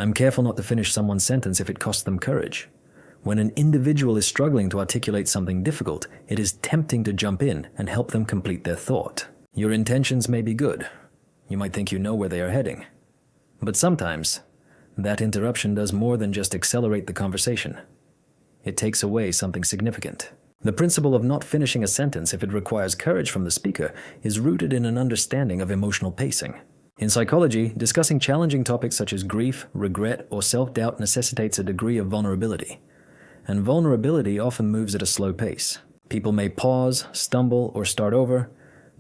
I'm careful not to finish someone's sentence if it costs them courage. When an individual is struggling to articulate something difficult, it is tempting to jump in and help them complete their thought. Your intentions may be good. You might think you know where they are heading. But sometimes, that interruption does more than just accelerate the conversation. It takes away something significant. The principle of not finishing a sentence if it requires courage from the speaker is rooted in an understanding of emotional pacing. In psychology, discussing challenging topics such as grief, regret, or self-doubt necessitates a degree of vulnerability. And vulnerability often moves at a slow pace. People may pause, stumble, or start over,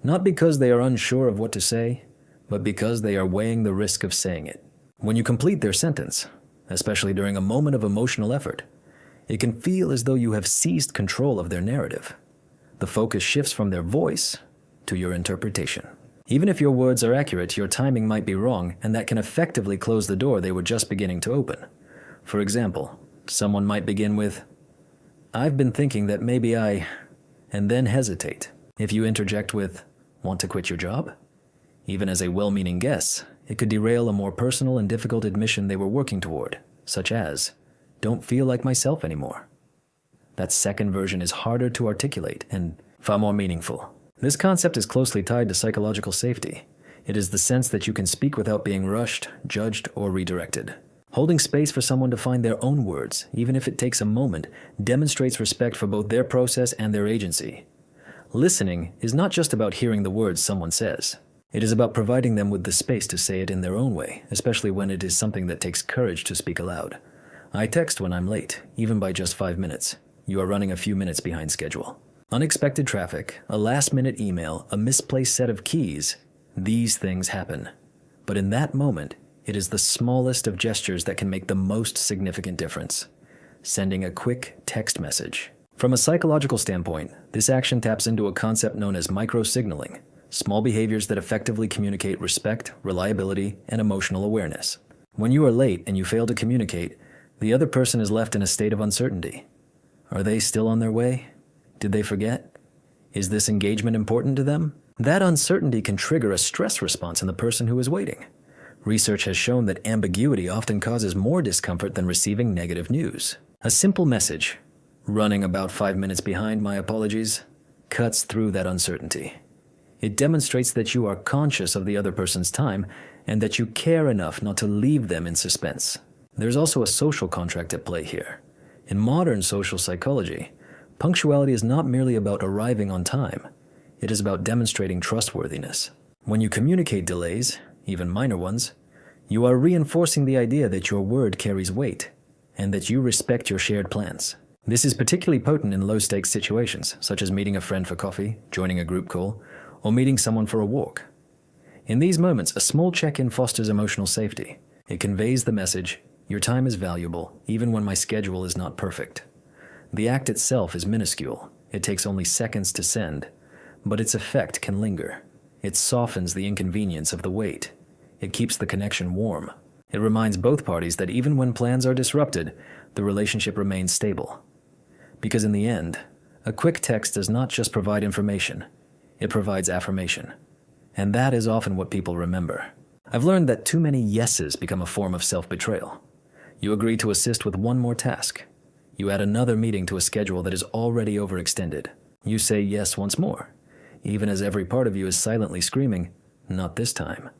not because they are unsure of what to say, but because they are weighing the risk of saying it. When you complete their sentence, especially during a moment of emotional effort, it can feel as though you have seized control of their narrative. The focus shifts from their voice to your interpretation. Even if your words are accurate, your timing might be wrong, and that can effectively close the door they were just beginning to open. For example, someone might begin with, "I've been thinking that maybe I," and then hesitate. If you interject with, "Want to quit your job?" Even as a well-meaning guess, it could derail a more personal and difficult admission they were working toward, such as, "Don't feel like myself anymore." That second version is harder to articulate and far more meaningful. This concept is closely tied to psychological safety. It is the sense that you can speak without being rushed, judged, or redirected. Holding space for someone to find their own words, even if it takes a moment, demonstrates respect for both their process and their agency. Listening is not just about hearing the words someone says. It is about providing them with the space to say it in their own way, especially when it is something that takes courage to speak aloud. I text when I'm late, even by just 5 minutes. You are running a few minutes behind schedule. Unexpected traffic, a last-minute email, a misplaced set of keys, these things happen. But in that moment, it is the smallest of gestures that can make the most significant difference. Sending a quick text message. From a psychological standpoint, this action taps into a concept known as micro-signaling, small behaviors that effectively communicate respect, reliability, and emotional awareness. When you are late and you fail to communicate, the other person is left in a state of uncertainty. Are they still on their way? Did they forget? Is this engagement important to them? That uncertainty can trigger a stress response in the person who is waiting. Research has shown that ambiguity often causes more discomfort than receiving negative news. A simple message, "Running about 5 minutes behind, my apologies," cuts through that uncertainty. It demonstrates that you are conscious of the other person's time and that you care enough not to leave them in suspense. There's also a social contract at play here. In modern social psychology, punctuality is not merely about arriving on time. It is about demonstrating trustworthiness. When you communicate delays, even minor ones, you are reinforcing the idea that your word carries weight and that you respect your shared plans. This is particularly potent in low-stakes situations, such as meeting a friend for coffee, joining a group call, or meeting someone for a walk. In these moments, a small check-in fosters emotional safety. It conveys the message, "Your time is valuable, even when my schedule is not perfect." The act itself is minuscule. It takes only seconds to send, but its effect can linger. It softens the inconvenience of the wait. It keeps the connection warm. It reminds both parties that even when plans are disrupted, the relationship remains stable. Because in the end, a quick text does not just provide information, it provides affirmation. And that is often what people remember. I've learned that too many yeses become a form of self-betrayal. You agree to assist with one more task. You add another meeting to a schedule that is already overextended. You say yes once more, even as every part of you is silently screaming, "Not this time."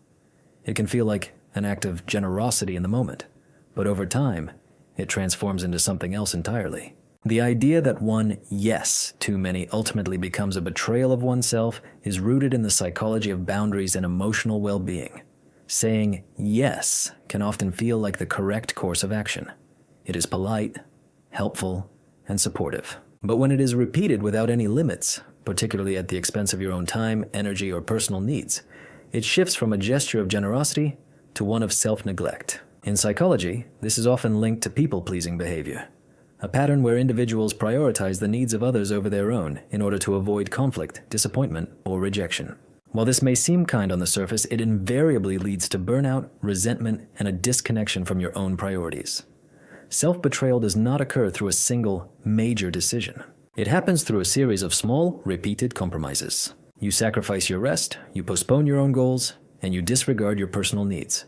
It can feel like an act of generosity in the moment, but over time, it transforms into something else entirely. The idea that one yes too many ultimately becomes a betrayal of oneself is rooted in the psychology of boundaries and emotional well-being. Saying yes can often feel like the correct course of action. It is polite, helpful, and supportive. But when it is repeated without any limits, particularly at the expense of your own time, energy, or personal needs, it shifts from a gesture of generosity to one of self-neglect. In psychology, this is often linked to people-pleasing behavior, a pattern where individuals prioritize the needs of others over their own in order to avoid conflict, disappointment, or rejection. While this may seem kind on the surface, it invariably leads to burnout, resentment, and a disconnection from your own priorities. Self-betrayal does not occur through a single, major decision. It happens through a series of small, repeated compromises. You sacrifice your rest, you postpone your own goals, and you disregard your personal needs.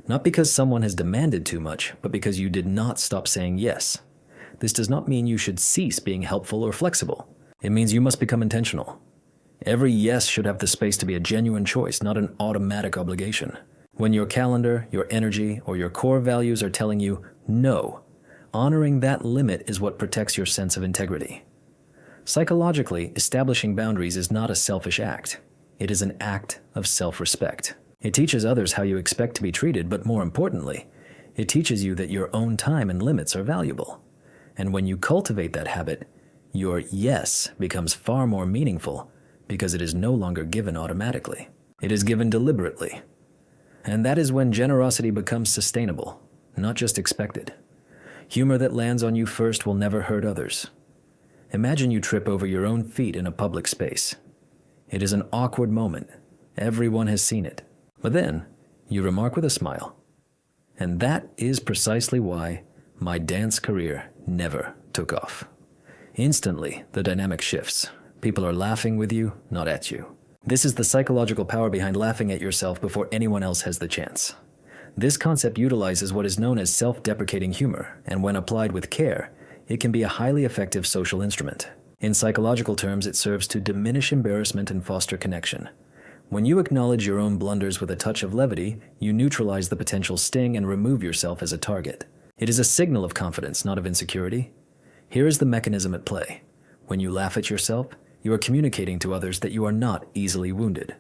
Not because someone has demanded too much, but because you did not stop saying yes. This does not mean you should cease being helpful or flexible. It means you must become intentional. Every yes should have the space to be a genuine choice, not an automatic obligation. When your calendar, your energy, or your core values are telling you no, honoring that limit is what protects your sense of integrity. Psychologically, establishing boundaries is not a selfish act. It is an act of self-respect. It teaches others how you expect to be treated, but more importantly, it teaches you that your own time and limits are valuable. And when you cultivate that habit, your yes becomes far more meaningful because it is no longer given automatically. It is given deliberately. And that is when generosity becomes sustainable, not just expected. Humor that lands on you first will never hurt others. Imagine you trip over your own feet in a public space. It is an awkward moment. Everyone has seen it. But then, you remark with a smile. And that is precisely why my dance career never took off. Instantly, the dynamic shifts. People are laughing with you, not at you. This is the psychological power behind laughing at yourself before anyone else has the chance. This concept utilizes what is known as self-deprecating humor, and when applied with care, it can be a highly effective social instrument. In psychological terms, it serves to diminish embarrassment and foster connection. When you acknowledge your own blunders with a touch of levity, you neutralize the potential sting and remove yourself as a target. It is a signal of confidence, not of insecurity. Here is the mechanism at play. When you laugh at yourself, you are communicating to others that you are not easily wounded.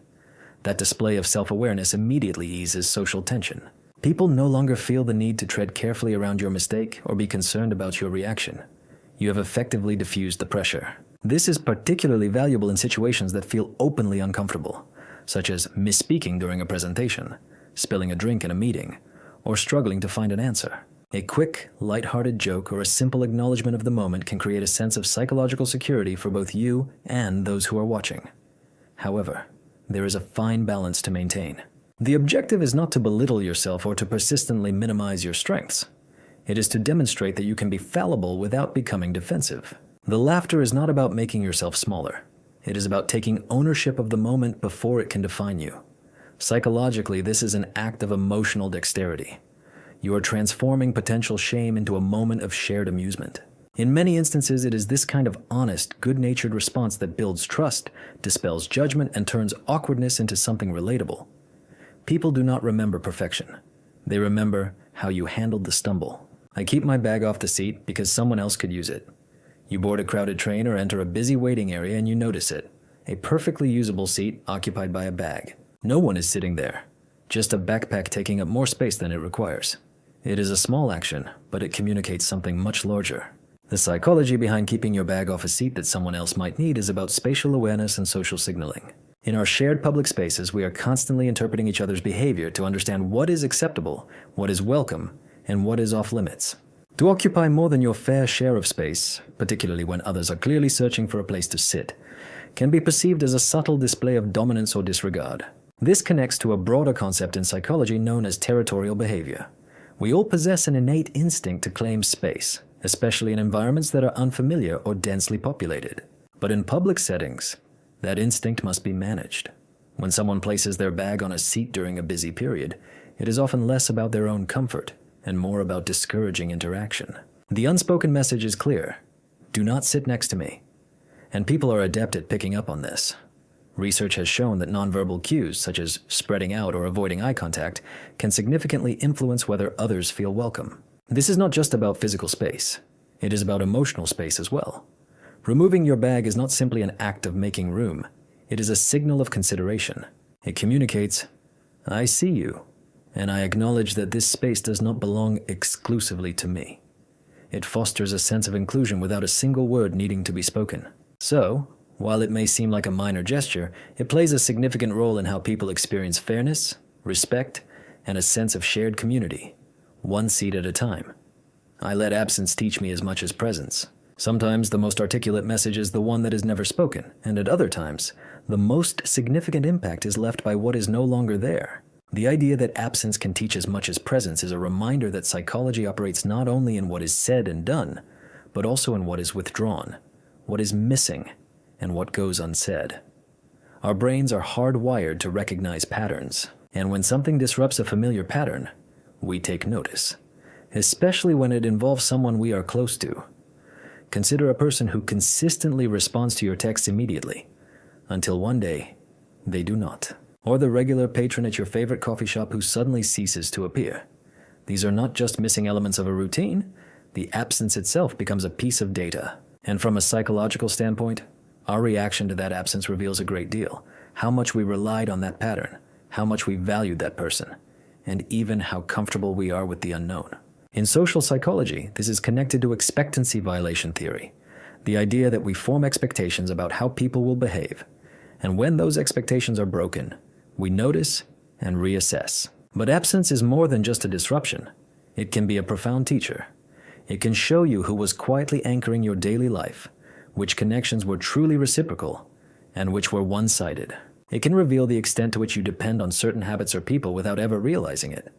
That display of self-awareness immediately eases social tension. People no longer feel the need to tread carefully around your mistake or be concerned about your reaction. You have effectively diffused the pressure. This is particularly valuable in situations that feel openly uncomfortable, such as misspeaking during a presentation, spilling a drink in a meeting, or struggling to find an answer. A quick, lighthearted joke or a simple acknowledgement of the moment can create a sense of psychological security for both you and those who are watching. However, there is a fine balance to maintain. The objective is not to belittle yourself or to persistently minimize your strengths. It is to demonstrate that you can be fallible without becoming defensive. The laughter is not about making yourself smaller. It is about taking ownership of the moment before it can define you. Psychologically, this is an act of emotional dexterity. You are transforming potential shame into a moment of shared amusement. In many instances, it is this kind of honest, good-natured response that builds trust, dispels judgment, and turns awkwardness into something relatable. People do not remember perfection. They remember how you handled the stumble. I keep my bag off the seat because someone else could use it. You board a crowded train or enter a busy waiting area and you notice it. A perfectly usable seat occupied by a bag. No one is sitting there. Just a backpack taking up more space than it requires. It is a small action, but it communicates something much larger. The psychology behind keeping your bag off a seat that someone else might need is about spatial awareness and social signaling. In our shared public spaces, we are constantly interpreting each other's behavior to understand what is acceptable, what is welcome, and what is off limits. To occupy more than your fair share of space, particularly when others are clearly searching for a place to sit, can be perceived as a subtle display of dominance or disregard. This connects to a broader concept in psychology known as territorial behavior. We all possess an innate instinct to claim space, especially in environments that are unfamiliar or densely populated. But in public settings, that instinct must be managed. When someone places their bag on a seat during a busy period, it is often less about their own comfort and more about discouraging interaction. The unspoken message is clear: do not sit next to me. And people are adept at picking up on this. Research has shown that nonverbal cues, such as spreading out or avoiding eye contact, can significantly influence whether others feel welcome. This is not just about physical space. It is about emotional space as well. Removing your bag is not simply an act of making room. It is a signal of consideration. It communicates, I see you, and I acknowledge that this space does not belong exclusively to me. It fosters a sense of inclusion without a single word needing to be spoken. So, while it may seem like a minor gesture, it plays a significant role in how people experience fairness, respect, and a sense of shared community, one seat at a time. I let absence teach me as much as presence. Sometimes the most articulate message is the one that is never spoken, and at other times, the most significant impact is left by what is no longer there. The idea that absence can teach as much as presence is a reminder that psychology operates not only in what is said and done, but also in what is withdrawn, what is missing, and what goes unsaid. Our brains are hardwired to recognize patterns, and when something disrupts a familiar pattern, we take notice, especially when it involves someone we are close to. Consider a person who consistently responds to your texts immediately, until one day, they do not. Or the regular patron at your favorite coffee shop who suddenly ceases to appear. These are not just missing elements of a routine, the absence itself becomes a piece of data. And from a psychological standpoint, our reaction to that absence reveals a great deal. How much we relied on that pattern, how much we valued that person, and even how comfortable we are with the unknown. In social psychology, this is connected to expectancy violation theory, the idea that we form expectations about how people will behave, and when those expectations are broken, we notice and reassess. But absence is more than just a disruption. It can be a profound teacher. It can show you who was quietly anchoring your daily life, which connections were truly reciprocal, and which were one-sided. It can reveal the extent to which you depend on certain habits or people without ever realizing it.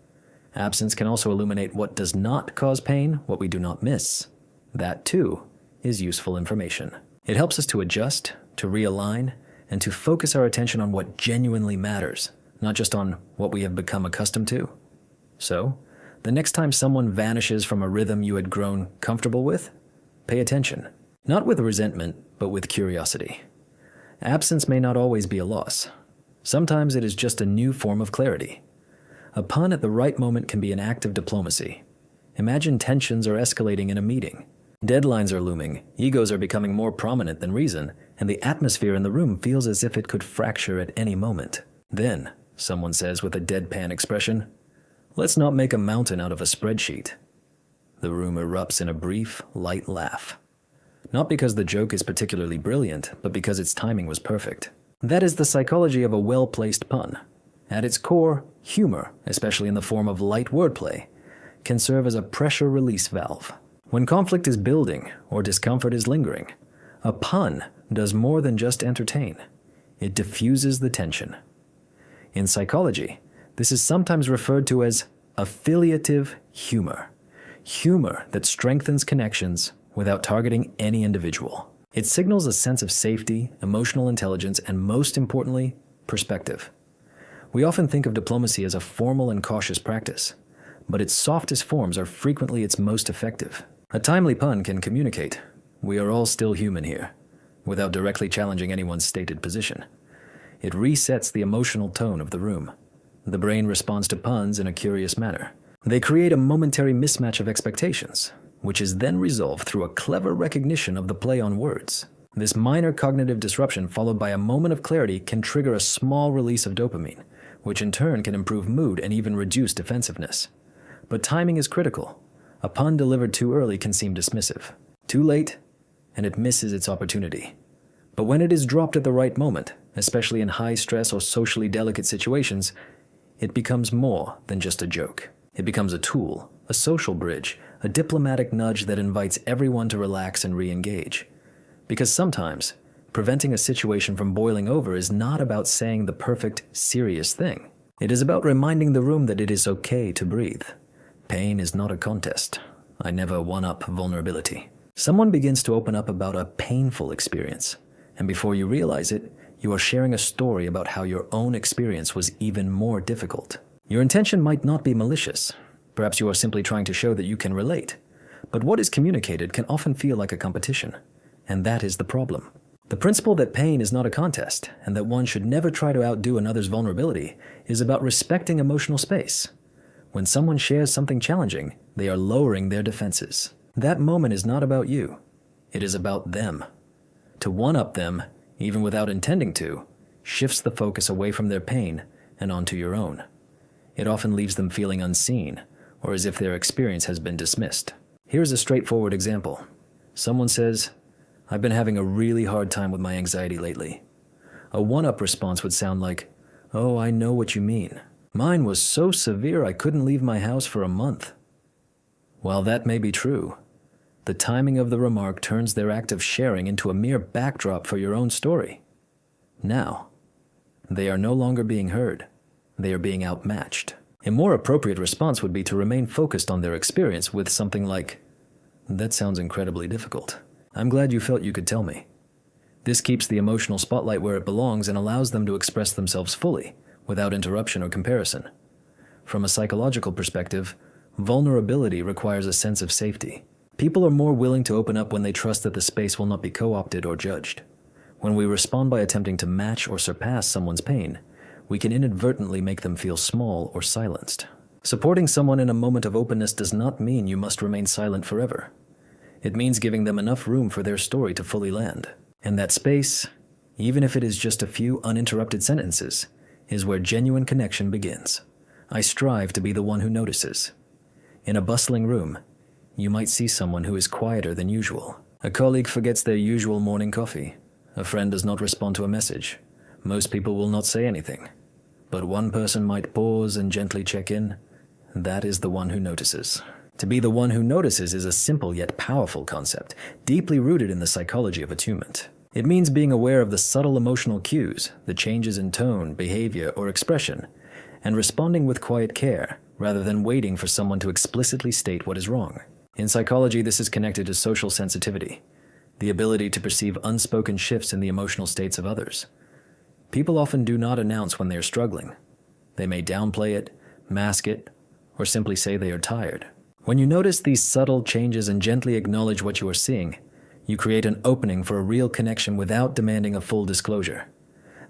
Absence can also illuminate what does not cause pain, what we do not miss. That, too, is useful information. It helps us to adjust, to realign, and to focus our attention on what genuinely matters, not just on what we have become accustomed to. So, the next time someone vanishes from a rhythm you had grown comfortable with, pay attention. Not with resentment, but with curiosity. Absence may not always be a loss. Sometimes it is just a new form of clarity. A pun at the right moment can be an act of diplomacy. Imagine tensions are escalating in a meeting. Deadlines are looming, egos are becoming more prominent than reason, and the atmosphere in the room feels as if it could fracture at any moment. Then, someone says with a deadpan expression, "Let's not make a mountain out of a spreadsheet." The room erupts in a brief, light laugh. Not because the joke is particularly brilliant, but because its timing was perfect. That is the psychology of a well-placed pun. At its core, humor, especially in the form of light wordplay, can serve as a pressure release valve. When conflict is building or discomfort is lingering, a pun does more than just entertain. It diffuses the tension. In psychology, this is sometimes referred to as affiliative humor. Humor that strengthens connections without targeting any individual. It signals a sense of safety, emotional intelligence, and most importantly, perspective. We often think of diplomacy as a formal and cautious practice, but its softest forms are frequently its most effective. A timely pun can communicate, "We are all still human here," without directly challenging anyone's stated position. It resets the emotional tone of the room. The brain responds to puns in a curious manner. They create a momentary mismatch of expectations, which is then resolved through a clever recognition of the play on words. This minor cognitive disruption followed by a moment of clarity can trigger a small release of dopamine, which in turn can improve mood and even reduce defensiveness. But timing is critical. A pun delivered too early can seem dismissive. Too late, and it misses its opportunity. But when it is dropped at the right moment, especially in high-stress or socially delicate situations, it becomes more than just a joke. It becomes a tool, a social bridge, a diplomatic nudge that invites everyone to relax and re-engage. Because sometimes, preventing a situation from boiling over is not about saying the perfect, serious thing. It is about reminding the room that it is okay to breathe. Pain is not a contest. I never one-up vulnerability. Someone begins to open up about a painful experience, and before you realize it, you are sharing a story about how your own experience was even more difficult. Your intention might not be malicious. Perhaps you are simply trying to show that you can relate. But what is communicated can often feel like a competition, and that is the problem. The principle that pain is not a contest, and that one should never try to outdo another's vulnerability, is about respecting emotional space. When someone shares something challenging, they are lowering their defenses. That moment is not about you. It is about them. To one-up them, even without intending to, shifts the focus away from their pain and onto your own. It often leaves them feeling unseen, or as if their experience has been dismissed. Here's a straightforward example. Someone says, "I've been having a really hard time with my anxiety lately." A one-up response would sound like, "Oh, I know what you mean. Mine was so severe I couldn't leave my house for a month." While that may be true, the timing of the remark turns their act of sharing into a mere backdrop for your own story. Now, they are no longer being heard. They are being outmatched. A more appropriate response would be to remain focused on their experience with something like, "That sounds incredibly difficult. I'm glad you felt you could tell me." This keeps the emotional spotlight where it belongs and allows them to express themselves fully, without interruption or comparison. From a psychological perspective, vulnerability requires a sense of safety. People are more willing to open up when they trust that the space will not be co-opted or judged. When we respond by attempting to match or surpass someone's pain, we can inadvertently make them feel small or silenced. Supporting someone in a moment of openness does not mean you must remain silent forever. It means giving them enough room for their story to fully land. And that space, even if it is just a few uninterrupted sentences, is where genuine connection begins. I strive to be the one who notices. In a bustling room, you might see someone who is quieter than usual. A colleague forgets their usual morning coffee. A friend does not respond to a message. Most people will not say anything. But one person might pause and gently check in. That is the one who notices. To be the one who notices is a simple yet powerful concept, deeply rooted in the psychology of attunement. It means being aware of the subtle emotional cues, the changes in tone, behavior, or expression, and responding with quiet care, rather than waiting for someone to explicitly state what is wrong. In psychology, this is connected to social sensitivity, the ability to perceive unspoken shifts in the emotional states of others. People often do not announce when they are struggling. They may downplay it, mask it, or simply say they are tired. When you notice these subtle changes and gently acknowledge what you are seeing, you create an opening for a real connection without demanding a full disclosure.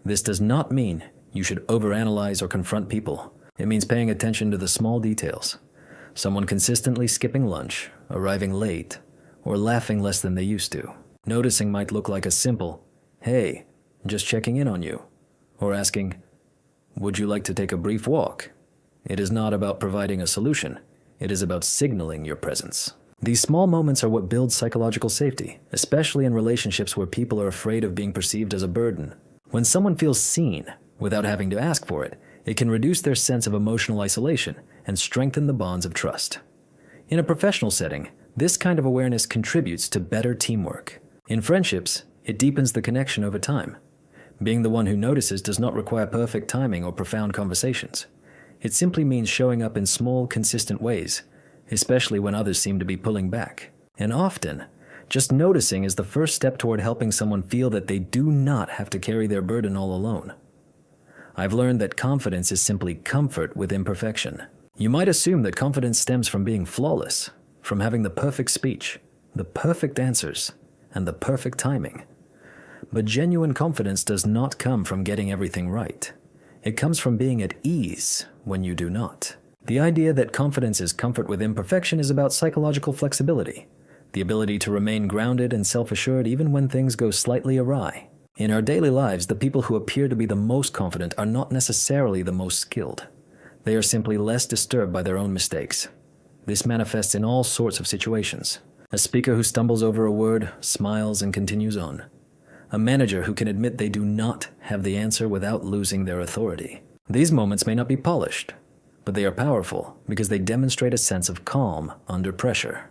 This does not mean you should overanalyze or confront people. It means paying attention to the small details. Someone consistently skipping lunch, arriving late, or laughing less than they used to. Noticing might look like a simple, "Hey, just checking in on you," or asking, "Would you like to take a brief walk?" It is not about providing a solution. It is about signaling your presence. These small moments are what builds psychological safety, especially in relationships where people are afraid of being perceived as a burden. When someone feels seen, without having to ask for it, it can reduce their sense of emotional isolation and strengthen the bonds of trust. In a professional setting, this kind of awareness contributes to better teamwork. In friendships, it deepens the connection over time. Being the one who notices does not require perfect timing or profound conversations. It simply means showing up in small, consistent ways, especially when others seem to be pulling back. And often, just noticing is the first step toward helping someone feel that they do not have to carry their burden all alone. I've learned that confidence is simply comfort with imperfection. You might assume that confidence stems from being flawless, from having the perfect speech, the perfect answers, and the perfect timing. But genuine confidence does not come from getting everything right. It comes from being at ease when you do not. The idea that confidence is comfort with imperfection is about psychological flexibility, the ability to remain grounded and self-assured even when things go slightly awry. In our daily lives, the people who appear to be the most confident are not necessarily the most skilled. They are simply less disturbed by their own mistakes. This manifests in all sorts of situations. A speaker who stumbles over a word, smiles, and continues on. A manager who can admit they do not have the answer without losing their authority. These moments may not be polished, but they are powerful because they demonstrate a sense of calm under pressure.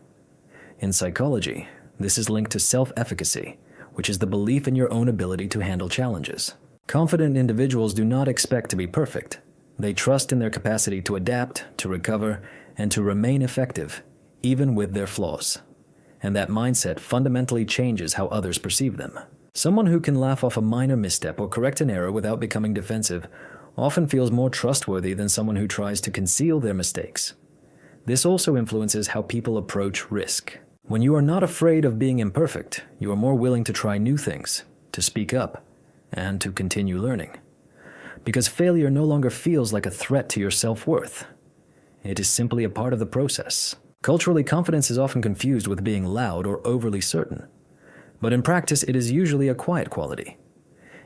In psychology, this is linked to self-efficacy, which is the belief in your own ability to handle challenges. Confident individuals do not expect to be perfect. They trust in their capacity to adapt, to recover, and to remain effective, even with their flaws. And that mindset fundamentally changes how others perceive them. Someone who can laugh off a minor misstep or correct an error without becoming defensive often feels more trustworthy than someone who tries to conceal their mistakes. This also influences how people approach risk. When you are not afraid of being imperfect, you are more willing to try new things, to speak up, and to continue learning. Because failure no longer feels like a threat to your self-worth. It is simply a part of the process. Culturally, confidence is often confused with being loud or overly certain. But in practice, it is usually a quiet quality.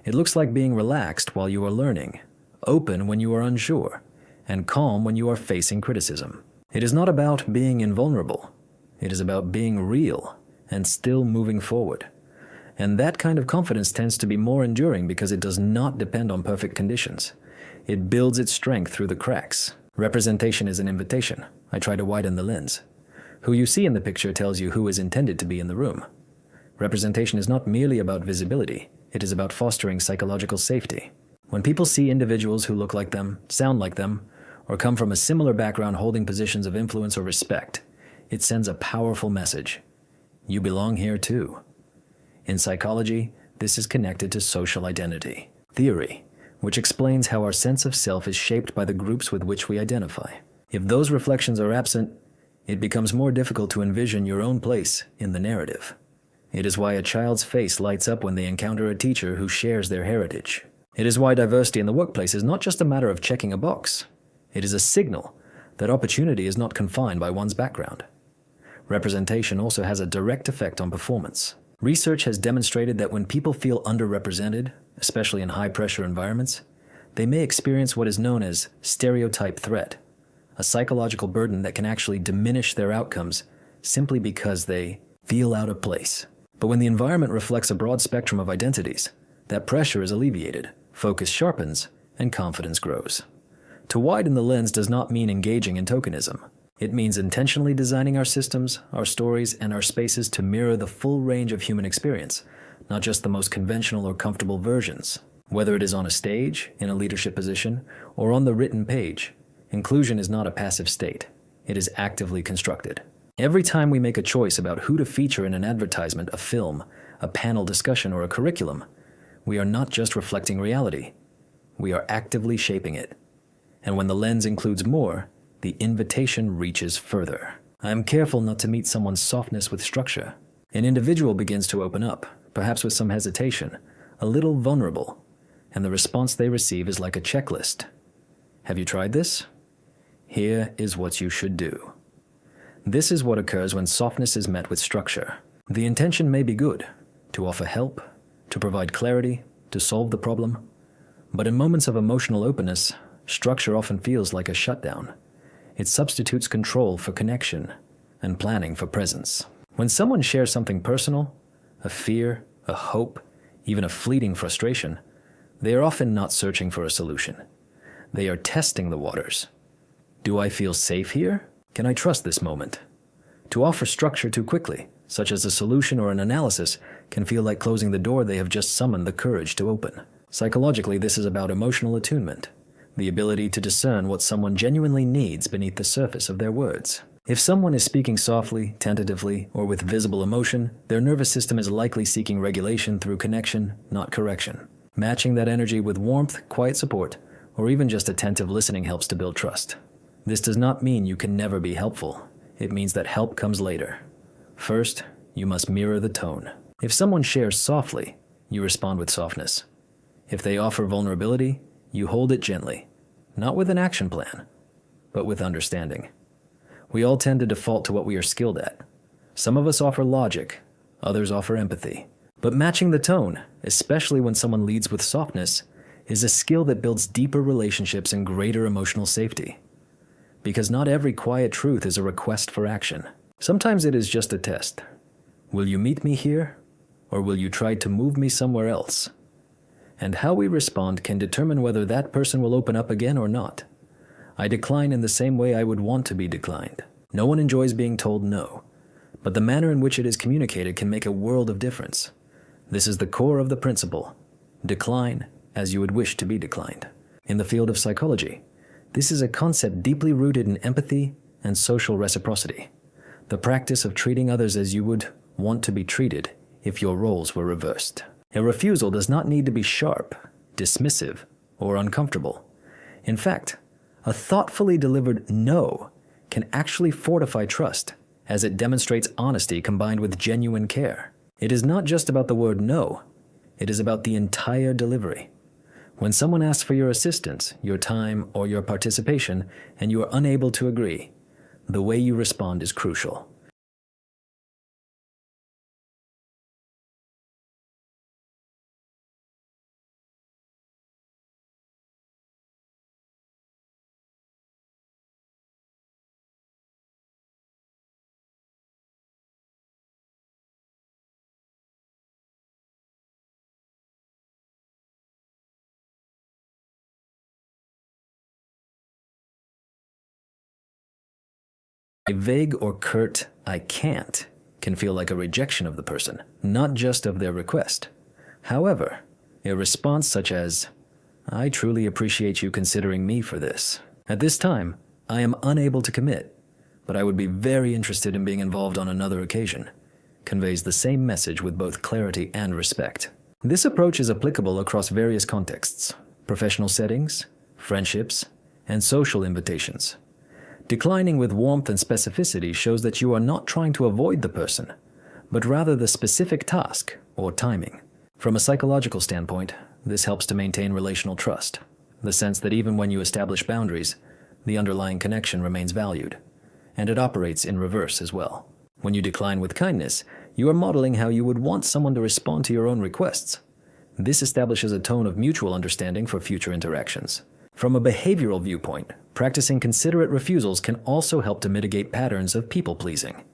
It looks like being relaxed while you are learning, open when you are unsure, and calm when you are facing criticism. It is not about being invulnerable. It is about being real and still moving forward. And that kind of confidence tends to be more enduring because it does not depend on perfect conditions. It builds its strength through the cracks. Representation is an invitation. I try to widen the lens. Who you see in the picture tells you who is intended to be in the room. Representation is not merely about visibility. It is about fostering psychological safety. When people see individuals who look like them, sound like them, or come from a similar background holding positions of influence or respect, it sends a powerful message. You belong here too. In psychology, this is connected to social identity theory, which explains how our sense of self is shaped by the groups with which we identify. If those reflections are absent, it becomes more difficult to envision your own place in the narrative. It is why a child's face lights up when they encounter a teacher who shares their heritage. It is why diversity in the workplace is not just a matter of checking a box. It is a signal that opportunity is not confined by one's background. Representation also has a direct effect on performance. Research has demonstrated that when people feel underrepresented, especially in high-pressure environments, they may experience what is known as stereotype threat, a psychological burden that can actually diminish their outcomes simply because they feel out of place. But when the environment reflects a broad spectrum of identities, that pressure is alleviated, focus sharpens, and confidence grows. To widen the lens does not mean engaging in tokenism. It means intentionally designing our systems, our stories, and our spaces to mirror the full range of human experience, not just the most conventional or comfortable versions. Whether it is on a stage, in a leadership position, or on the written page, inclusion is not a passive state. It is actively constructed. Every time we make a choice about who to feature in an advertisement, a film, a panel discussion, or a curriculum, we are not just reflecting reality. We are actively shaping it. And when the lens includes more, the invitation reaches further. I am careful not to meet someone's softness with structure. An individual begins to open up, perhaps with some hesitation, a little vulnerable, and the response they receive is like a checklist. Have you tried this? Here is what you should do. This is what occurs when softness is met with structure. The intention may be good, to offer help, to provide clarity, to solve the problem, but in moments of emotional openness, structure often feels like a shutdown. It substitutes control for connection and planning for presence. When someone shares something personal, a fear, a hope, even a fleeting frustration, they are often not searching for a solution. They are testing the waters. Do I feel safe here? Can I trust this moment? To offer structure too quickly, such as a solution or an analysis, can feel like closing the door they have just summoned the courage to open. Psychologically, this is about emotional attunement, the ability to discern what someone genuinely needs beneath the surface of their words. If someone is speaking softly, tentatively, or with visible emotion, their nervous system is likely seeking regulation through connection, not correction. Matching that energy with warmth, quiet support, or even just attentive listening helps to build trust. This does not mean you can never be helpful. It means that help comes later. First, you must mirror the tone. If someone shares softly, you respond with softness. If they offer vulnerability, you hold it gently, not with an action plan, but with understanding. We all tend to default to what we are skilled at. Some of us offer logic, others offer empathy. But matching the tone, especially when someone leads with softness, is a skill that builds deeper relationships and greater emotional safety. Because not every quiet truth is a request for action. Sometimes it is just a test. Will you meet me here, or will you try to move me somewhere else? And how we respond can determine whether that person will open up again or not. I decline in the same way I would want to be declined. No one enjoys being told no, but the manner in which it is communicated can make a world of difference. This is the core of the principle. Decline as you would wish to be declined. In the field of psychology, this is a concept deeply rooted in empathy and social reciprocity, the practice of treating others as you would want to be treated if your roles were reversed. A refusal does not need to be sharp, dismissive, or uncomfortable. In fact, a thoughtfully delivered no can actually fortify trust, as it demonstrates honesty combined with genuine care. It is not just about the word no, it is about the entire delivery. When someone asks for your assistance, your time, or your participation, and you are unable to agree, the way you respond is crucial. A vague or curt "I can't" can feel like a rejection of the person, not just of their request. However, a response such as, "I truly appreciate you considering me for this. At this time, I am unable to commit, but I would be very interested in being involved on another occasion," conveys the same message with both clarity and respect. This approach is applicable across various contexts. professional settings, friendships, and social invitations. Declining with warmth and specificity shows that you are not trying to avoid the person, but rather the specific task or timing. From a psychological standpoint, this helps to maintain relational trust, the sense that even when you establish boundaries, the underlying connection remains valued, and it operates in reverse as well. When you decline with kindness, you are modeling how you would want someone to respond to your own requests. This establishes a tone of mutual understanding for future interactions. From a behavioral viewpoint, practicing considerate refusals can also help to mitigate patterns of people-pleasing.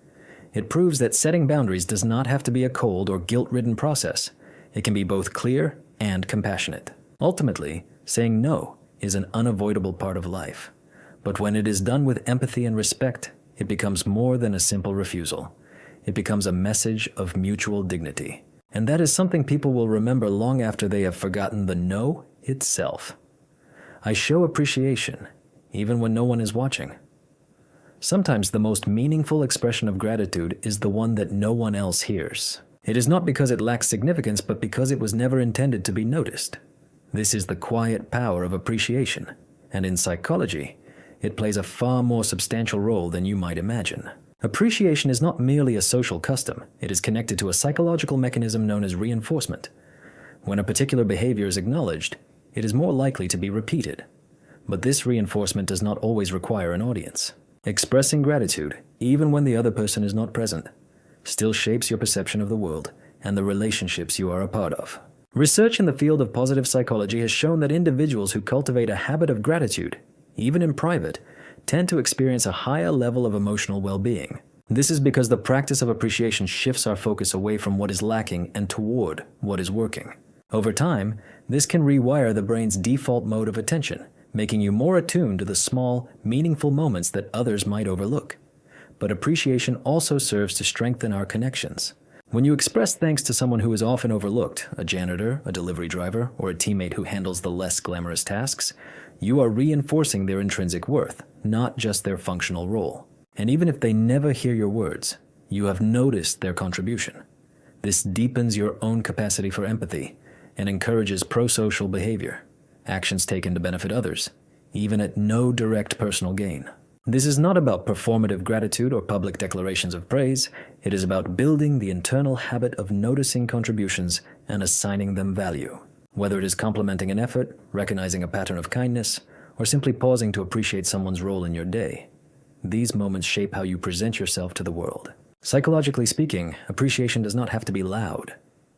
It proves that setting boundaries does not have to be a cold or guilt-ridden process. It can be both clear and compassionate. Ultimately, saying no is an unavoidable part of life. But when it is done with empathy and respect, it becomes more than a simple refusal. It becomes a message of mutual dignity. And that is something people will remember long after they have forgotten the no itself. I show appreciation, even when no one is watching. Sometimes the most meaningful expression of gratitude is the one that no one else hears. It is not because it lacks significance, but because it was never intended to be noticed. This is the quiet power of appreciation, and in psychology, it plays a far more substantial role than you might imagine. Appreciation is not merely a social custom, it is connected to a psychological mechanism known as reinforcement. When a particular behavior is acknowledged, it is more likely to be repeated. But this reinforcement does not always require an audience. Expressing gratitude, even when the other person is not present, still shapes your perception of the world and the relationships you are a part of. Research in the field of positive psychology has shown that individuals who cultivate a habit of gratitude, even in private, tend to experience a higher level of emotional well-being. This is because the practice of appreciation shifts our focus away from what is lacking and toward what is working. Over time, this can rewire the brain's default mode of attention, making you more attuned to the small, meaningful moments that others might overlook. But appreciation also serves to strengthen our connections. When you express thanks to someone who is often overlooked, a janitor, a delivery driver, or a teammate who handles the less glamorous tasks, you are reinforcing their intrinsic worth, not just their functional role. And even if they never hear your words, you have noticed their contribution. This deepens your own capacity for empathy and encourages pro-social behavior, actions taken to benefit others, even at no direct personal gain. This is not about performative gratitude or public declarations of praise. It is about building the internal habit of noticing contributions and assigning them value. Whether it is complimenting an effort, recognizing a pattern of kindness, or simply pausing to appreciate someone's role in your day, these moments shape how you present yourself to the world. Psychologically speaking, appreciation does not have to be loud.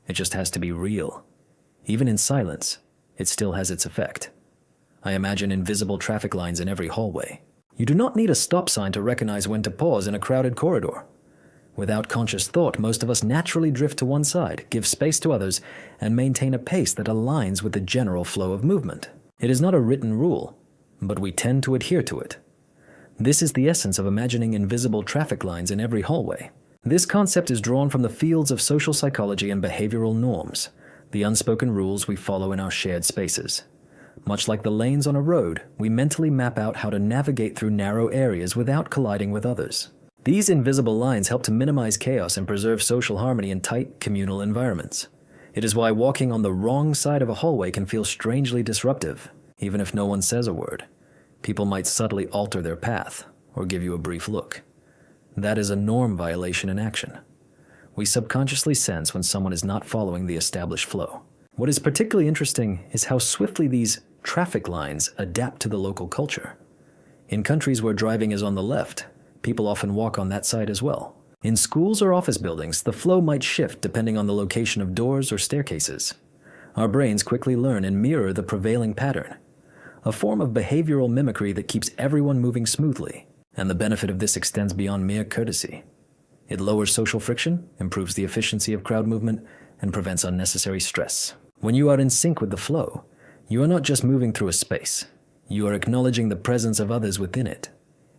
It just has to be real. Even in silence, it still has its effect. I imagine invisible traffic lines in every hallway. You do not need a stop sign to recognize when to pause in a crowded corridor. Without conscious thought, most of us naturally drift to one side, give space to others, and maintain a pace that aligns with the general flow of movement. It is not a written rule, but we tend to adhere to it. This is the essence of imagining invisible traffic lines in every hallway. This concept is drawn from the fields of social psychology and behavioral norms, the unspoken rules we follow in our shared spaces. Much like the lanes on a road, we mentally map out how to navigate through narrow areas without colliding with others. These invisible lines help to minimize chaos and preserve social harmony in tight, communal environments. It is why walking on the wrong side of a hallway can feel strangely disruptive, even if no one says a word. People might subtly alter their path or give you a brief look. That is a norm violation in action. We subconsciously sense when someone is not following the established flow. What is particularly interesting is how swiftly these traffic lines adapt to the local culture. In countries where driving is on the left, people often walk on that side as well. In schools or office buildings, the flow might shift depending on the location of doors or staircases. Our brains quickly learn and mirror the prevailing pattern, a form of behavioral mimicry that keeps everyone moving smoothly, and the benefit of this extends beyond mere courtesy. It lowers social friction, improves the efficiency of crowd movement, and prevents unnecessary stress. When you are in sync with the flow, you are not just moving through a space. You are acknowledging the presence of others within it.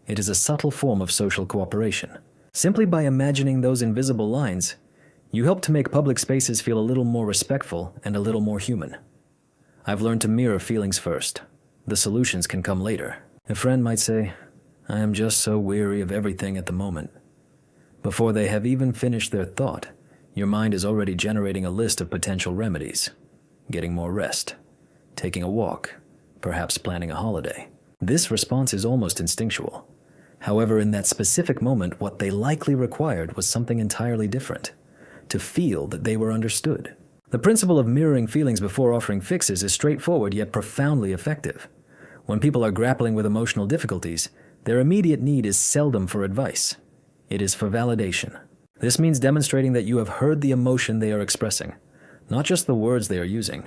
It is a subtle form of social cooperation. Simply by imagining those invisible lines, you help to make public spaces feel a little more respectful and a little more human. I've learned to mirror feelings first. The solutions can come later. A friend might say, "I am just so weary of everything at the moment." Before they have even finished their thought, your mind is already generating a list of potential remedies. Getting more rest, taking a walk, perhaps planning a holiday. This response is almost instinctual. However, in that specific moment, what they likely required was something entirely different: to feel that they were understood. The principle of mirroring feelings before offering fixes is straightforward yet profoundly effective. When people are grappling with emotional difficulties, their immediate need is seldom for advice. It is for validation. This means demonstrating that you have heard the emotion they are expressing, not just the words they are using.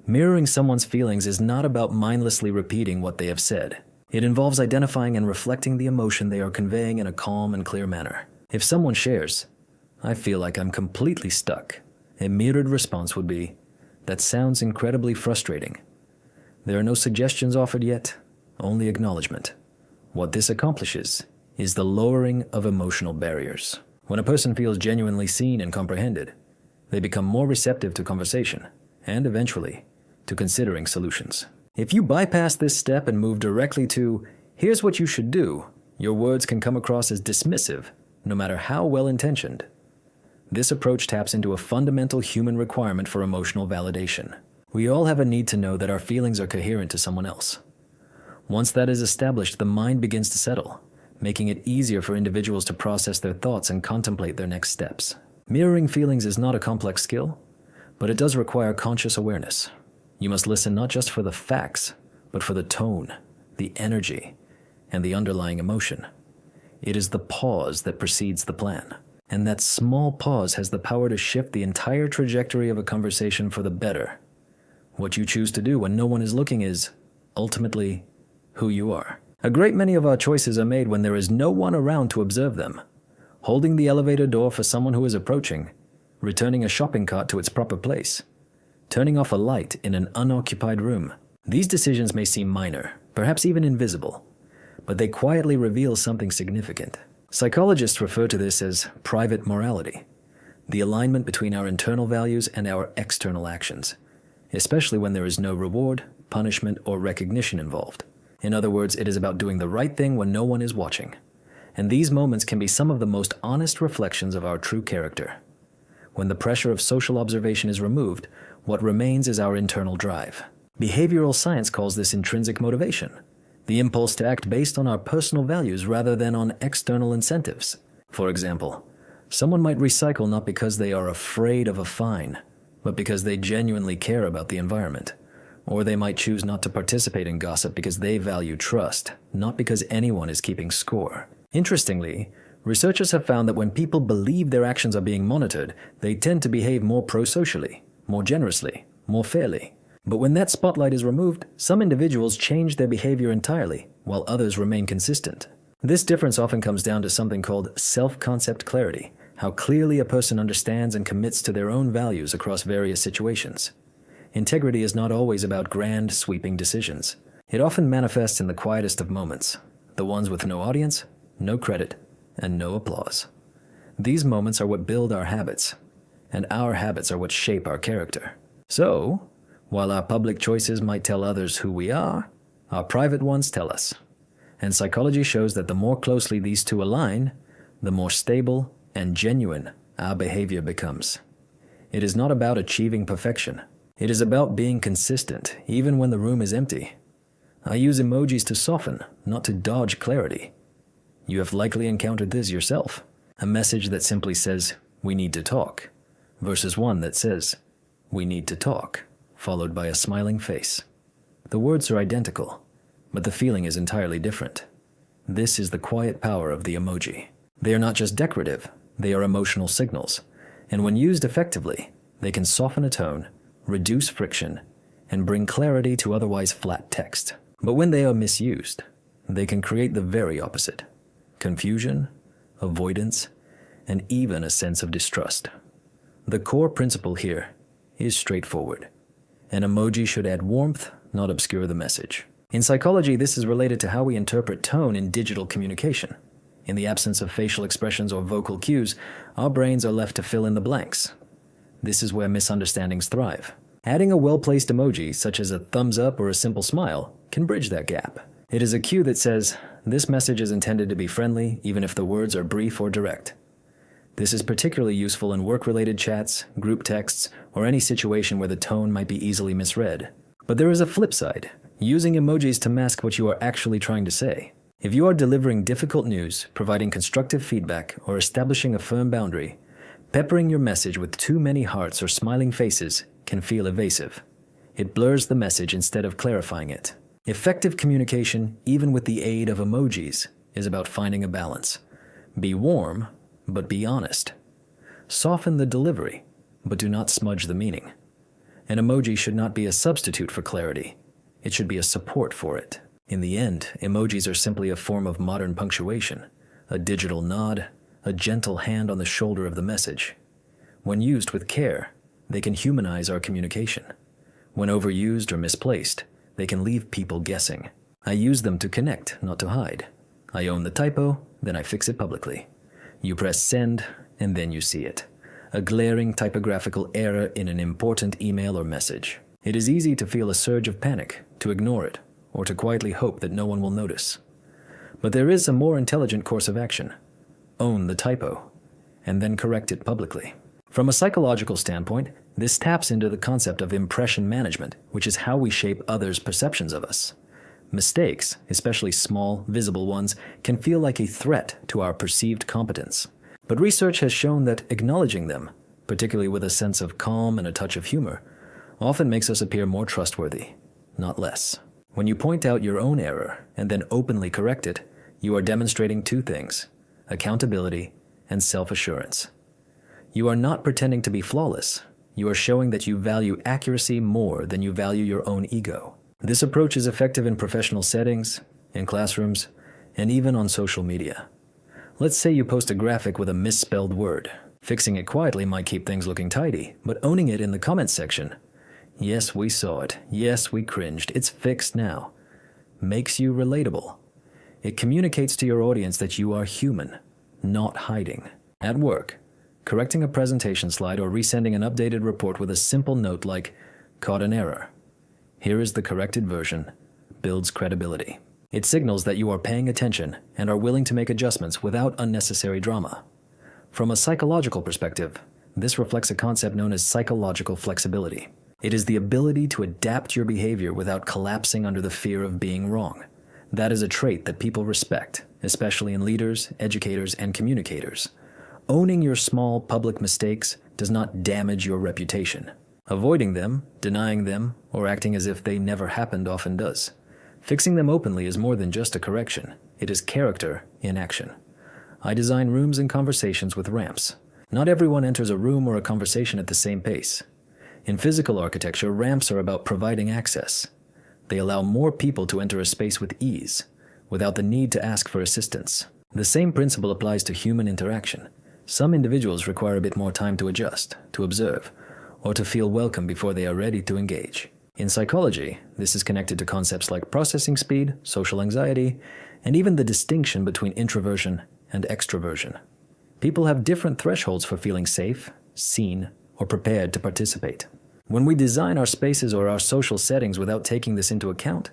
Mirroring someone's feelings is not about mindlessly repeating what they have said. It involves identifying and reflecting the emotion they are conveying in a calm and clear manner. If someone shares, "I feel like I'm completely stuck," a mirrored response would be, "That sounds incredibly frustrating." There are no suggestions offered yet, only acknowledgement. What this accomplishes is the lowering of emotional barriers. When a person feels genuinely seen and comprehended, they become more receptive to conversation and eventually to considering solutions. If you bypass this step and move directly to, "Here's what you should do," your words can come across as dismissive, no matter how well-intentioned. This approach taps into a fundamental human requirement for emotional validation. We all have a need to know that our feelings are coherent to someone else. Once that is established, the mind begins to settle, making it easier for individuals to process their thoughts and contemplate their next steps. Mirroring feelings is not a complex skill, but it does require conscious awareness. You must listen not just for the facts, but for the tone, the energy, and the underlying emotion. It is the pause that precedes the plan. And that small pause has the power to shift the entire trajectory of a conversation for the better. What you choose to do when no one is looking is, ultimately, who you are. A great many of our choices are made when there is no one around to observe them. Holding the elevator door for someone who is approaching, returning a shopping cart to its proper place, turning off a light in an unoccupied room. These decisions may seem minor, perhaps even invisible, but they quietly reveal something significant. Psychologists refer to this as private morality, the alignment between our internal values and our external actions, especially when there is no reward, punishment, or recognition involved. In other words, it is about doing the right thing when no one is watching. And these moments can be some of the most honest reflections of our true character. When the pressure of social observation is removed, what remains is our internal drive. Behavioral science calls this intrinsic motivation, the impulse to act based on our personal values rather than on external incentives. For example, someone might recycle not because they are afraid of a fine, but because they genuinely care about the environment. Or they might choose not to participate in gossip because they value trust, not because anyone is keeping score. Interestingly, researchers have found that when people believe their actions are being monitored, they tend to behave more pro-socially, more generously, more fairly. But when that spotlight is removed, some individuals change their behavior entirely, while others remain consistent. This difference often comes down to something called self-concept clarity, how clearly a person understands and commits to their own values across various situations. Integrity is not always about grand, sweeping decisions. It often manifests in the quietest of moments, the ones with no audience, no credit, and no applause. These moments are what build our habits, and our habits are what shape our character. So, while our public choices might tell others who we are, our private ones tell us. And psychology shows that the more closely these two align, the more stable and genuine our behavior becomes. It is not about achieving perfection. It is about being consistent, even when the room is empty. I use emojis to soften, not to dodge clarity. You have likely encountered this yourself. A message that simply says, "We need to talk," versus one that says, "We need to talk," followed by a smiling face. The words are identical, but the feeling is entirely different. This is the quiet power of the emoji. They are not just decorative, they are emotional signals, and when used effectively, they can soften a tone, reduce friction, and bring clarity to otherwise flat text. But when they are misused, they can create the very opposite: confusion, avoidance, and even a sense of distrust. The core principle here is straightforward. An emoji should add warmth, not obscure the message. In psychology, this is related to how we interpret tone in digital communication. In the absence of facial expressions or vocal cues, our brains are left to fill in the blanks. This is where misunderstandings thrive. Adding a well-placed emoji, such as a thumbs up or a simple smile, can bridge that gap. It is a cue that says, this message is intended to be friendly, even if the words are brief or direct. This is particularly useful in work-related chats, group texts, or any situation where the tone might be easily misread. But there is a flip side, using emojis to mask what you are actually trying to say. If you are delivering difficult news, providing constructive feedback, or establishing a firm boundary, peppering your message with too many hearts or smiling faces can feel evasive. It blurs the message instead of clarifying it. Effective communication, even with the aid of emojis, is about finding a balance. Be warm, but be honest. Soften the delivery, but do not smudge the meaning. An emoji should not be a substitute for clarity. It should be a support for it. In the end, emojis are simply a form of modern punctuation, a digital nod, a gentle hand on the shoulder of the message. When used with care, they can humanize our communication. When overused or misplaced, they can leave people guessing. I use them to connect, not to hide. I own the typo, then I fix it publicly. You press send, and then you see it. A glaring typographical error in an important email or message. It is easy to feel a surge of panic, to ignore it, or to quietly hope that no one will notice. But there is a more intelligent course of action. Own the typo, and then correct it publicly. From a psychological standpoint, this taps into the concept of impression management, which is how we shape others' perceptions of us. Mistakes, especially small, visible ones, can feel like a threat to our perceived competence. But research has shown that acknowledging them, particularly with a sense of calm and a touch of humor, often makes us appear more trustworthy, not less. When you point out your own error and then openly correct it, you are demonstrating two things: accountability and self-assurance. You are not pretending to be flawless. You are showing that you value accuracy more than you value your own ego. This approach is effective in professional settings, in classrooms, and even on social media. Let's say you post a graphic with a misspelled word. Fixing it quietly might keep things looking tidy, but owning it in the comments section, "Yes, we saw it. Yes, we cringed. It's fixed now," makes you relatable. It communicates to your audience that you are human, not hiding. At work, correcting a presentation slide or resending an updated report with a simple note like, "Caught an error. Here is the corrected version," builds credibility. It signals that you are paying attention and are willing to make adjustments without unnecessary drama. From a psychological perspective, this reflects a concept known as psychological flexibility. It is the ability to adapt your behavior without collapsing under the fear of being wrong. That is a trait that people respect, especially in leaders, educators, and communicators. Owning your small public mistakes does not damage your reputation. Avoiding them, denying them, or acting as if they never happened often does. Fixing them openly is more than just a correction. It is character in action. I design rooms and conversations with ramps. Not everyone enters a room or a conversation at the same pace. In physical architecture, ramps are about providing access. They allow more people to enter a space with ease, without the need to ask for assistance. The same principle applies to human interaction. Some individuals require a bit more time to adjust, to observe, or to feel welcome before they are ready to engage. In psychology, this is connected to concepts like processing speed, social anxiety, and even the distinction between introversion and extroversion. People have different thresholds for feeling safe, seen, or prepared to participate. When we design our spaces or our social settings without taking this into account,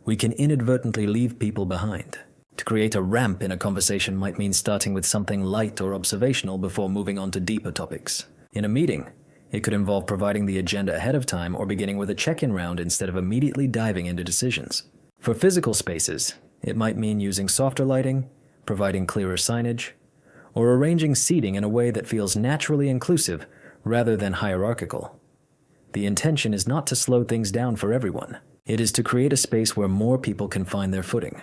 we can inadvertently leave people behind. To create a ramp in a conversation might mean starting with something light or observational before moving on to deeper topics. In a meeting, it could involve providing the agenda ahead of time or beginning with a check-in round instead of immediately diving into decisions. For physical spaces, it might mean using softer lighting, providing clearer signage, or arranging seating in a way that feels naturally inclusive rather than hierarchical. The intention is not to slow things down for everyone. It is to create a space where more people can find their footing.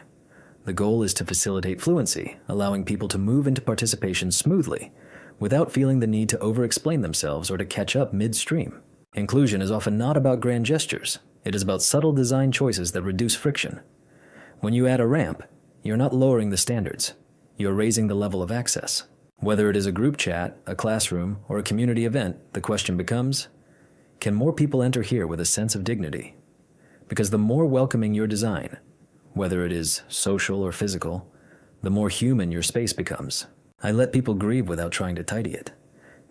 The goal is to facilitate fluency, allowing people to move into participation smoothly, without feeling the need to over-explain themselves or to catch up midstream. Inclusion is often not about grand gestures. It is about subtle design choices that reduce friction. When you add a ramp, you're not lowering the standards. You're raising the level of access. Whether it is a group chat, a classroom, or a community event, the question becomes, can more people enter here with a sense of dignity? Because the more welcoming your design, whether it is social or physical, the more human your space becomes. I let people grieve without trying to tidy it.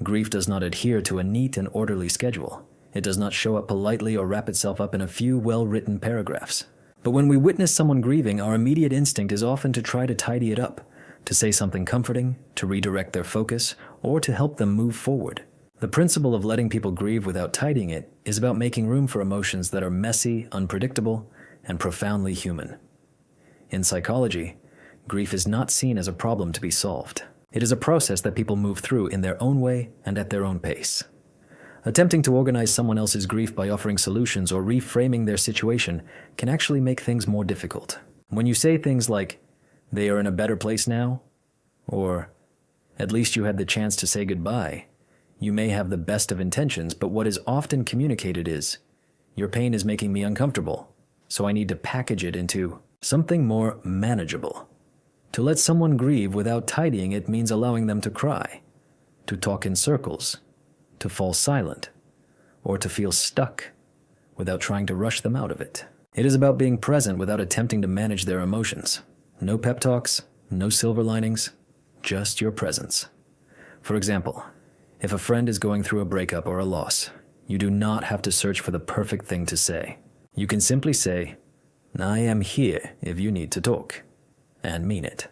Grief does not adhere to a neat and orderly schedule. It does not show up politely or wrap itself up in a few well-written paragraphs. But when we witness someone grieving, our immediate instinct is often to try to tidy it up, to say something comforting, to redirect their focus, or to help them move forward. The principle of letting people grieve without tidying it is about making room for emotions that are messy, unpredictable, and profoundly human. In psychology, grief is not seen as a problem to be solved. It is a process that people move through in their own way and at their own pace. Attempting to organize someone else's grief by offering solutions or reframing their situation can actually make things more difficult. When you say things like, "They are in a better place now," or "At least you had the chance to say goodbye," you may have the best of intentions, but what is often communicated is, "Your pain is making me uncomfortable, so I need to package it into something more manageable." To let someone grieve without tidying it means allowing them to cry, to talk in circles, to fall silent, or to feel stuck without trying to rush them out of it. It is about being present without attempting to manage their emotions. No pep talks, no silver linings, just your presence. For example, if a friend is going through a breakup or a loss, you do not have to search for the perfect thing to say. You can simply say, "I am here if you need to talk," and mean it.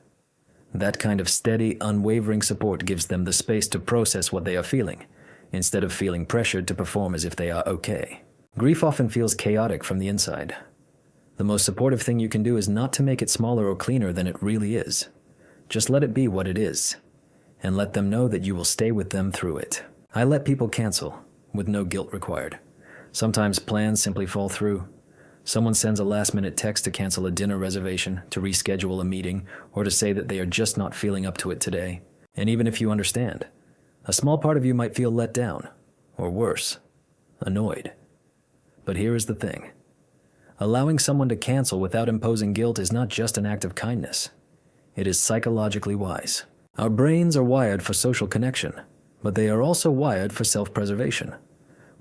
That kind of steady, unwavering support gives them the space to process what they are feeling, instead of feeling pressured to perform as if they are okay. Grief often feels chaotic from the inside. The most supportive thing you can do is not to make it smaller or cleaner than it really is. Just let it be what it is, and let them know that you will stay with them through it. I let people cancel, with no guilt required. Sometimes plans simply fall through. Someone sends a last-minute text to cancel a dinner reservation, to reschedule a meeting, or to say that they are just not feeling up to it today. And even if you understand, a small part of you might feel let down, or worse, annoyed. But here is the thing. Allowing someone to cancel without imposing guilt is not just an act of kindness. It is psychologically wise. Our brains are wired for social connection, but they are also wired for self-preservation.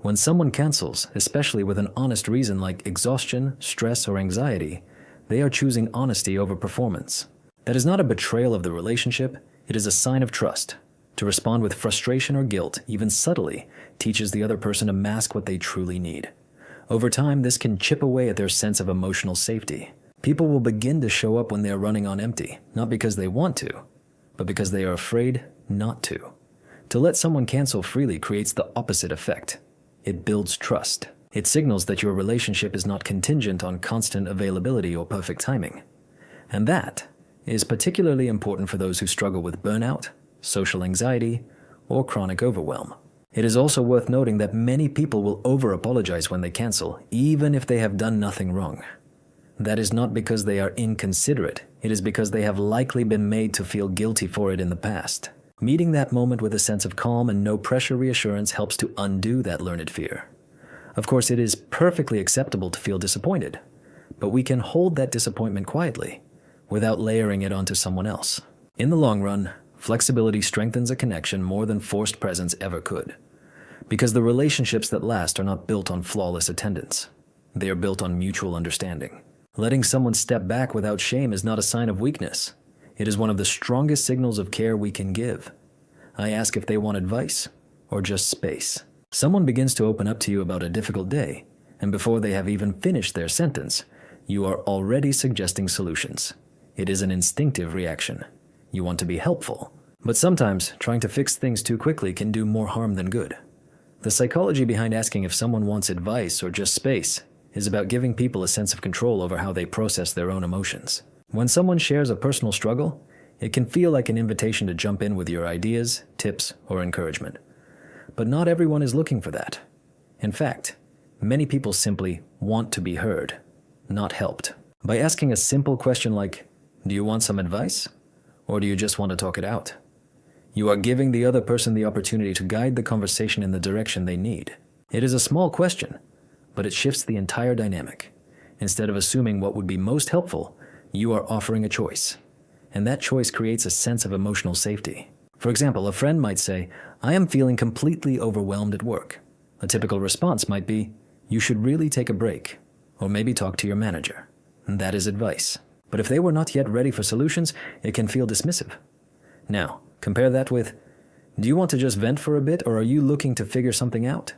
When someone cancels, especially with an honest reason like exhaustion, stress, or anxiety, they are choosing honesty over performance. That is not a betrayal of the relationship, it is a sign of trust. To respond with frustration or guilt, even subtly, teaches the other person to mask what they truly need. Over time, this can chip away at their sense of emotional safety. People will begin to show up when they are running on empty, not because they want to, but because they are afraid not to. To let someone cancel freely creates the opposite effect. It builds trust. It signals that your relationship is not contingent on constant availability or perfect timing. And that is particularly important for those who struggle with burnout, social anxiety, or chronic overwhelm. It is also worth noting that many people will over-apologize when they cancel, even if they have done nothing wrong. That is not because they are inconsiderate, it is because they have likely been made to feel guilty for it in the past. Meeting that moment with a sense of calm and no-pressure reassurance helps to undo that learned fear. Of course, it is perfectly acceptable to feel disappointed, but we can hold that disappointment quietly, without layering it onto someone else. In the long run, flexibility strengthens a connection more than forced presence ever could. Because the relationships that last are not built on flawless attendance. They are built on mutual understanding. Letting someone step back without shame is not a sign of weakness. It is one of the strongest signals of care we can give. I ask if they want advice or just space. Someone begins to open up to you about a difficult day, and before they have even finished their sentence, you are already suggesting solutions. It is an instinctive reaction. You want to be helpful, but sometimes trying to fix things too quickly can do more harm than good. The psychology behind asking if someone wants advice or just space is about giving people a sense of control over how they process their own emotions. When someone shares a personal struggle, it can feel like an invitation to jump in with your ideas, tips, or encouragement. But not everyone is looking for that. In fact, many people simply want to be heard, not helped. By asking a simple question like, "Do you want some advice? Or do you just want to talk it out?" you are giving the other person the opportunity to guide the conversation in the direction they need. It is a small question, but it shifts the entire dynamic. Instead of assuming what would be most helpful, you are offering a choice. And that choice creates a sense of emotional safety. For example, a friend might say, "I am feeling completely overwhelmed at work." A typical response might be, "You should really take a break, or maybe talk to your manager." And that is advice. But if they were not yet ready for solutions, it can feel dismissive. Now, compare that with, "Do you want to just vent for a bit, or are you looking to figure something out?"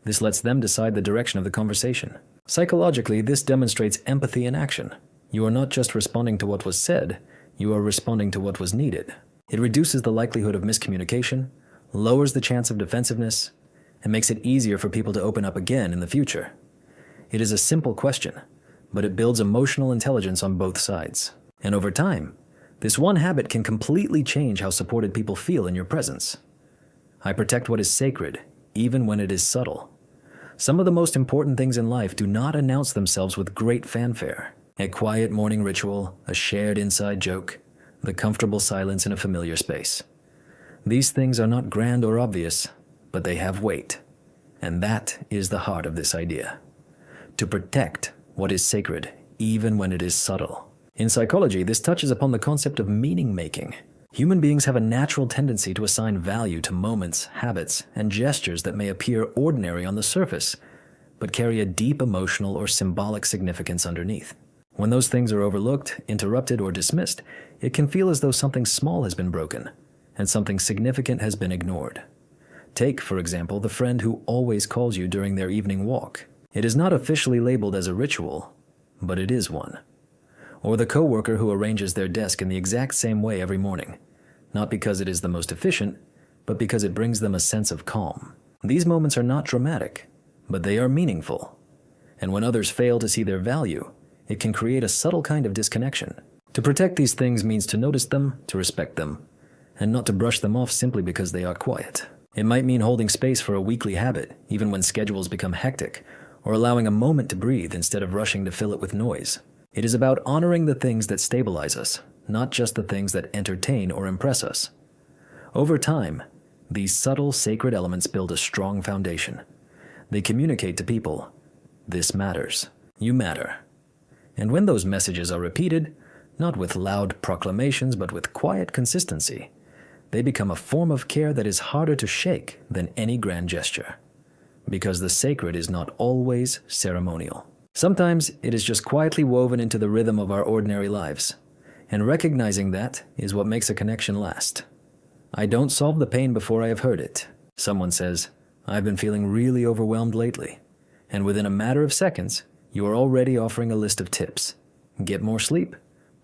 This lets them decide the direction of the conversation. Psychologically, this demonstrates empathy in action. You are not just responding to what was said, you are responding to what was needed. It reduces the likelihood of miscommunication, lowers the chance of defensiveness, and makes it easier for people to open up again in the future. It is a simple question, but it builds emotional intelligence on both sides. And over time, this one habit can completely change how supported people feel in your presence. I protect what is sacred, even when it is subtle. Some of the most important things in life do not announce themselves with great fanfare. A quiet morning ritual, a shared inside joke, the comfortable silence in a familiar space. These things are not grand or obvious, but they have weight. And that is the heart of this idea. To protect what is sacred, even when it is subtle. In psychology, this touches upon the concept of meaning-making. Human beings have a natural tendency to assign value to moments, habits, and gestures that may appear ordinary on the surface, but carry a deep emotional or symbolic significance underneath. When those things are overlooked, interrupted, or dismissed, it can feel as though something small has been broken, and something significant has been ignored. Take, for example, the friend who always calls you during their evening walk. It is not officially labeled as a ritual, but it is one. Or the coworker who arranges their desk in the exact same way every morning, not because it is the most efficient, but because it brings them a sense of calm. These moments are not dramatic, but they are meaningful. And when others fail to see their value, it can create a subtle kind of disconnection. To protect these things means to notice them, to respect them, and not to brush them off simply because they are quiet. It might mean holding space for a weekly habit, even when schedules become hectic, or allowing a moment to breathe instead of rushing to fill it with noise. It is about honoring the things that stabilize us, not just the things that entertain or impress us. Over time, these subtle, sacred elements build a strong foundation. They communicate to people, this matters, you matter. And when those messages are repeated, not with loud proclamations but with quiet consistency, they become a form of care that is harder to shake than any grand gesture. Because the sacred is not always ceremonial. Sometimes it is just quietly woven into the rhythm of our ordinary lives. And recognizing that is what makes a connection last. I don't solve the pain before I have heard it. Someone says, I've been feeling really overwhelmed lately. And within a matter of seconds, you are already offering a list of tips. Get more sleep,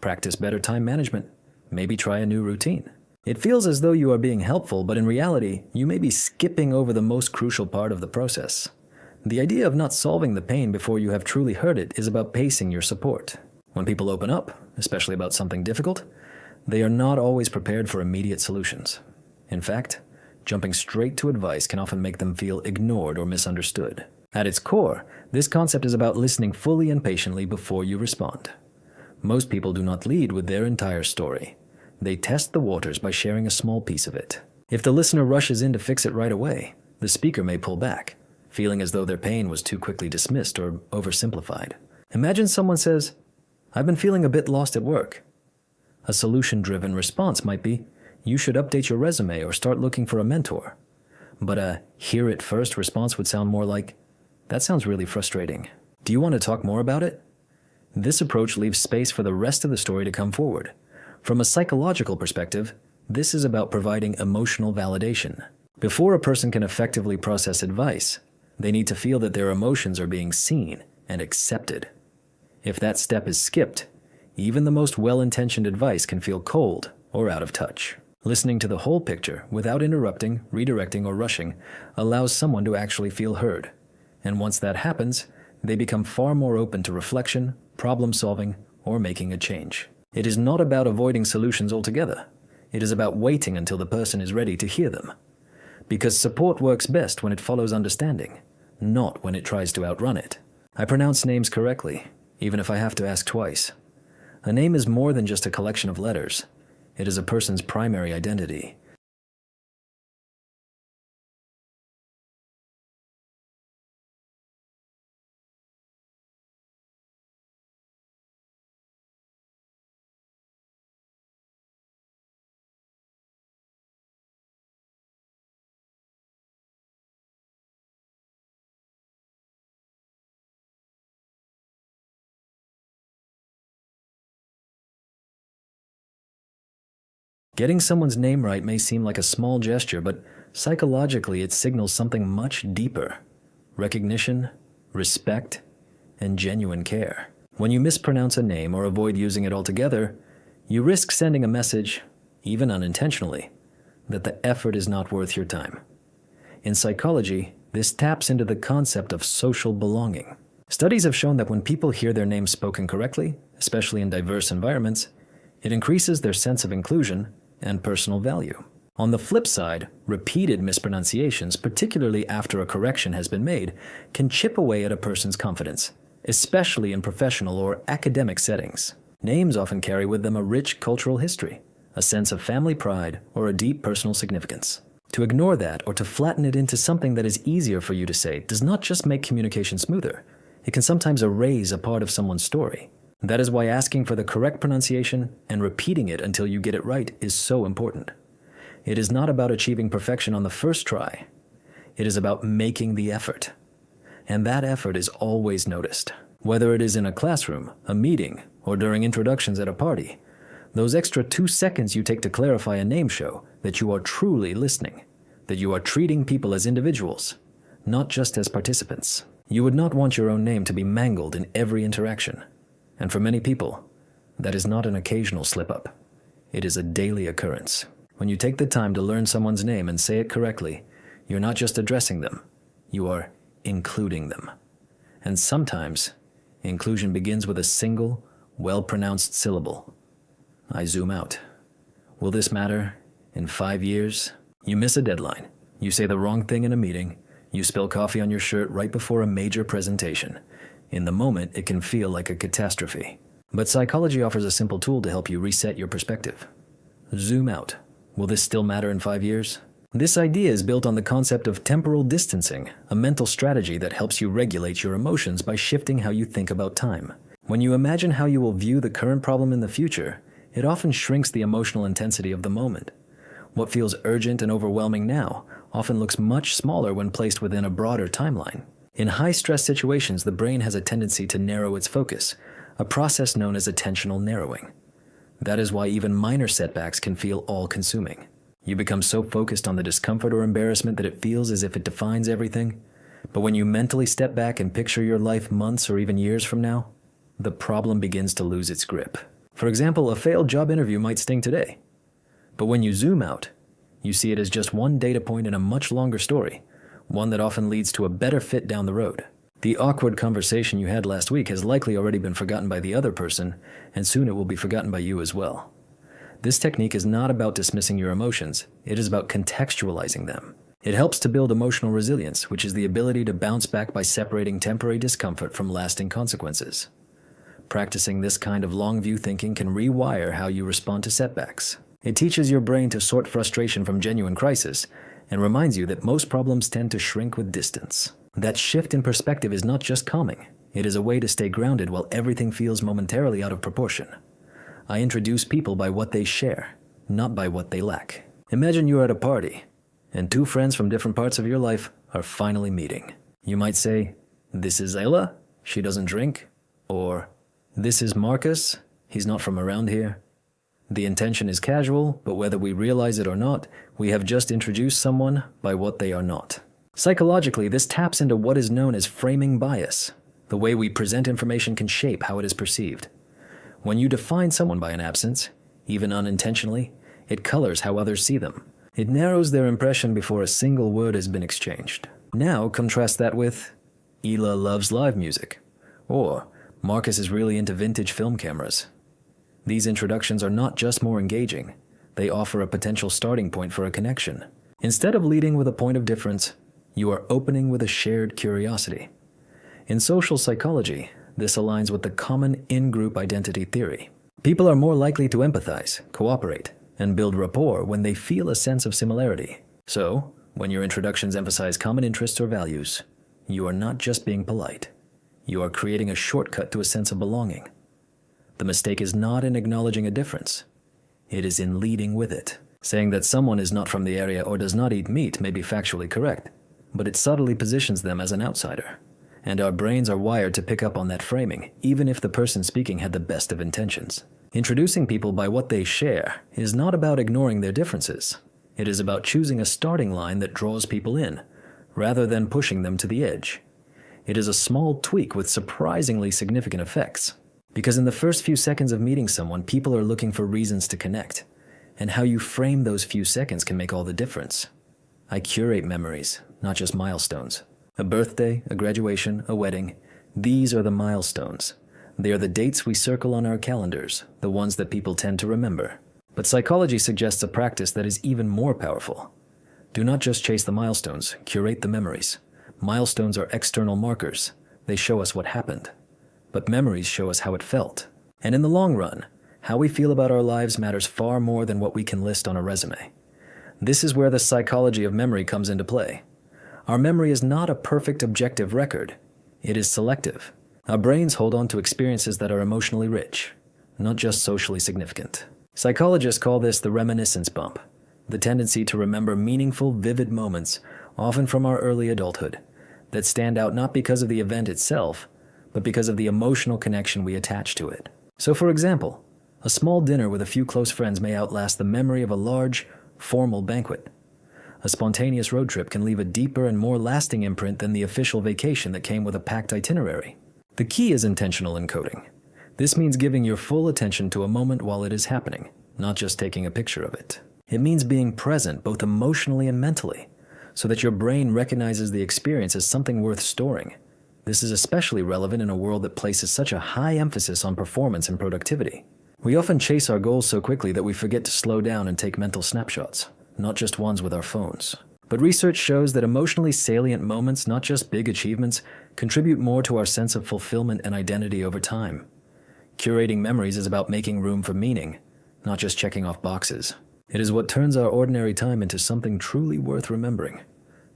practice better time management, maybe try a new routine. It feels as though you are being helpful, but in reality, you may be skipping over the most crucial part of the process. The idea of not solving the pain before you have truly heard it is about pacing your support. When people open up, especially about something difficult, they are not always prepared for immediate solutions. In fact, jumping straight to advice can often make them feel ignored or misunderstood. At its core, this concept is about listening fully and patiently before you respond. Most people do not lead with their entire story. They test the waters by sharing a small piece of it. If the listener rushes in to fix it right away, the speaker may pull back, feeling as though their pain was too quickly dismissed or oversimplified. Imagine someone says, I've been feeling a bit lost at work. A solution-driven response might be, you should update your resume or start looking for a mentor. But a hear it first response would sound more like, that sounds really frustrating. Do you want to talk more about it? This approach leaves space for the rest of the story to come forward. From a psychological perspective, this is about providing emotional validation. Before a person can effectively process advice, they need to feel that their emotions are being seen and accepted. If that step is skipped, even the most well-intentioned advice can feel cold or out of touch. Listening to the whole picture without interrupting, redirecting, or rushing allows someone to actually feel heard. And once that happens, they become far more open to reflection, problem-solving, or making a change. It is not about avoiding solutions altogether. It is about waiting until the person is ready to hear them. Because support works best when it follows understanding, not when it tries to outrun it. I pronounce names correctly, even if I have to ask twice. A name is more than just a collection of letters. It is a person's primary identity. Getting someone's name right may seem like a small gesture, but psychologically it signals something much deeper. Recognition, respect, and genuine care. When you mispronounce a name or avoid using it altogether, you risk sending a message, even unintentionally, that the effort is not worth your time. In psychology, this taps into the concept of social belonging. Studies have shown that when people hear their names spoken correctly, especially in diverse environments, it increases their sense of inclusion and personal value. On the flip side, repeated mispronunciations, particularly after a correction has been made, can chip away at a person's confidence, especially in professional or academic settings. Names often carry with them a rich cultural history, a sense of family pride, or a deep personal significance. To ignore that or to flatten it into something that is easier for you to say does not just make communication smoother, it can sometimes erase a part of someone's story. That is why asking for the correct pronunciation and repeating it until you get it right is so important. It is not about achieving perfection on the first try. It is about making the effort. And that effort is always noticed. Whether it is in a classroom, a meeting, or during introductions at a party, those extra 2 seconds you take to clarify a name show that you are truly listening, that you are treating people as individuals, not just as participants. You would not want your own name to be mangled in every interaction. And for many people, that is not an occasional slip-up. It is a daily occurrence. When you take the time to learn someone's name and say it correctly, you're not just addressing them, you are including them. And sometimes, inclusion begins with a single, well-pronounced syllable. I zoom out. Will this matter in 5 years? You miss a deadline. You say the wrong thing in a meeting. You spill coffee on your shirt right before a major presentation. In the moment, it can feel like a catastrophe. But psychology offers a simple tool to help you reset your perspective. Zoom out. Will this still matter in 5 years? This idea is built on the concept of temporal distancing, a mental strategy that helps you regulate your emotions by shifting how you think about time. When you imagine how you will view the current problem in the future, it often shrinks the emotional intensity of the moment. What feels urgent and overwhelming now often looks much smaller when placed within a broader timeline. In high-stress situations, the brain has a tendency to narrow its focus, a process known as attentional narrowing. That is why even minor setbacks can feel all-consuming. You become so focused on the discomfort or embarrassment that it feels as if it defines everything. But when you mentally step back and picture your life months or even years from now, the problem begins to lose its grip. For example, a failed job interview might sting today. But when you zoom out, you see it as just one data point in a much longer story, one that often leads to a better fit down the road. The awkward conversation you had last week has likely already been forgotten by the other person, and soon it will be forgotten by you as well. This technique is not about dismissing your emotions, it is about contextualizing them. It helps to build emotional resilience, which is the ability to bounce back by separating temporary discomfort from lasting consequences. Practicing this kind of long-view thinking can rewire how you respond to setbacks. It teaches your brain to sort frustration from genuine crisis and reminds you that most problems tend to shrink with distance. That shift in perspective is not just calming. It is a way to stay grounded while everything feels momentarily out of proportion. I introduce people by what they share, not by what they lack. Imagine you're at a party, and 2 friends from different parts of your life are finally meeting. You might say, "This is Ayla, she doesn't drink," or "This is Marcus, he's not from around here." The intention is casual, but whether we realize it or not, we have just introduced someone by what they are not. Psychologically, this taps into what is known as framing bias. The way we present information can shape how it is perceived. When you define someone by an absence, even unintentionally, it colors how others see them. It narrows their impression before a single word has been exchanged. Now contrast that with, "Ela loves live music," or "Marcus is really into vintage film cameras." These introductions are not just more engaging, they offer a potential starting point for a connection. Instead of leading with a point of difference, you are opening with a shared curiosity. In social psychology, this aligns with the common in-group identity theory. People are more likely to empathize, cooperate, and build rapport when they feel a sense of similarity. So, when your introductions emphasize common interests or values, you are not just being polite. You are creating a shortcut to a sense of belonging. The mistake is not in acknowledging a difference. It is in leading with it. Saying that someone is not from the area or does not eat meat may be factually correct, but it subtly positions them as an outsider. And our brains are wired to pick up on that framing, even if the person speaking had the best of intentions. Introducing people by what they share is not about ignoring their differences. It is about choosing a starting line that draws people in, rather than pushing them to the edge. It is a small tweak with surprisingly significant effects. Because in the first few seconds of meeting someone, people are looking for reasons to connect. And how you frame those few seconds can make all the difference. I curate memories, not just milestones. A birthday, a graduation, a wedding, these are the milestones. They are the dates we circle on our calendars, the ones that people tend to remember. But psychology suggests a practice that is even more powerful. Do not just chase the milestones, curate the memories. Milestones are external markers. They show us what happened. But memories show us how it felt. And in the long run, how we feel about our lives matters far more than what we can list on a resume. This is where the psychology of memory comes into play. Our memory is not a perfect objective record. It is selective. Our brains hold on to experiences that are emotionally rich, not just socially significant. Psychologists call this the reminiscence bump, the tendency to remember meaningful, vivid moments, often from our early adulthood, that stand out not because of the event itself, but because of the emotional connection we attach to it. So for example, a small dinner with a few close friends may outlast the memory of a large, formal banquet. A spontaneous road trip can leave a deeper and more lasting imprint than the official vacation that came with a packed itinerary. The key is intentional encoding. This means giving your full attention to a moment while it is happening, not just taking a picture of it. It means being present both emotionally and mentally, so that your brain recognizes the experience as something worth storing. This is especially relevant in a world that places such a high emphasis on performance and productivity. We often chase our goals so quickly that we forget to slow down and take mental snapshots, not just ones with our phones. But research shows that emotionally salient moments, not just big achievements, contribute more to our sense of fulfillment and identity over time. Curating memories is about making room for meaning, not just checking off boxes. It is what turns our ordinary time into something truly worth remembering.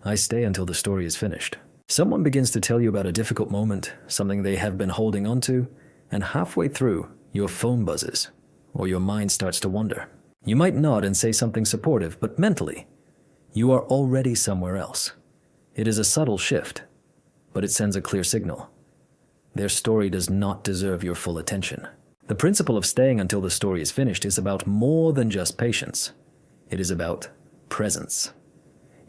I stay until the story is finished. Someone begins to tell you about a difficult moment, something they have been holding on to, and halfway through, your phone buzzes, or your mind starts to wander. You might nod and say something supportive, but mentally, you are already somewhere else. It is a subtle shift, but it sends a clear signal. Their story does not deserve your full attention. The principle of staying until the story is finished is about more than just patience. It is about presence.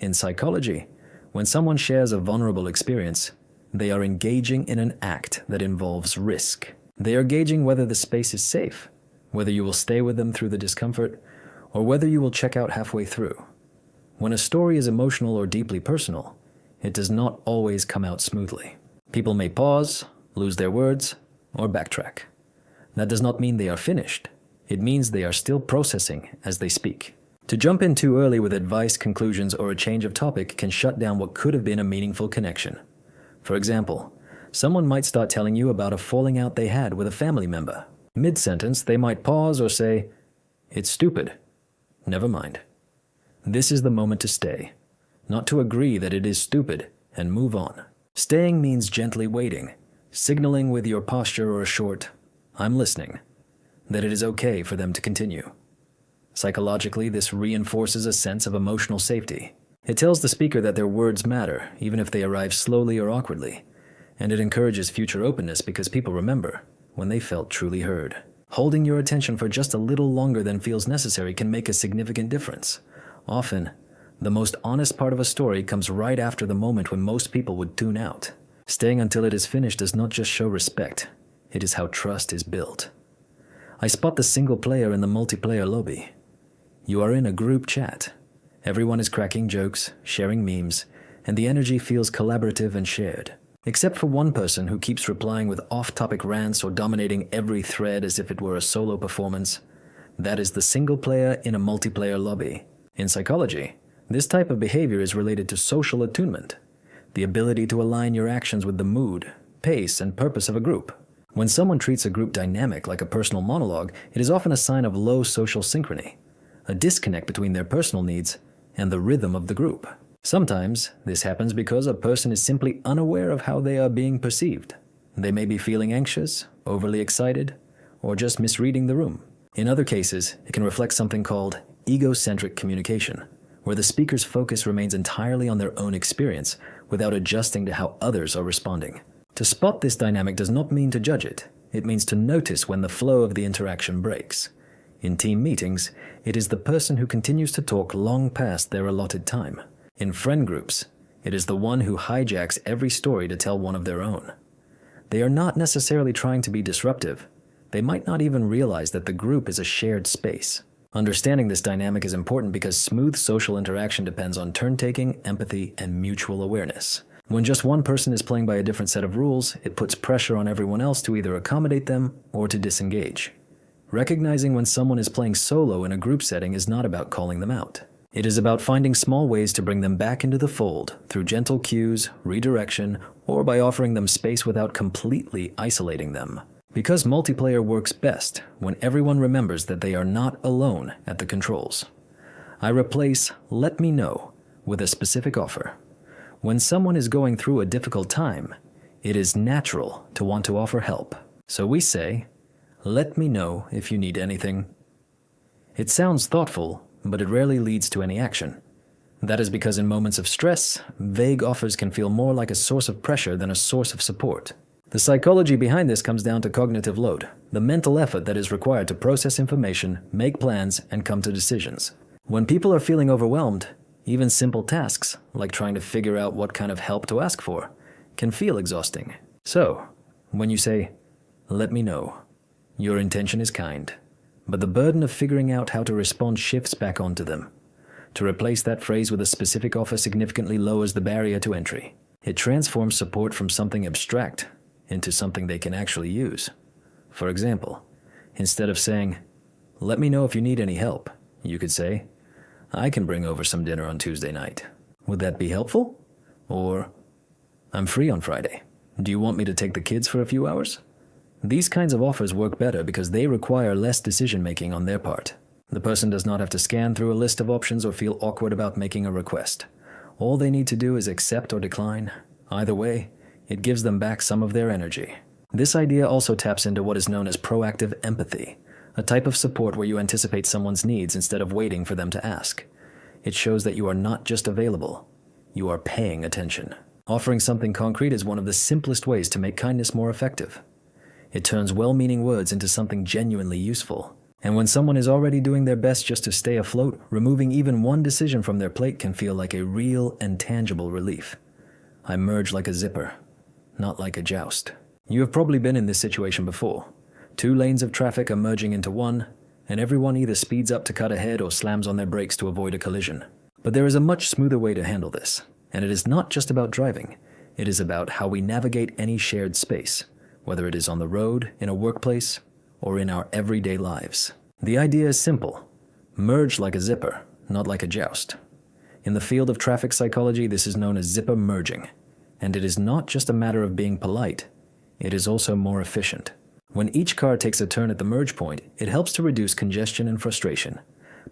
In psychology, when someone shares a vulnerable experience, they are engaging in an act that involves risk. They are gauging whether the space is safe, whether you will stay with them through the discomfort, or whether you will check out halfway through. When a story is emotional or deeply personal, it does not always come out smoothly. People may pause, lose their words, or backtrack. That does not mean they are finished. It means they are still processing as they speak. To jump in too early with advice, conclusions, or a change of topic can shut down what could have been a meaningful connection. For example, someone might start telling you about a falling out they had with a family member. Mid-sentence, they might pause or say, "It's stupid. Never mind." This is the moment to stay, not to agree that it is stupid and move on. Staying means gently waiting, signaling with your posture or a short, "I'm listening," that it is okay for them to continue. Psychologically, this reinforces a sense of emotional safety. It tells the speaker that their words matter, even if they arrive slowly or awkwardly, and it encourages future openness because people remember when they felt truly heard. Holding your attention for just a little longer than feels necessary can make a significant difference. Often, the most honest part of a story comes right after the moment when most people would tune out. Staying until it is finished does not just show respect, it is how trust is built. I spot the single player in the multiplayer lobby. You are in a group chat. Everyone is cracking jokes, sharing memes, and the energy feels collaborative and shared. Except for one person who keeps replying with off-topic rants or dominating every thread as if it were a solo performance. That is the single player in a multiplayer lobby. In psychology, this type of behavior is related to social attunement, the ability to align your actions with the mood, pace, and purpose of a group. When someone treats a group dynamic like a personal monologue, it is often a sign of low social synchrony, a disconnect between their personal needs and the rhythm of the group. Sometimes, this happens because a person is simply unaware of how they are being perceived. They may be feeling anxious, overly excited, or just misreading the room. In other cases, it can reflect something called egocentric communication, where the speaker's focus remains entirely on their own experience without adjusting to how others are responding. To spot this dynamic does not mean to judge it. It means to notice when the flow of the interaction breaks. In team meetings, it is the person who continues to talk long past their allotted time. In friend groups, it is the one who hijacks every story to tell one of their own. They are not necessarily trying to be disruptive. They might not even realize that the group is a shared space. Understanding this dynamic is important because smooth social interaction depends on turn-taking, empathy, and mutual awareness. When just one person is playing by a different set of rules, it puts pressure on everyone else to either accommodate them or to disengage. Recognizing when someone is playing solo in a group setting is not about calling them out. It is about finding small ways to bring them back into the fold through gentle cues, redirection, or by offering them space without completely isolating them. Because multiplayer works best when everyone remembers that they are not alone at the controls. I replace "let me know" with a specific offer. When someone is going through a difficult time, it is natural to want to offer help. So we say, "Let me know if you need anything." It sounds thoughtful, but it rarely leads to any action. That is because in moments of stress, vague offers can feel more like a source of pressure than a source of support. The psychology behind this comes down to cognitive load, the mental effort that is required to process information, make plans, and come to decisions. When people are feeling overwhelmed, even simple tasks, like trying to figure out what kind of help to ask for, can feel exhausting. So, when you say, "Let me know," your intention is kind, but the burden of figuring out how to respond shifts back onto them. To replace that phrase with a specific offer significantly lowers the barrier to entry. It transforms support from something abstract into something they can actually use. For example, instead of saying, "Let me know if you need any help," you could say, "I can bring over some dinner on Tuesday night. Would that be helpful?" Or, "I'm free on Friday. Do you want me to take the kids for a few hours?" These kinds of offers work better because they require less decision-making on their part. The person does not have to scan through a list of options or feel awkward about making a request. All they need to do is accept or decline. Either way, it gives them back some of their energy. This idea also taps into what is known as proactive empathy, a type of support where you anticipate someone's needs instead of waiting for them to ask. It shows that you are not just available, you are paying attention. Offering something concrete is one of the simplest ways to make kindness more effective. It turns well-meaning words into something genuinely useful. And when someone is already doing their best just to stay afloat, removing even one decision from their plate can feel like a real and tangible relief. I merge like a zipper, not like a joust. You have probably been in this situation before. Two lanes of traffic are merging into one, and everyone either speeds up to cut ahead or slams on their brakes to avoid a collision. But there is a much smoother way to handle this, and it is not just about driving. It is about how we navigate any shared space, whether it is on the road, in a workplace, or in our everyday lives. The idea is simple. Merge like a zipper, not like a joust. In the field of traffic psychology, this is known as zipper merging. And it is not just a matter of being polite, it is also more efficient. When each car takes a turn at the merge point, it helps to reduce congestion and frustration.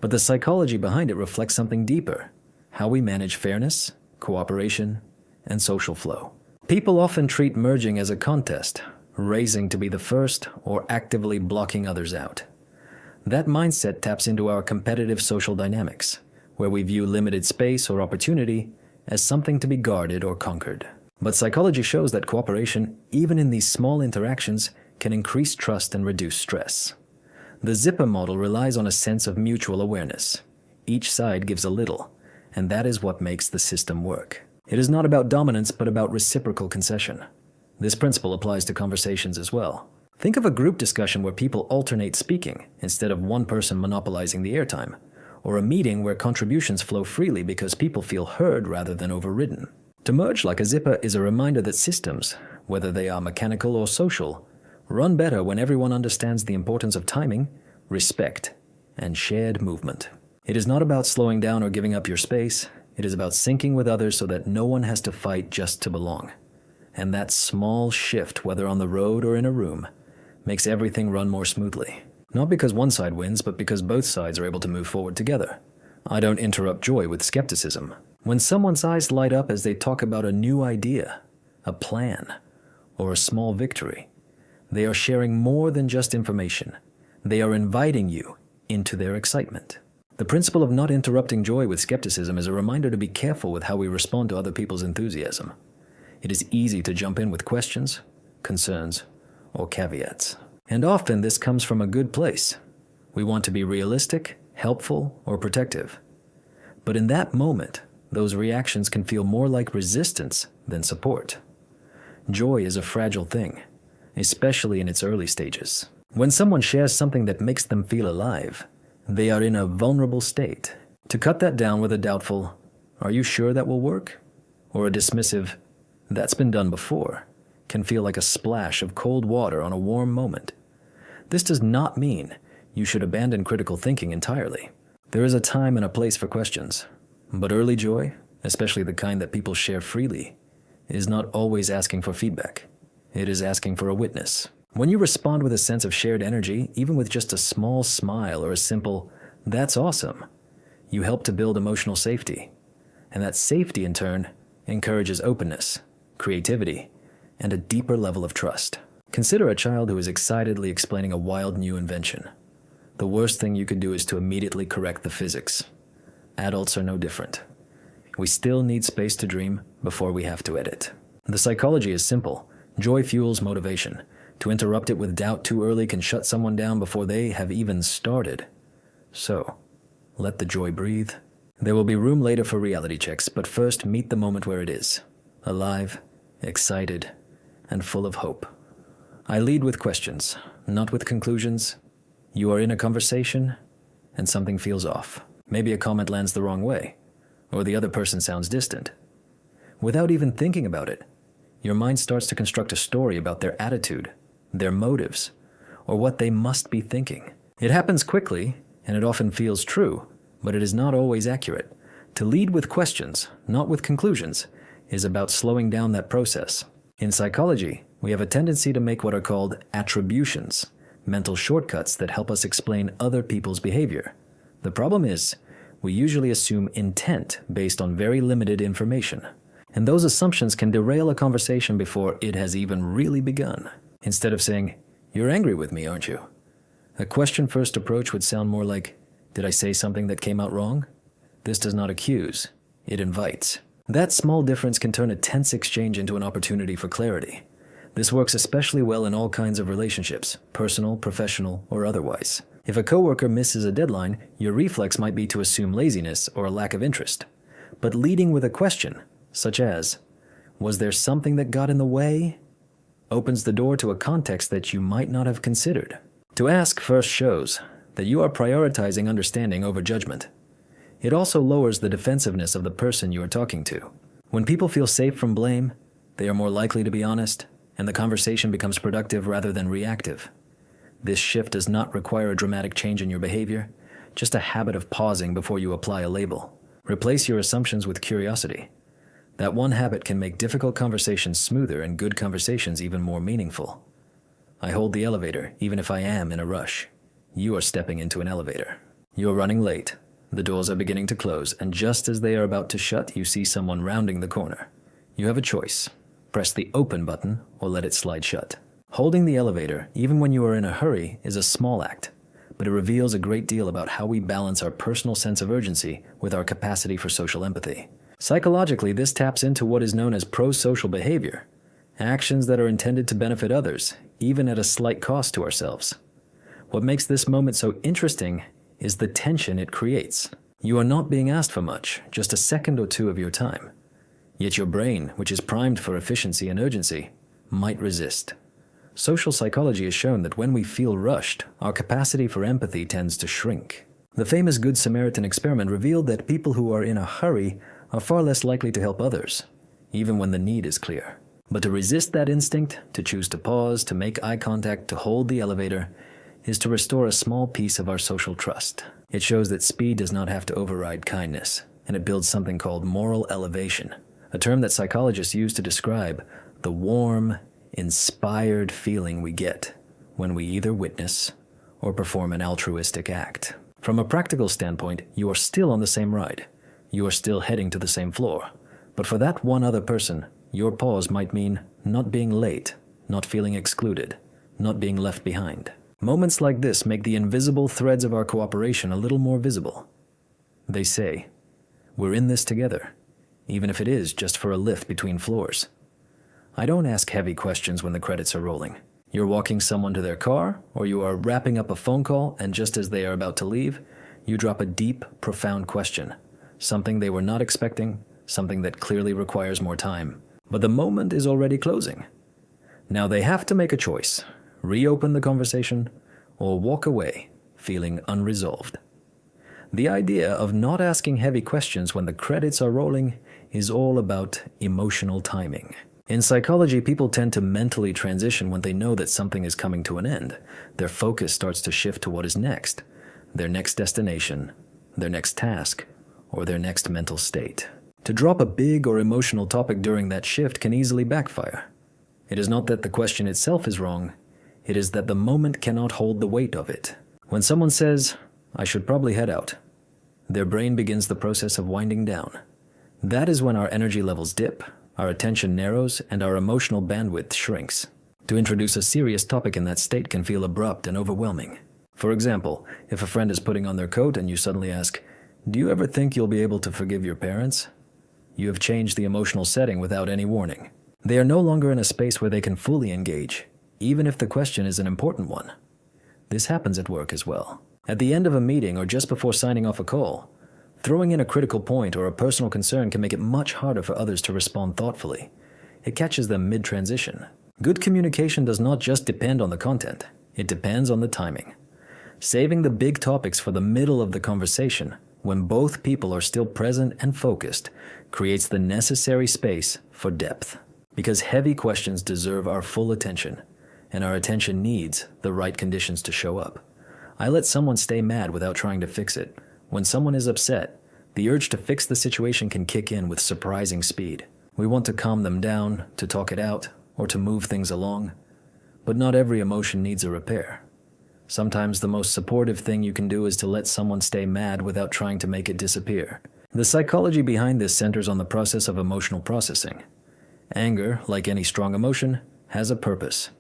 But the psychology behind it reflects something deeper: how we manage fairness, cooperation, and social flow. People often treat merging as a contest, racing to be the first or actively blocking others out. That mindset taps into our competitive social dynamics, where we view limited space or opportunity as something to be guarded or conquered. But psychology shows that cooperation, even in these small interactions, can increase trust and reduce stress. The zipper model relies on a sense of mutual awareness. Each side gives a little, and that is what makes the system work. It is not about dominance, but about reciprocal concession. This principle applies to conversations as well. Think of a group discussion where people alternate speaking instead of one person monopolizing the airtime, or a meeting where contributions flow freely because people feel heard rather than overridden. To merge like a zipper is a reminder that systems, whether they are mechanical or social, run better when everyone understands the importance of timing, respect, and shared movement. It is not about slowing down or giving up your space. It is about syncing with others so that no one has to fight just to belong. And that small shift, whether on the road or in a room, makes everything run more smoothly. Not because one side wins, but because both sides are able to move forward together. I don't interrupt joy with skepticism. When someone's eyes light up as they talk about a new idea, a plan, or a small victory, they are sharing more than just information. They are inviting you into their excitement. The principle of not interrupting joy with skepticism is a reminder to be careful with how we respond to other people's enthusiasm. It is easy to jump in with questions, concerns, or caveats. And often this comes from a good place. We want to be realistic, helpful, or protective. But in that moment, those reactions can feel more like resistance than support. Joy is a fragile thing, especially in its early stages. When someone shares something that makes them feel alive, They are in a vulnerable state. To cut that down with a doubtful, "Are you sure that will work?" or a dismissive, "That's been done before," can feel like a splash of cold water on a warm moment. This does not mean you should abandon critical thinking entirely. There is a time and a place for questions, but early joy, especially the kind that people share freely, is not always asking for feedback. It is asking for a witness. When you respond with a sense of shared energy, even with just a small smile or a simple, "That's awesome," you help to build emotional safety. And that safety, in turn, encourages openness, creativity, and a deeper level of trust. Consider a child who is excitedly explaining a wild new invention. The worst thing you could do is to immediately correct the physics. Adults are no different. We still need space to dream before we have to edit. The psychology is simple. Joy fuels motivation. To interrupt it with doubt too early can shut someone down before they have even started. So, let the joy breathe. There will be room later for reality checks, but first meet the moment where it is. Alive, excited, and full of hope. I lead with questions, not with conclusions. You are in a conversation, and something feels off. Maybe a comment lands the wrong way, or the other person sounds distant. Without even thinking about it, your mind starts to construct a story about their attitude, their motives, or what they must be thinking. It happens quickly, and it often feels true, but it is not always accurate. To lead with questions, not with conclusions, is about slowing down that process. In psychology, we have a tendency to make what are called attributions, mental shortcuts that help us explain other people's behavior. The problem is, we usually assume intent based on very limited information, and those assumptions can derail a conversation before it has even really begun. Instead of saying, "You're angry with me, aren't you?" a question-first approach would sound more like, "Did I say something that came out wrong?" This does not accuse, it invites. That small difference can turn a tense exchange into an opportunity for clarity. This works especially well in all kinds of relationships, personal, professional, or otherwise. If a coworker misses a deadline, your reflex might be to assume laziness or a lack of interest. But leading with a question, such as, "Was there something that got in the way?" opens the door to a context that you might not have considered. To ask first shows that you are prioritizing understanding over judgment. It also lowers the defensiveness of the person you are talking to. When people feel safe from blame, they are more likely to be honest, and the conversation becomes productive rather than reactive. This shift does not require a dramatic change in your behavior, just a habit of pausing before you apply a label. Replace your assumptions with curiosity. That one habit can make difficult conversations smoother and good conversations even more meaningful. I hold the elevator, even if I am in a rush. You are stepping into an elevator. You are running late. The doors are beginning to close, and just as they are about to shut, you see someone rounding the corner. You have a choice. Press the open button or let it slide shut. Holding the elevator, even when you are in a hurry, is a small act, but it reveals a great deal about how we balance our personal sense of urgency with our capacity for social empathy. Psychologically, this taps into what is known as pro-social behavior, actions that are intended to benefit others, even at a slight cost to ourselves. What makes this moment so interesting is the tension it creates. You are not being asked for much, just a second or two of your time. Yet your brain, which is primed for efficiency and urgency, might resist. Social psychology has shown that when we feel rushed, our capacity for empathy tends to shrink. The famous Good Samaritan experiment revealed that people who are in a hurry are far less likely to help others, even when the need is clear. But to resist that instinct, to choose to pause, to make eye contact, to hold the elevator, is to restore a small piece of our social trust. It shows that speed does not have to override kindness, and it builds something called moral elevation, a term that psychologists use to describe the warm, inspired feeling we get when we either witness or perform an altruistic act. From a practical standpoint, you are still on the same ride. You are still heading to the same floor. But for that one other person, your pause might mean not being late, not feeling excluded, not being left behind. Moments like this make the invisible threads of our cooperation a little more visible. They say, "We're in this together," even if it is just for a lift between floors. I don't ask heavy questions when the credits are rolling. You're walking someone to their car, or you are wrapping up a phone call, and just as they are about to leave, you drop a deep, profound question. Something they were not expecting, something that clearly requires more time. But the moment is already closing. Now they have to make a choice: reopen the conversation or walk away feeling unresolved. The idea of not asking heavy questions when the credits are rolling is all about emotional timing. In psychology, people tend to mentally transition when they know that something is coming to an end. Their focus starts to shift to what is next, their next destination, their next task, or their next mental state. To drop a big or emotional topic during that shift can easily backfire. It is not that the question itself is wrong, it is that the moment cannot hold the weight of it. When someone says, "I should probably head out," their brain begins the process of winding down. That is when our energy levels dip, our attention narrows, and our emotional bandwidth shrinks. To introduce a serious topic in that state can feel abrupt and overwhelming. For example, if a friend is putting on their coat and you suddenly ask, "Do you ever think you'll be able to forgive your parents?" You have changed the emotional setting without any warning. They are no longer in a space where they can fully engage, even if the question is an important one. This happens at work as well. At the end of a meeting or just before signing off a call, throwing in a critical point or a personal concern can make it much harder for others to respond thoughtfully. It catches them mid-transition. Good communication does not just depend on the content, it depends on the timing. Saving the big topics for the middle of the conversation, when both people are still present and focused, creates the necessary space for depth. Because heavy questions deserve our full attention, and our attention needs the right conditions to show up. I let someone stay mad without trying to fix it. When someone is upset, the urge to fix the situation can kick in with surprising speed. We want to calm them down, to talk it out, or to move things along. But not every emotion needs a repair. Sometimes the most supportive thing you can do is to let someone stay mad without trying to make it disappear. The psychology behind this centers on the process of emotional processing. Anger, like any strong emotion, has a purpose.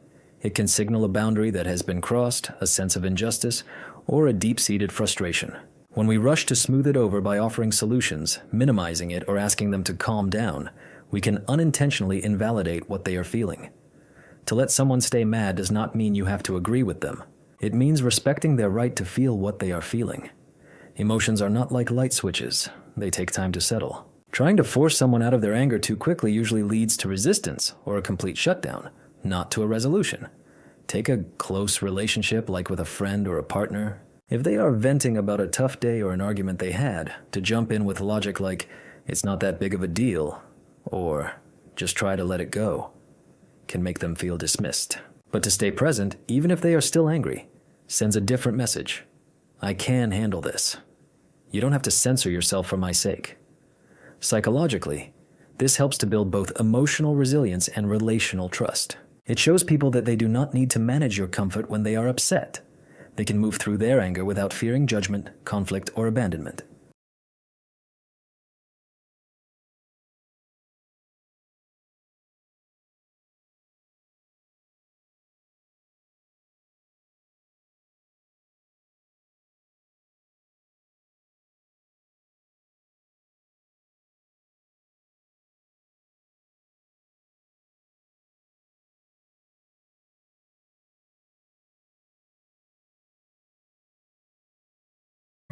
It can signal a boundary that has been crossed, a sense of injustice, or a deep-seated frustration. When we rush to smooth it over by offering solutions, minimizing it, or asking them to calm down, we can unintentionally invalidate what they are feeling. To let someone stay mad does not mean you have to agree with them. It means respecting their right to feel what they are feeling. Emotions are not like light switches. They take time to settle. Trying to force someone out of their anger too quickly usually leads to resistance or a complete shutdown, not to a resolution. Take a close relationship like with a friend or a partner. If they are venting about a tough day or an argument they had, to jump in with logic like, "It's not that big of a deal," or "Just try to let it go," can make them feel dismissed. But to stay present, even if they are still angry, sends a different message. "I can handle this. You don't have to censor yourself for my sake." Psychologically, this helps to build both emotional resilience and relational trust. It shows people that they do not need to manage your comfort when they are upset. They can move through their anger without fearing judgment, conflict, or abandonment.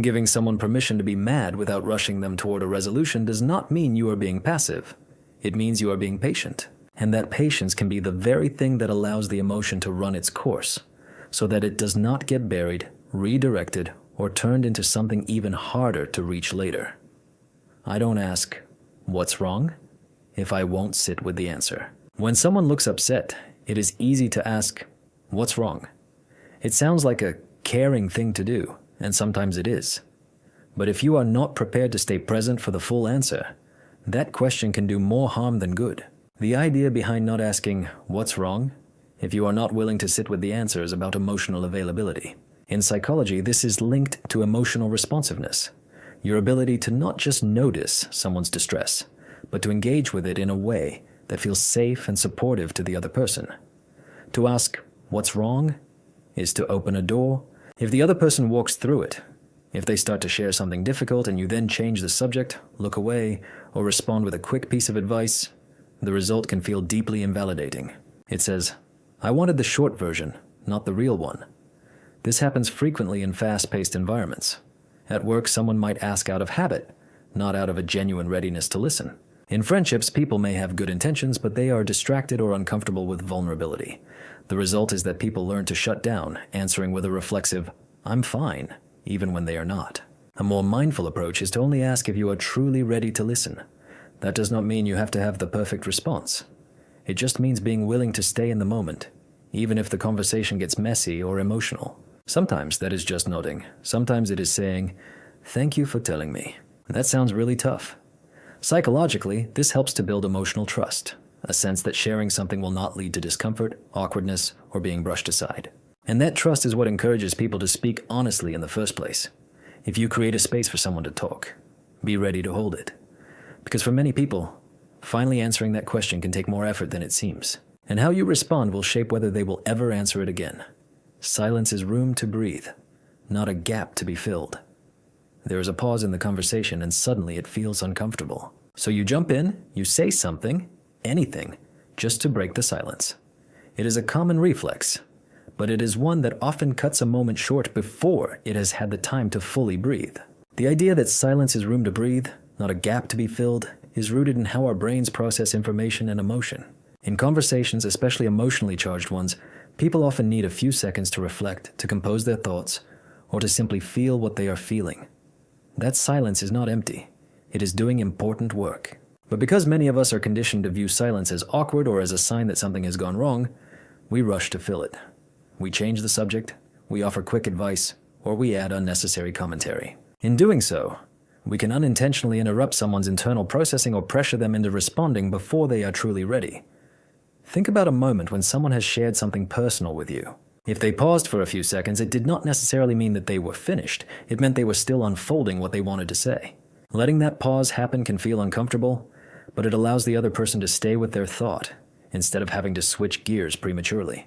Giving someone permission to be mad without rushing them toward a resolution does not mean you are being passive. It means you are being patient. And that patience can be the very thing that allows the emotion to run its course, so that it does not get buried, redirected, or turned into something even harder to reach later. I don't ask, "What's wrong?" if I won't sit with the answer. When someone looks upset, it is easy to ask, "What's wrong?" It sounds like a caring thing to do, and sometimes it is. But if you are not prepared to stay present for the full answer, that question can do more harm than good. The idea behind not asking, "What's wrong?" if you are not willing to sit with the answer is about emotional availability. In psychology, this is linked to emotional responsiveness, your ability to not just notice someone's distress, but to engage with it in a way that feels safe and supportive to the other person. To ask, "What's wrong?" is to open a door. If the other person walks through it, if they start to share something difficult and you then change the subject, look away, or respond with a quick piece of advice, the result can feel deeply invalidating. It says, "I wanted the short version, not the real one." This happens frequently in fast-paced environments. At work, someone might ask out of habit, not out of a genuine readiness to listen. In friendships, people may have good intentions, but they are distracted or uncomfortable with vulnerability. The result is that people learn to shut down, answering with a reflexive, "I'm fine," even when they are not. A more mindful approach is to only ask if you are truly ready to listen. That does not mean you have to have the perfect response. It just means being willing to stay in the moment, even if the conversation gets messy or emotional. Sometimes that is just nodding. Sometimes it is saying, "Thank you for telling me." That sounds really tough. Psychologically, this helps to build emotional trust, a sense that sharing something will not lead to discomfort, awkwardness, or being brushed aside. And that trust is what encourages people to speak honestly in the first place. If you create a space for someone to talk, be ready to hold it. Because for many people, finally answering that question can take more effort than it seems. And how you respond will shape whether they will ever answer it again. Silence is room to breathe, not a gap to be filled. There is a pause in the conversation and suddenly it feels uncomfortable. So you jump in, you say something, anything, just to break the silence. It is a common reflex, but it is one that often cuts a moment short before it has had the time to fully breathe. The idea that silence is room to breathe, not a gap to be filled, is rooted in how our brains process information and emotion. In conversations, especially emotionally charged ones, people often need a few seconds to reflect, to compose their thoughts, or to simply feel what they are feeling. That silence is not empty. It is doing important work. But because many of us are conditioned to view silence as awkward or as a sign that something has gone wrong, we rush to fill it. We change the subject, we offer quick advice, or we add unnecessary commentary. In doing so, we can unintentionally interrupt someone's internal processing or pressure them into responding before they are truly ready. Think about a moment when someone has shared something personal with you. If they paused for a few seconds, it did not necessarily mean that they were finished. It meant they were still unfolding what they wanted to say. Letting that pause happen can feel uncomfortable, but it allows the other person to stay with their thought instead of having to switch gears prematurely.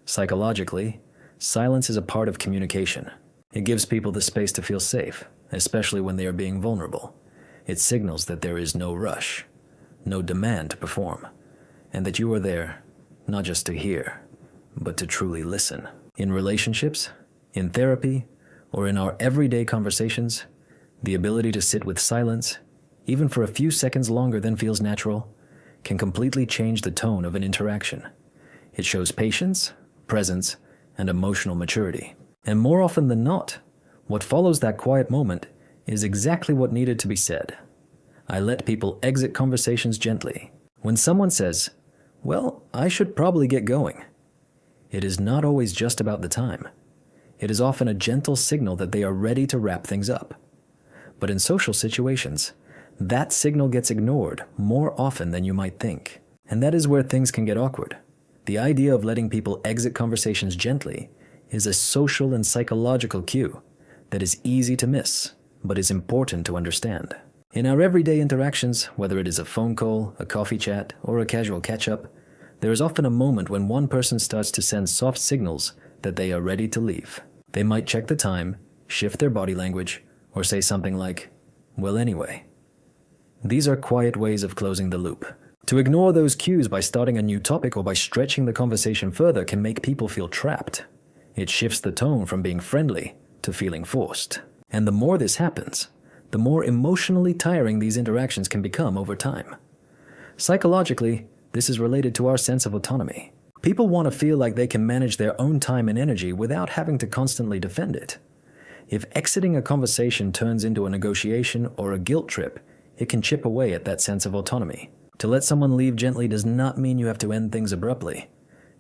Psychologically, silence is a part of communication. It gives people the space to feel safe, especially when they are being vulnerable. It signals that there is no rush, no demand to perform, and that you are there not just to hear, but to truly listen. In relationships, in therapy, or in our everyday conversations, the ability to sit with silence, even for a few seconds longer than feels natural, can completely change the tone of an interaction. It shows patience, presence, and emotional maturity. And more often than not, what follows that quiet moment is exactly what needed to be said. I let people exit conversations gently. When someone says, "Well, I should probably get going," it is not always just about the time. It is often a gentle signal that they are ready to wrap things up. But in social situations, that signal gets ignored more often than you might think. And that is where things can get awkward. The idea of letting people exit conversations gently is a social and psychological cue that is easy to miss, but is important to understand. In our everyday interactions, whether it is a phone call, a coffee chat, or a casual catch-up, there is often a moment when one person starts to send soft signals that they are ready to leave. They might check the time, shift their body language, or say something like, "Well, anyway." These are quiet ways of closing the loop. To ignore those cues by starting a new topic or by stretching the conversation further can make people feel trapped. It shifts the tone from being friendly to feeling forced. And the more this happens, the more emotionally tiring these interactions can become over time. Psychologically, this is related to our sense of autonomy. People want to feel like they can manage their own time and energy without having to constantly defend it. If exiting a conversation turns into a negotiation or a guilt trip, it can chip away at that sense of autonomy. To let someone leave gently does not mean you have to end things abruptly.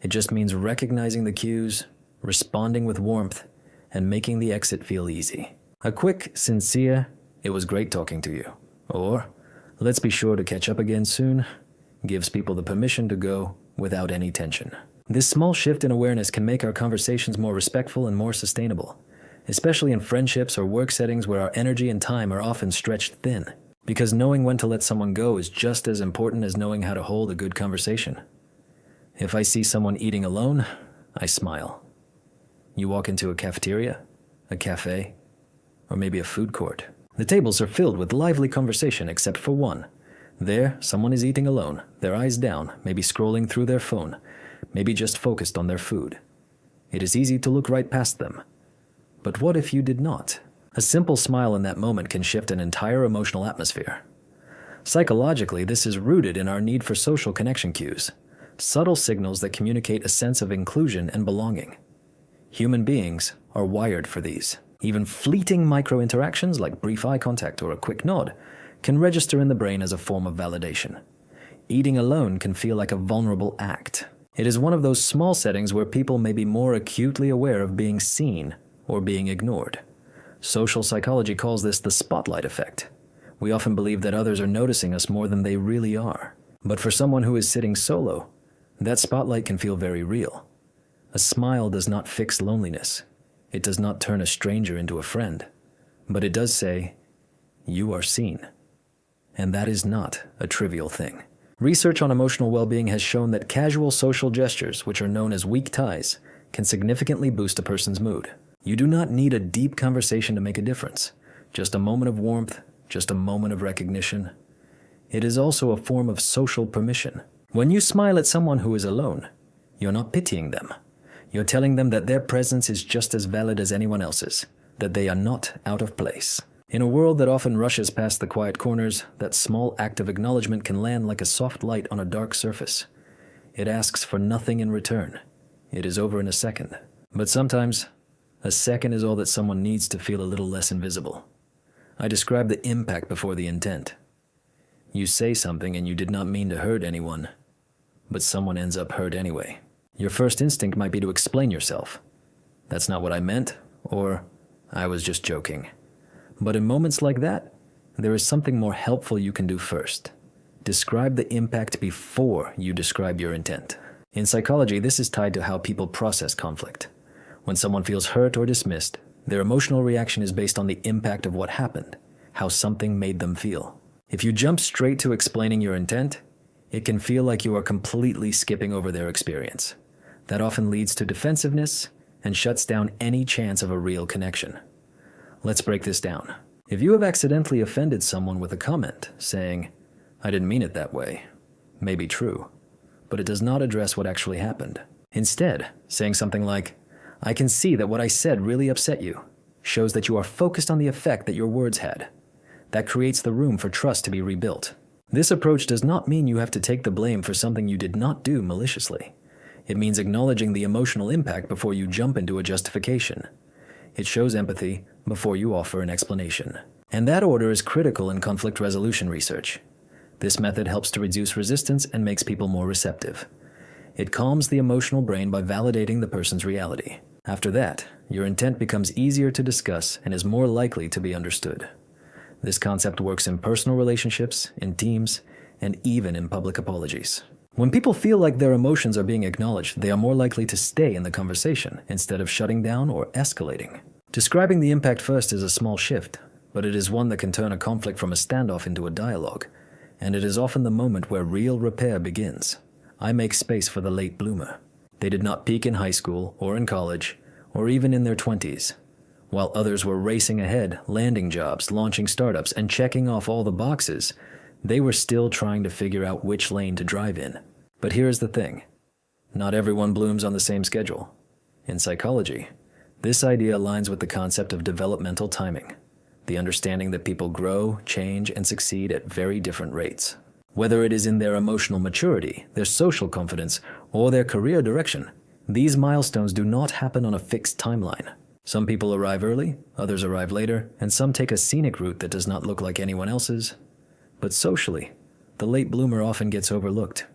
It just means recognizing the cues, responding with warmth, and making the exit feel easy. A quick, sincere, "It was great talking to you," or "Let's be sure to catch up again soon," gives people the permission to go without any tension. This small shift in awareness can make our conversations more respectful and more sustainable, especially in friendships or work settings where our energy and time are often stretched thin. Because knowing when to let someone go is just as important as knowing how to hold a good conversation. If I see someone eating alone, I smile. You walk into a cafeteria, a cafe, or maybe a food court. The tables are filled with lively conversation except for one. There, someone is eating alone, their eyes down, maybe scrolling through their phone, maybe just focused on their food. It is easy to look right past them. But what if you did not? A simple smile in that moment can shift an entire emotional atmosphere. Psychologically, this is rooted in our need for social connection cues, subtle signals that communicate a sense of inclusion and belonging. Human beings are wired for these. Even fleeting micro-interactions like brief eye contact or a quick nod can register in the brain as a form of validation. Eating alone can feel like a vulnerable act. It is one of those small settings where people may be more acutely aware of being seen or being ignored. Social psychology calls this the spotlight effect. We often believe that others are noticing us more than they really are. But for someone who is sitting solo, that spotlight can feel very real. A smile does not fix loneliness. It does not turn a stranger into a friend. But it does say, "You are seen." And that is not a trivial thing. Research on emotional well-being has shown that casual social gestures, which are known as weak ties, can significantly boost a person's mood. You do not need a deep conversation to make a difference. Just a moment of warmth, just a moment of recognition. It is also a form of social permission. When you smile at someone who is alone, you're not pitying them. You're telling them that their presence is just as valid as anyone else's, that they are not out of place. In a world that often rushes past the quiet corners, that small act of acknowledgement can land like a soft light on a dark surface. It asks for nothing in return. It is over in a second. But sometimes, a second is all that someone needs to feel a little less invisible. I describe the impact before the intent. You say something and you did not mean to hurt anyone, but someone ends up hurt anyway. Your first instinct might be to explain yourself. "That's not what I meant," or "I was just joking." But in moments like that, there is something more helpful you can do first. Describe the impact before you describe your intent. In psychology, this is tied to how people process conflict. When someone feels hurt or dismissed, their emotional reaction is based on the impact of what happened, how something made them feel. If you jump straight to explaining your intent, it can feel like you are completely skipping over their experience. That often leads to defensiveness and shuts down any chance of a real connection. Let's break this down. If you have accidentally offended someone with a comment saying, "I didn't mean it that way," may be true, but it does not address what actually happened. Instead, saying something like, "I can see that what I said really upset you," shows that you are focused on the effect that your words had. That creates the room for trust to be rebuilt. This approach does not mean you have to take the blame for something you did not do maliciously. It means acknowledging the emotional impact before you jump into a justification. It shows empathy before you offer an explanation. And that order is critical in conflict resolution research. This method helps to reduce resistance and makes people more receptive. It calms the emotional brain by validating the person's reality. After that, your intent becomes easier to discuss and is more likely to be understood. This concept works in personal relationships, in teams, and even in public apologies. When people feel like their emotions are being acknowledged, they are more likely to stay in the conversation instead of shutting down or escalating. Describing the impact first is a small shift, but it is one that can turn a conflict from a standoff into a dialogue, and it is often the moment where real repair begins. I make space for the late bloomer. They did not peak in high school or in college, or even in their 20s. While others were racing ahead, landing jobs, launching startups, and checking off all the boxes, they were still trying to figure out which lane to drive in. But here is the thing. Not everyone blooms on the same schedule. In psychology, this idea aligns with the concept of developmental timing, the understanding that people grow, change, and succeed at very different rates. Whether it is in their emotional maturity, their social confidence, or their career direction, these milestones do not happen on a fixed timeline. Some people arrive early, others arrive later, and some take a scenic route that does not look like anyone else's. But socially, the late bloomer often gets overlooked.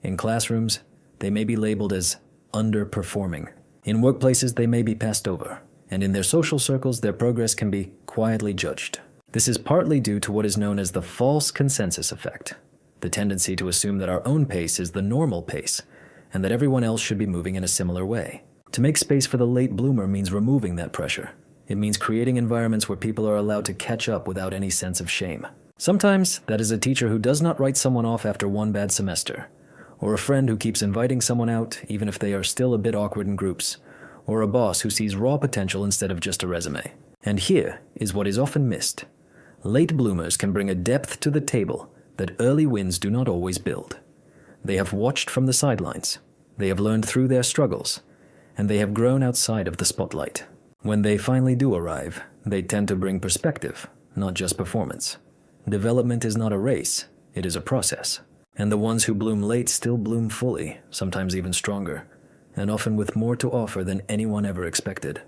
In classrooms, they may be labeled as underperforming. In workplaces, they may be passed over. And in their social circles, their progress can be quietly judged. This is partly due to what is known as the false consensus effect, the tendency to assume that our own pace is the normal pace, and that everyone else should be moving in a similar way. To make space for the late bloomer means removing that pressure. It means creating environments where people are allowed to catch up without any sense of shame. Sometimes, that is a teacher who does not write someone off after one bad semester, or a friend who keeps inviting someone out even if they are still a bit awkward in groups, or a boss who sees raw potential instead of just a resume. And here is what is often missed. Late bloomers can bring a depth to the table that early wins do not always build. They have watched from the sidelines, they have learned through their struggles, and they have grown outside of the spotlight. When they finally do arrive, they tend to bring perspective, not just performance. Development is not a race, it is a process. And the ones who bloom late still bloom fully, sometimes even stronger, and often with more to offer than anyone ever expected.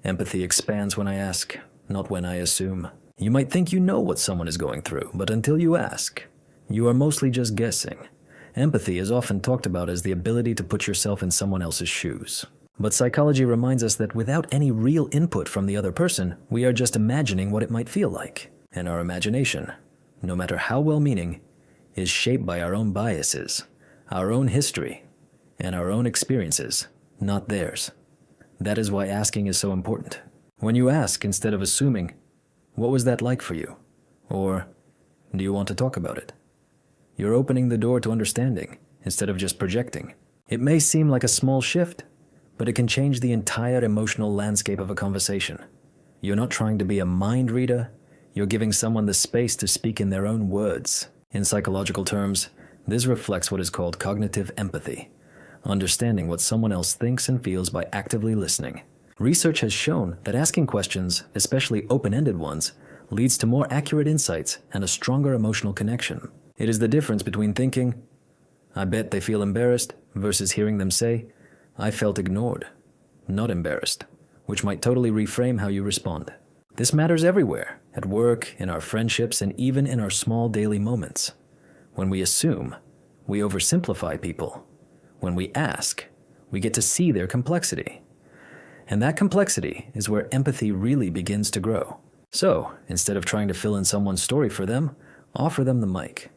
Empathy expands when I ask, not when I assume. You might think you know what someone is going through, but until you ask, you are mostly just guessing. Empathy is often talked about as the ability to put yourself in someone else's shoes. But psychology reminds us that without any real input from the other person, we are just imagining what it might feel like. And our imagination, no matter how well-meaning, is shaped by our own biases, our own history, and our own experiences, not theirs. That is why asking is so important. When you ask instead of assuming, "What was that like for you?" Or, "Do you want to talk about it?" You're opening the door to understanding instead of just projecting. It may seem like a small shift, but it can change the entire emotional landscape of a conversation. You're not trying to be a mind reader, you're giving someone the space to speak in their own words. In psychological terms, this reflects what is called cognitive empathy, understanding what someone else thinks and feels by actively listening. Research has shown that asking questions, especially open-ended ones, leads to more accurate insights and a stronger emotional connection. It is the difference between thinking, "I bet they feel embarrassed," versus hearing them say, "I felt ignored, not embarrassed," which might totally reframe how you respond. This matters everywhere, at work, in our friendships, and even in our small daily moments. When we assume, we oversimplify people. When we ask, we get to see their complexity. And that complexity is where empathy really begins to grow. So, instead of trying to fill in someone's story for them, offer them the mic.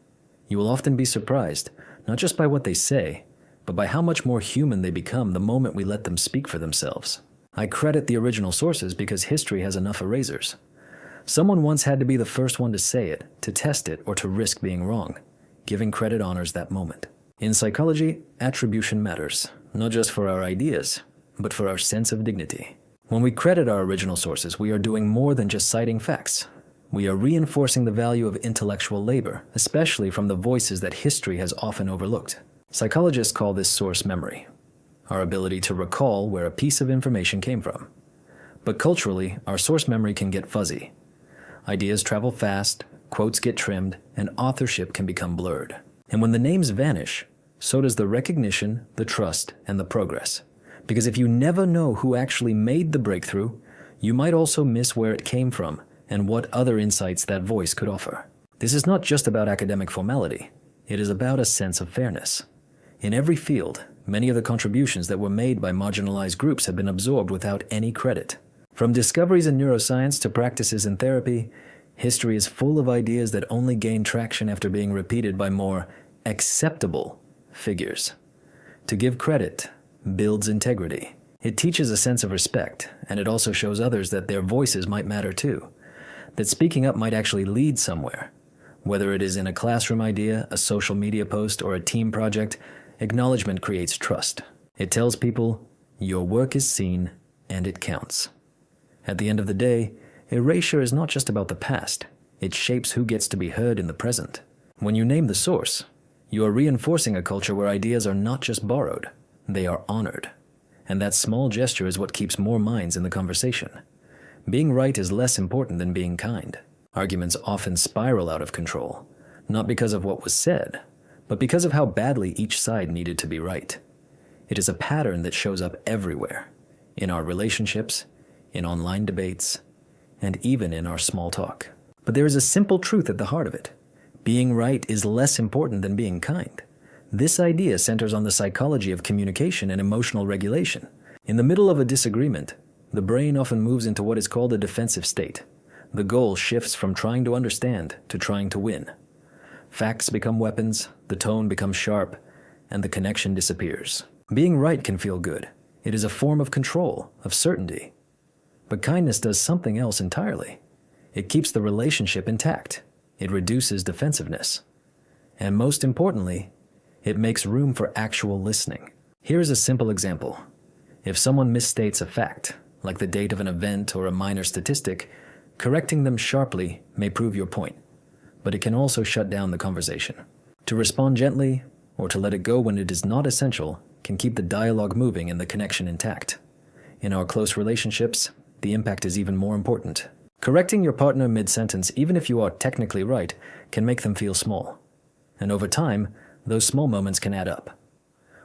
You will often be surprised, not just by what they say, but by how much more human they become the moment we let them speak for themselves. I credit the original sources because history has enough erasers. Someone once had to be the first one to say it, to test it, or to risk being wrong. Giving credit honors that moment. In psychology, attribution matters, not just for our ideas, but for our sense of dignity. When we credit our original sources, we are doing more than just citing facts. We are reinforcing the value of intellectual labor, especially from the voices that history has often overlooked. Psychologists call this source memory, our ability to recall where a piece of information came from. But culturally, our source memory can get fuzzy. Ideas travel fast, quotes get trimmed, and authorship can become blurred. And when the names vanish, so does the recognition, the trust, and the progress. Because if you never know who actually made the breakthrough, you might also miss where it came from and what other insights that voice could offer. This is not just about academic formality. It is about a sense of fairness. In every field, many of the contributions that were made by marginalized groups have been absorbed without any credit. From discoveries in neuroscience to practices in therapy, history is full of ideas that only gain traction after being repeated by more acceptable figures. To give credit builds integrity. It teaches a sense of respect, and it also shows others that their voices might matter too, that speaking up might actually lead somewhere. Whether it is in a classroom idea, a social media post, or a team project, acknowledgement creates trust. It tells people, your work is seen and it counts. At the end of the day, erasure is not just about the past. It shapes who gets to be heard in the present. When you name the source, you are reinforcing a culture where ideas are not just borrowed, they are honored. And that small gesture is what keeps more minds in the conversation. Being right is less important than being kind. Arguments often spiral out of control, not because of what was said, but because of how badly each side needed to be right. It is a pattern that shows up everywhere, in our relationships, in online debates, and even in our small talk. But there is a simple truth at the heart of it. Being right is less important than being kind. This idea centers on the psychology of communication and emotional regulation. In the middle of a disagreement, the brain often moves into what is called a defensive state. The goal shifts from trying to understand to trying to win. Facts become weapons, the tone becomes sharp, and the connection disappears. Being right can feel good. It is a form of control, of certainty. But kindness does something else entirely. It keeps the relationship intact. It reduces defensiveness. And most importantly, it makes room for actual listening. Here is a simple example. If someone misstates a fact, like the date of an event or a minor statistic, correcting them sharply may prove your point, but it can also shut down the conversation. To respond gently, or to let it go when it is not essential, can keep the dialogue moving and the connection intact. In our close relationships, the impact is even more important. Correcting your partner mid-sentence, even if you are technically right, can make them feel small. And over time, those small moments can add up.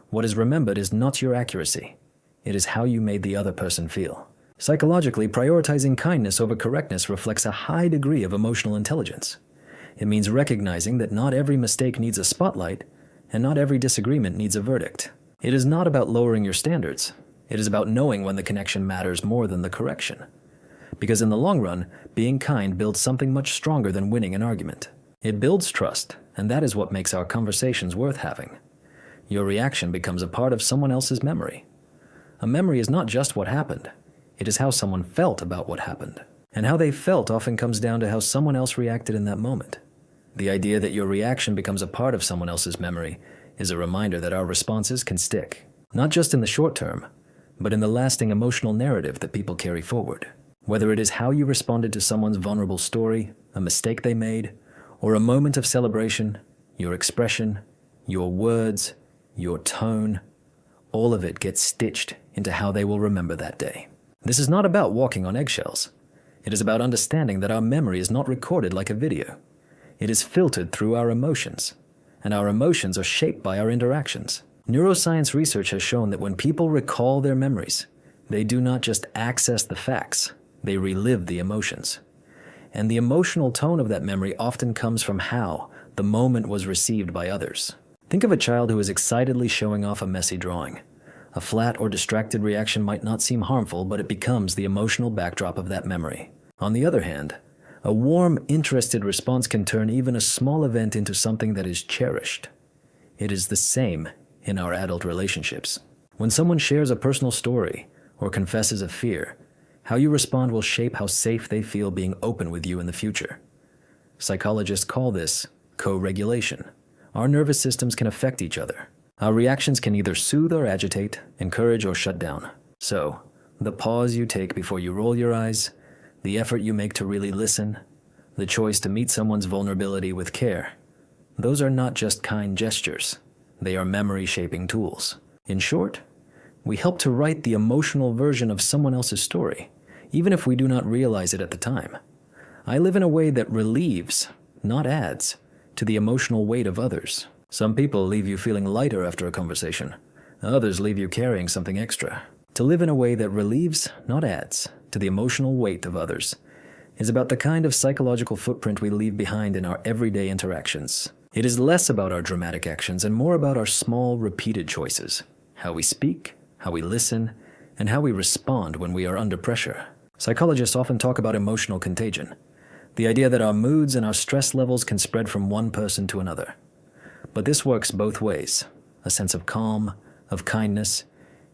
What is remembered is not your accuracy. It is how you made the other person feel. Psychologically, prioritizing kindness over correctness reflects a high degree of emotional intelligence. It means recognizing that not every mistake needs a spotlight, and not every disagreement needs a verdict. It is not about lowering your standards. It is about knowing when the connection matters more than the correction. Because in the long run, being kind builds something much stronger than winning an argument. It builds trust, and that is what makes our conversations worth having. Your reaction becomes a part of someone else's memory. A memory is not just what happened. It is how someone felt about what happened. And how they felt often comes down to how someone else reacted in that moment. The idea that your reaction becomes a part of someone else's memory is a reminder that our responses can stick, not just in the short term, but in the lasting emotional narrative that people carry forward. Whether it is how you responded to someone's vulnerable story, a mistake they made, or a moment of celebration, your expression, your words, your tone, all of it gets stitched into how they will remember that day. This is not about walking on eggshells. It is about understanding that our memory is not recorded like a video. It is filtered through our emotions, and our emotions are shaped by our interactions. Neuroscience research has shown that when people recall their memories, they do not just access the facts, they relive the emotions. And the emotional tone of that memory often comes from how the moment was received by others. Think of a child who is excitedly showing off a messy drawing. A flat or distracted reaction might not seem harmful, but it becomes the emotional backdrop of that memory. On the other hand, a warm, interested response can turn even a small event into something that is cherished. It is the same in our adult relationships. When someone shares a personal story or confesses a fear, how you respond will shape how safe they feel being open with you in the future. Psychologists call this co-regulation. Our nervous systems can affect each other. Our reactions can either soothe or agitate, encourage or shut down. So, the pause you take before you roll your eyes, the effort you make to really listen, the choice to meet someone's vulnerability with care, those are not just kind gestures. They are memory-shaping tools. In short, we help to write the emotional version of someone else's story, even if we do not realize it at the time. I live in a way that relieves, not adds, to the emotional weight of others. Some people leave you feeling lighter after a conversation. Others leave you carrying something extra. To live in a way that relieves, not adds, to the emotional weight of others is about the kind of psychological footprint we leave behind in our everyday interactions. It is less about our dramatic actions and more about our small, repeated choices. How we speak, how we listen, and how we respond when we are under pressure. Psychologists often talk about emotional contagion, the idea that our moods and our stress levels can spread from one person to another. But this works both ways. A sense of calm, of kindness,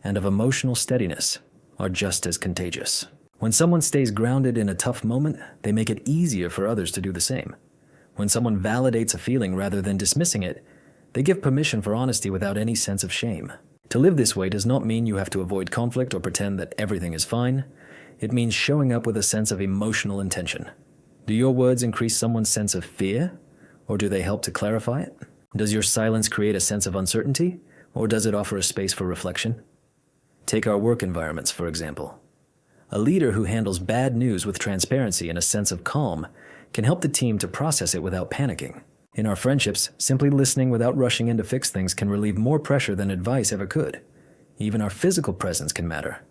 and of emotional steadiness are just as contagious. When someone stays grounded in a tough moment, they make it easier for others to do the same. When someone validates a feeling rather than dismissing it, they give permission for honesty without any sense of shame. To live this way does not mean you have to avoid conflict or pretend that everything is fine. It means showing up with a sense of emotional intention. Do your words increase someone's sense of fear, or do they help to clarify it? Does your silence create a sense of uncertainty, or does it offer a space for reflection? Take our work environments, for example. A leader who handles bad news with transparency and a sense of calm can help the team to process it without panicking. In our friendships, simply listening without rushing in to fix things can relieve more pressure than advice ever could. Even our physical presence can matter.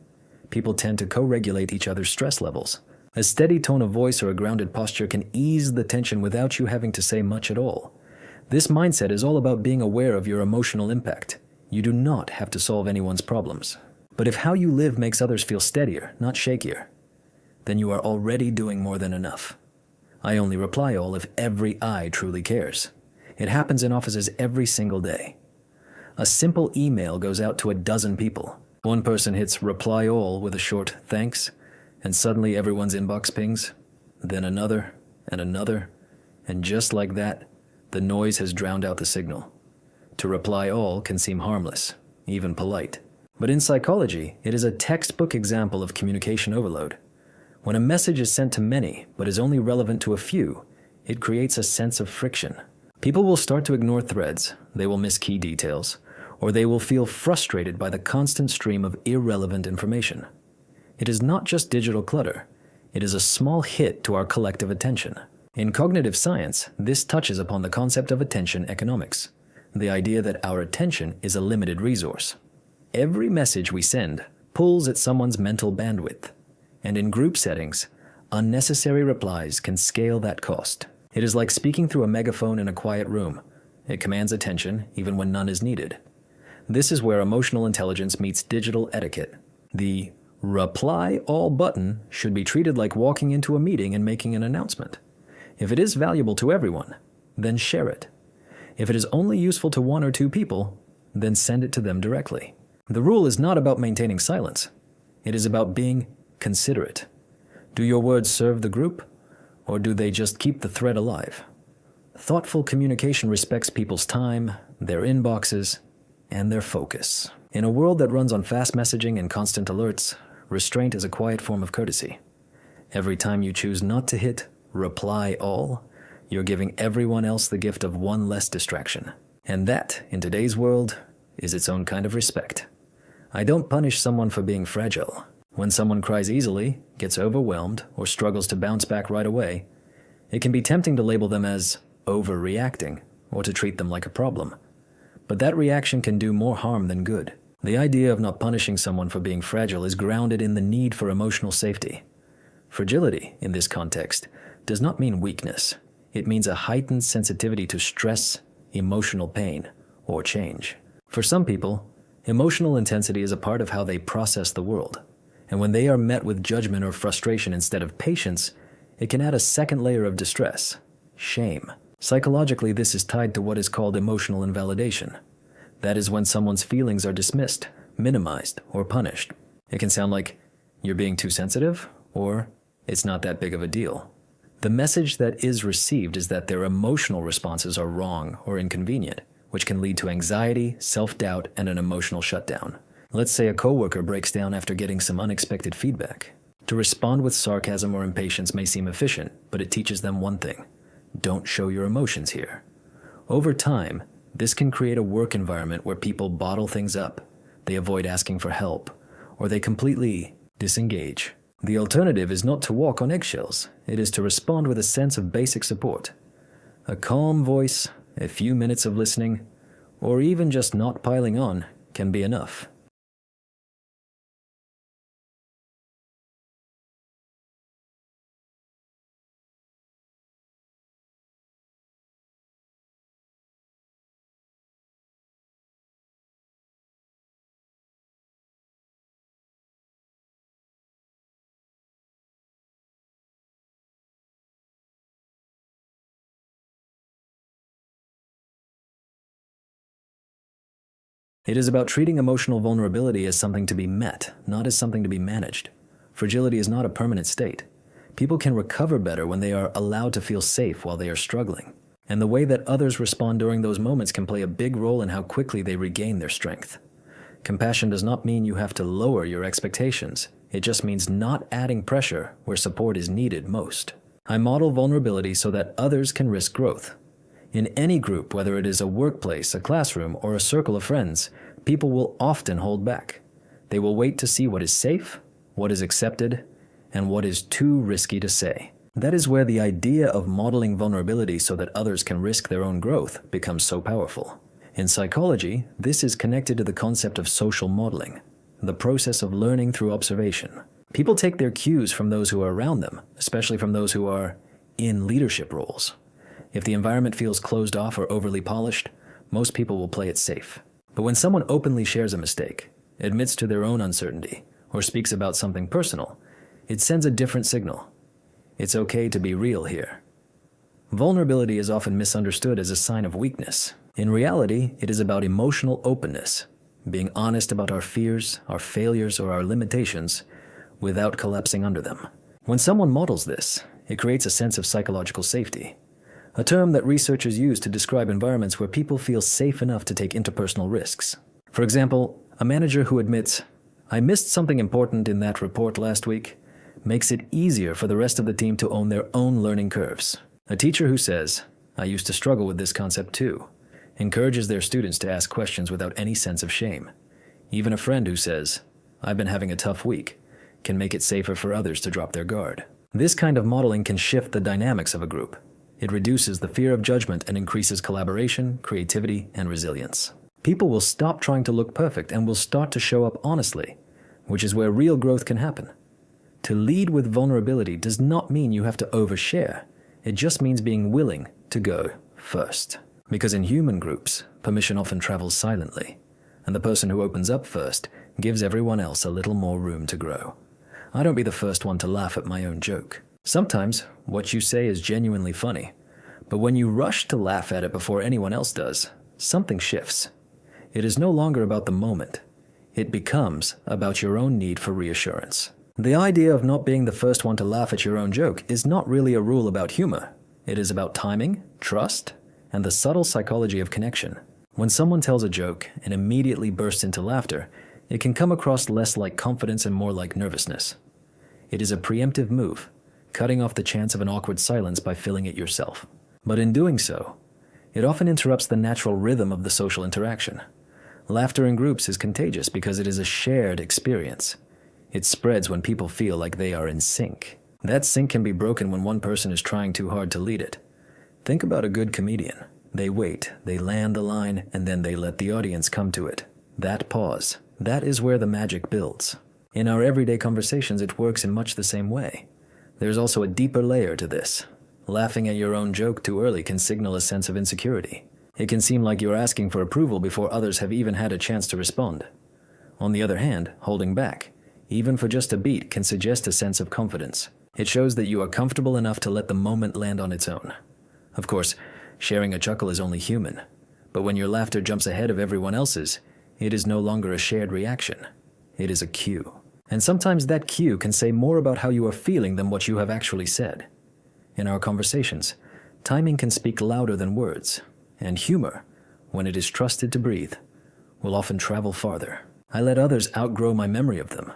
People tend to co-regulate each other's stress levels. A steady tone of voice or a grounded posture can ease the tension without you having to say much at all. This mindset is all about being aware of your emotional impact. You do not have to solve anyone's problems. But if how you live makes others feel steadier, not shakier, then you are already doing more than enough. I only reply all if every eye truly cares. It happens in offices every single day. A simple email goes out to a dozen people. One person hits reply all with a short thanks, and suddenly everyone's inbox pings. Then another, and just like that, the noise has drowned out the signal. To reply all can seem harmless, even polite. But in psychology, it is a textbook example of communication overload. When a message is sent to many, but is only relevant to a few, it creates a sense of friction. People will start to ignore threads, they will miss key details, or they will feel frustrated by the constant stream of irrelevant information. It is not just digital clutter, it is a small hit to our collective attention. In cognitive science, this touches upon the concept of attention economics, the idea that our attention is a limited resource. Every message we send pulls at someone's mental bandwidth. And in group settings, unnecessary replies can scale that cost. It is like speaking through a megaphone in a quiet room. It commands attention even when none is needed. This is where emotional intelligence meets digital etiquette. The reply all button should be treated like walking into a meeting and making an announcement. If it is valuable to everyone, then share it. If it is only useful to one or two people, then send it to them directly. The rule is not about maintaining silence. It is about being considerate. Do your words serve the group, or do they just keep the thread alive? Thoughtful communication respects people's time, their inboxes, and their focus. In a world that runs on fast messaging and constant alerts, restraint is a quiet form of courtesy. Every time you choose not to hit reply all, you're giving everyone else the gift of one less distraction. And that, in today's world, is its own kind of respect. I don't punish someone for being fragile. When someone cries easily, gets overwhelmed, or struggles to bounce back right away, it can be tempting to label them as overreacting or to treat them like a problem. But that reaction can do more harm than good. The idea of not punishing someone for being fragile is grounded in the need for emotional safety. Fragility, in this context, does not mean weakness. It means a heightened sensitivity to stress, emotional pain, or change. For some people, emotional intensity is a part of how they process the world. And when they are met with judgment or frustration instead of patience, it can add a second layer of distress, shame. Psychologically, this is tied to what is called emotional invalidation. That is when someone's feelings are dismissed, minimized, or punished. It can sound like, "You're being too sensitive," or "It's not that big of a deal." The message that is received is that their emotional responses are wrong or inconvenient, which can lead to anxiety, self-doubt, and an emotional shutdown. Let's say a coworker breaks down after getting some unexpected feedback. To respond with sarcasm or impatience may seem efficient, but it teaches them one thing: don't show your emotions here. Over time, this can create a work environment where people bottle things up, they avoid asking for help, or they completely disengage. The alternative is not to walk on eggshells. It is to respond with a sense of basic support. A calm voice, a few minutes of listening, or even just not piling on can be enough. It is about treating emotional vulnerability as something to be met, not as something to be managed. Fragility is not a permanent state. People can recover better when they are allowed to feel safe while they are struggling. And the way that others respond during those moments can play a big role in how quickly they regain their strength. Compassion does not mean you have to lower your expectations. It just means not adding pressure where support is needed most. I model vulnerability so that others can risk growth. In any group, whether it is a workplace, a classroom, or a circle of friends, people will often hold back. They will wait to see what is safe, what is accepted, and what is too risky to say. That is where the idea of modeling vulnerability so that others can risk their own growth becomes so powerful. In psychology, this is connected to the concept of social modeling, the process of learning through observation. People take their cues from those who are around them, especially from those who are in leadership roles. If the environment feels closed off or overly polished, most people will play it safe. But when someone openly shares a mistake, admits to their own uncertainty, or speaks about something personal, it sends a different signal. It's okay to be real here. Vulnerability is often misunderstood as a sign of weakness. In reality, it is about emotional openness, being honest about our fears, our failures, or our limitations without collapsing under them. When someone models this, it creates a sense of psychological safety, a term that researchers use to describe environments where people feel safe enough to take interpersonal risks. For example, a manager who admits, "I missed something important in that report last week," makes it easier for the rest of the team to own their own learning curves. A teacher who says, "I used to struggle with this concept too," encourages their students to ask questions without any sense of shame. Even a friend who says, "I've been having a tough week," can make it safer for others to drop their guard. This kind of modeling can shift the dynamics of a group. It reduces the fear of judgment and increases collaboration, creativity, and resilience. People will stop trying to look perfect and will start to show up honestly, which is where real growth can happen. To lead with vulnerability does not mean you have to overshare. It just means being willing to go first. Because in human groups, permission often travels silently, and the person who opens up first gives everyone else a little more room to grow. I don't be the first one to laugh at my own joke. Sometimes what you say is genuinely funny, but when you rush to laugh at it before anyone else does, something shifts. It is no longer about the moment. It becomes about your own need for reassurance. The idea of not being the first one to laugh at your own joke is not really a rule about humor. It is about timing, trust, and the subtle psychology of connection. When someone tells a joke and immediately bursts into laughter, it can come across less like confidence and more like nervousness. It is a preemptive move, cutting off the chance of an awkward silence by filling it yourself. But in doing so, it often interrupts the natural rhythm of the social interaction. Laughter in groups is contagious because it is a shared experience. It spreads when people feel like they are in sync. That sync can be broken when one person is trying too hard to lead it. Think about a good comedian. They wait, they land the line, and then they let the audience come to it. That pause, that is where the magic builds. In our everyday conversations, it works in much the same way. There's also a deeper layer to this. Laughing at your own joke too early can signal a sense of insecurity. It can seem like you're asking for approval before others have even had a chance to respond. On the other hand, holding back, even for just a beat, can suggest a sense of confidence. It shows that you are comfortable enough to let the moment land on its own. Of course, sharing a chuckle is only human, but when your laughter jumps ahead of everyone else's, it is no longer a shared reaction. It is a cue. And sometimes that cue can say more about how you are feeling than what you have actually said. In our conversations, timing can speak louder than words, and humor, when it is trusted to breathe, will often travel farther. I let others outgrow my memory of them.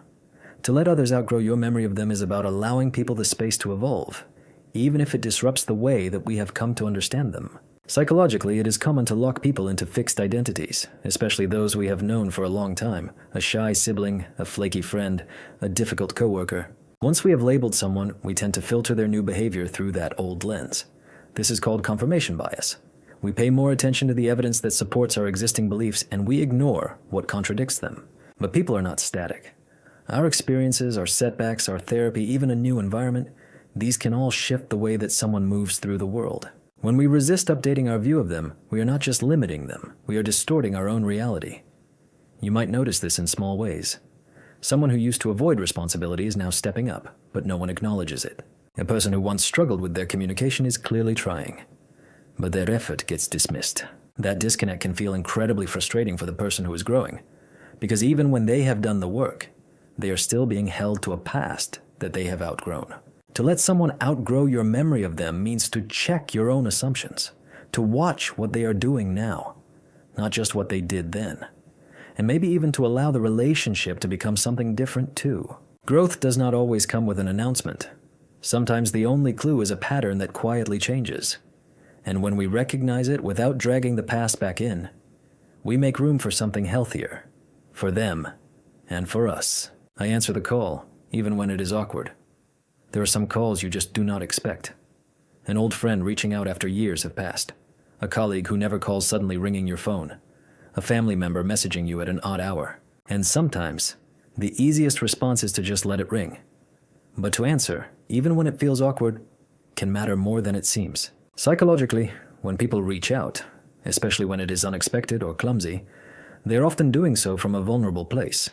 To let others outgrow your memory of them is about allowing people the space to evolve, even if it disrupts the way that we have come to understand them. Psychologically, it is common to lock people into fixed identities, especially those we have known for a long time, a shy sibling, a flaky friend, a difficult coworker. Once we have labeled someone, we tend to filter their new behavior through that old lens. This is called confirmation bias. We pay more attention to the evidence that supports our existing beliefs, and we ignore what contradicts them. But people are not static. Our experiences, our setbacks, our therapy, even a new environment, these can all shift the way that someone moves through the world. When we resist updating our view of them, we are not just limiting them, we are distorting our own reality. You might notice this in small ways. Someone who used to avoid responsibility is now stepping up, but no one acknowledges it. A person who once struggled with their communication is clearly trying, but their effort gets dismissed. That disconnect can feel incredibly frustrating for the person who is growing, because even when they have done the work, they are still being held to a past that they have outgrown. To let someone outgrow your memory of them means to check your own assumptions, to watch what they are doing now, not just what they did then, and maybe even to allow the relationship to become something different too. Growth does not always come with an announcement. Sometimes the only clue is a pattern that quietly changes. And when we recognize it without dragging the past back in, we make room for something healthier, for them and for us. I answer the call, even when it is awkward. There are some calls you just do not expect. An old friend reaching out after years have passed. A colleague who never calls suddenly ringing your phone. A family member messaging you at an odd hour. And sometimes, the easiest response is to just let it ring. But to answer, even when it feels awkward, can matter more than it seems. Psychologically, when people reach out, especially when it is unexpected or clumsy, they are often doing so from a vulnerable place.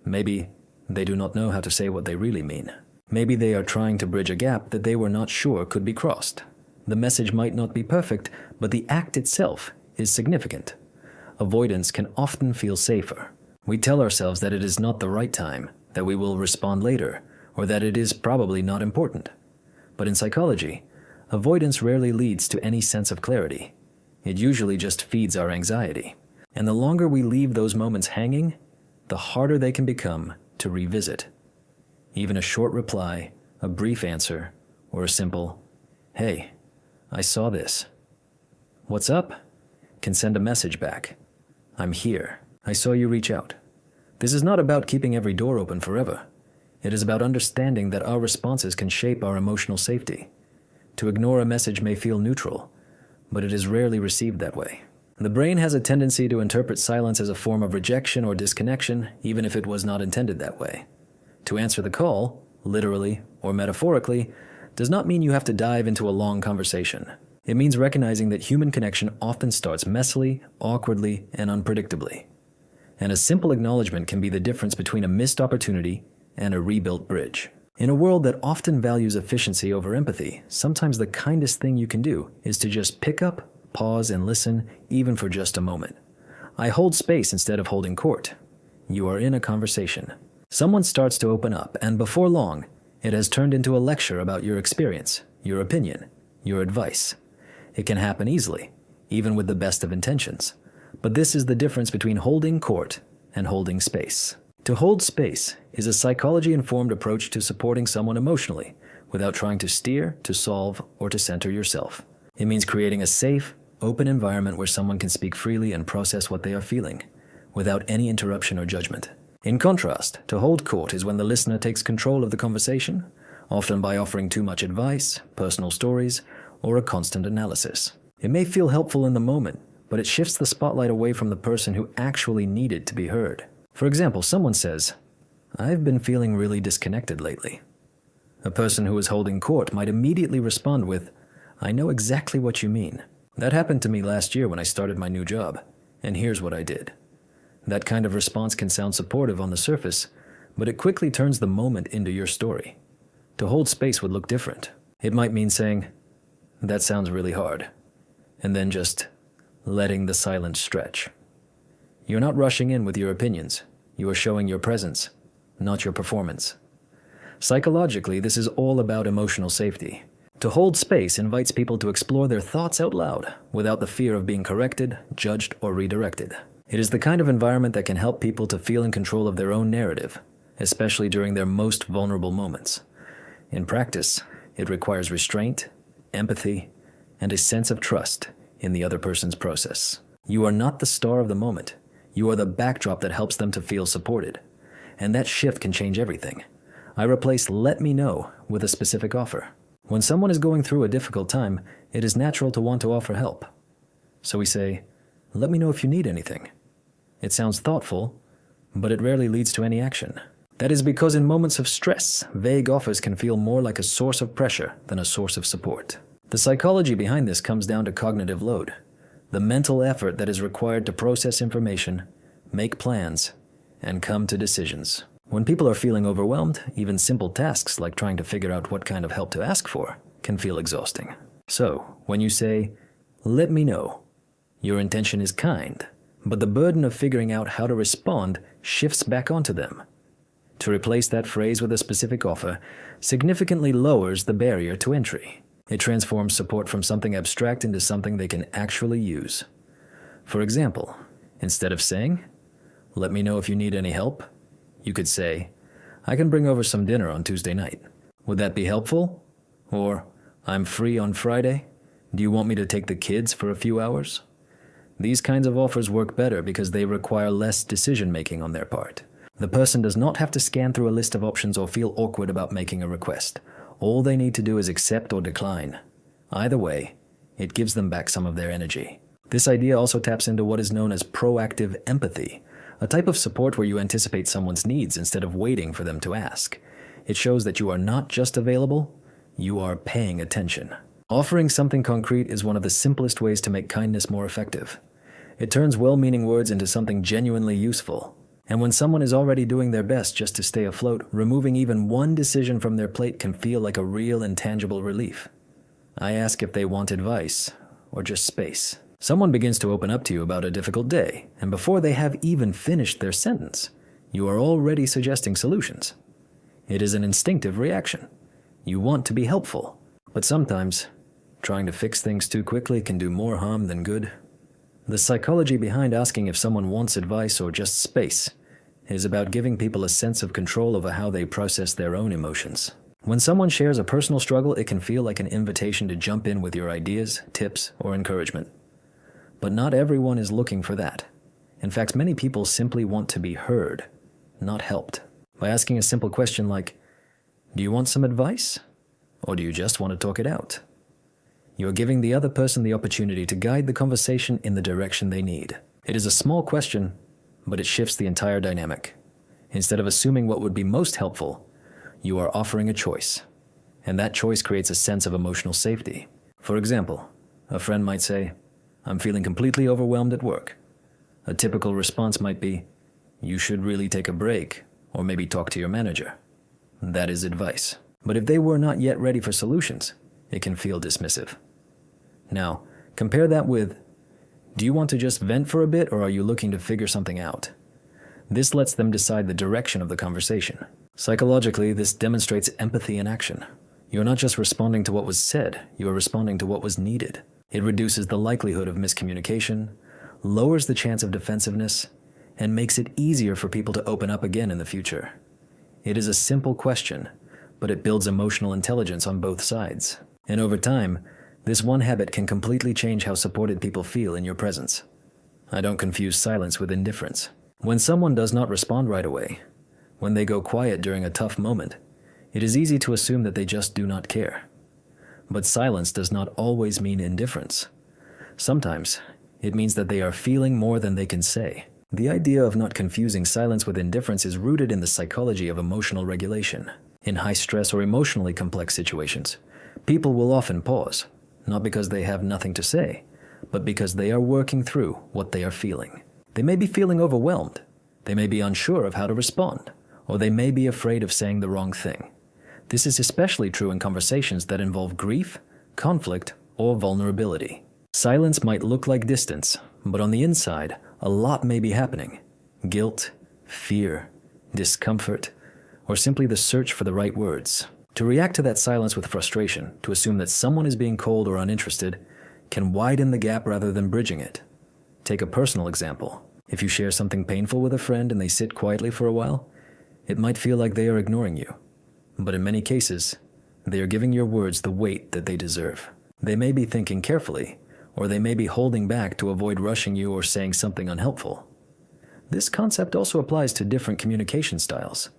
Maybe they do not know how to say what they really mean. Maybe they are trying to bridge a gap that they were not sure could be crossed. The message might not be perfect, but the act itself is significant. Avoidance can often feel safer. We tell ourselves that it is not the right time, that we will respond later, or that it is probably not important. But in psychology, avoidance rarely leads to any sense of clarity. It usually just feeds our anxiety. And the longer we leave those moments hanging, the harder they can become to revisit. Even a short reply, a brief answer, or a simple, "Hey, I saw this. What's up?" can send a message back. "I'm here. I saw you reach out." This is not about keeping every door open forever. It is about understanding that our responses can shape our emotional safety. To ignore a message may feel neutral, but it is rarely received that way. The brain has a tendency to interpret silence as a form of rejection or disconnection, even if it was not intended that way. To answer the call, literally or metaphorically, does not mean you have to dive into a long conversation. It means recognizing that human connection often starts messily, awkwardly, and unpredictably. And a simple acknowledgement can be the difference between a missed opportunity and a rebuilt bridge. In a world that often values efficiency over empathy, sometimes the kindest thing you can do is to just pick up, pause, and listen, even for just a moment. I hold space instead of holding court. You are in a conversation. Someone starts to open up, and before long, it has turned into a lecture about your experience, your opinion, your advice. It can happen easily, even with the best of intentions. But this is the difference between holding court and holding space. To hold space is a psychology-informed approach to supporting someone emotionally without trying to steer, to solve, or to center yourself. It means creating a safe, open environment where someone can speak freely and process what they are feeling, without any interruption or judgment. In contrast, to hold court is when the listener takes control of the conversation, often by offering too much advice, personal stories, or a constant analysis. It may feel helpful in the moment, but it shifts the spotlight away from the person who actually needed to be heard. For example, someone says, "I've been feeling really disconnected lately." A person who is holding court might immediately respond with, "I know exactly what you mean. That happened to me last year when I started my new job, and here's what I did." That kind of response can sound supportive on the surface, but it quickly turns the moment into your story. To hold space would look different. It might mean saying, "That sounds really hard," and then just letting the silence stretch. You're not rushing in with your opinions. You are showing your presence, not your performance. Psychologically, this is all about emotional safety. To hold space invites people to explore their thoughts out loud without the fear of being corrected, judged, or redirected. It is the kind of environment that can help people to feel in control of their own narrative, especially during their most vulnerable moments. In practice, it requires restraint, empathy, and a sense of trust in the other person's process. You are not the star of the moment. You are the backdrop that helps them to feel supported. And that shift can change everything. I replace "let me know" with a specific offer. When someone is going through a difficult time, it is natural to want to offer help. So we say, "Let me know if you need anything." It sounds thoughtful, but it rarely leads to any action. That is because in moments of stress, vague offers can feel more like a source of pressure than a source of support. The psychology behind this comes down to cognitive load, the mental effort that is required to process information, make plans, and come to decisions. When people are feeling overwhelmed, even simple tasks like trying to figure out what kind of help to ask for can feel exhausting. So, when you say, "Let me know," your intention is kind, but the burden of figuring out how to respond shifts back onto them. To replace that phrase with a specific offer significantly lowers the barrier to entry. It transforms support from something abstract into something they can actually use. For example, instead of saying, "Let me know if you need any help," you could say, "I can bring over some dinner on Tuesday night. Would that be helpful?" Or, "I'm free on Friday. Do you want me to take the kids for a few hours?" These kinds of offers work better because they require less decision-making on their part. The person does not have to scan through a list of options or feel awkward about making a request. All they need to do is accept or decline. Either way, it gives them back some of their energy. This idea also taps into what is known as proactive empathy, a type of support where you anticipate someone's needs instead of waiting for them to ask. It shows that you are not just available, you are paying attention. Offering something concrete is one of the simplest ways to make kindness more effective. It turns well-meaning words into something genuinely useful. And when someone is already doing their best just to stay afloat, removing even one decision from their plate can feel like a real and tangible relief. I ask if they want advice or just space. Someone begins to open up to you about a difficult day, and before they have even finished their sentence, you are already suggesting solutions. It is an instinctive reaction. You want to be helpful, but sometimes trying to fix things too quickly can do more harm than good. The psychology behind asking if someone wants advice or just space is about giving people a sense of control over how they process their own emotions. When someone shares a personal struggle, it can feel like an invitation to jump in with your ideas, tips, or encouragement. But not everyone is looking for that. In fact, many people simply want to be heard, not helped. By asking a simple question like, "Do you want some advice? Or do you just want to talk it out?" You are giving the other person the opportunity to guide the conversation in the direction they need. It is a small question, but it shifts the entire dynamic. Instead of assuming what would be most helpful, You are offering a choice, and that choice creates a sense of emotional safety. For example, a friend might say, "I'm feeling completely overwhelmed at work." A typical response might be, "You should really take a break, or maybe talk to your manager." That is advice. But if they were not yet ready for solutions, it can feel dismissive. Now, compare that with, "Do you want to just vent for a bit, or are you looking to figure something out?" This lets them decide the direction of the conversation. Psychologically, this demonstrates empathy in action. You're not just responding to what was said, you are responding to what was needed. It reduces the likelihood of miscommunication, lowers the chance of defensiveness, and makes it easier for people to open up again in the future. It is a simple question, but it builds emotional intelligence on both sides. And over time, this one habit can completely change how supported people feel in your presence. I don't confuse silence with indifference. When someone does not respond right away, when they go quiet during a tough moment, it is easy to assume that they just do not care. But silence does not always mean indifference. Sometimes, it means that they are feeling more than they can say. The idea of not confusing silence with indifference is rooted in the psychology of emotional regulation. In high-stress or emotionally complex situations, people will often pause, not because they have nothing to say, but because they are working through what they are feeling. They may be feeling overwhelmed, they may be unsure of how to respond, or they may be afraid of saying the wrong thing. This is especially true in conversations that involve grief, conflict, or vulnerability. Silence might look like distance, but on the inside, a lot may be happening. Guilt, fear, discomfort, or simply the search for the right words. To react to that silence with frustration, to assume that someone is being cold or uninterested, can widen the gap rather than bridging it. Take a personal example. If you share something painful with a friend and they sit quietly for a while, it might feel like they are ignoring you. But in many cases, they are giving your words the weight that they deserve. They may be thinking carefully, or they may be holding back to avoid rushing you or saying something unhelpful. This concept also applies to different communication styles.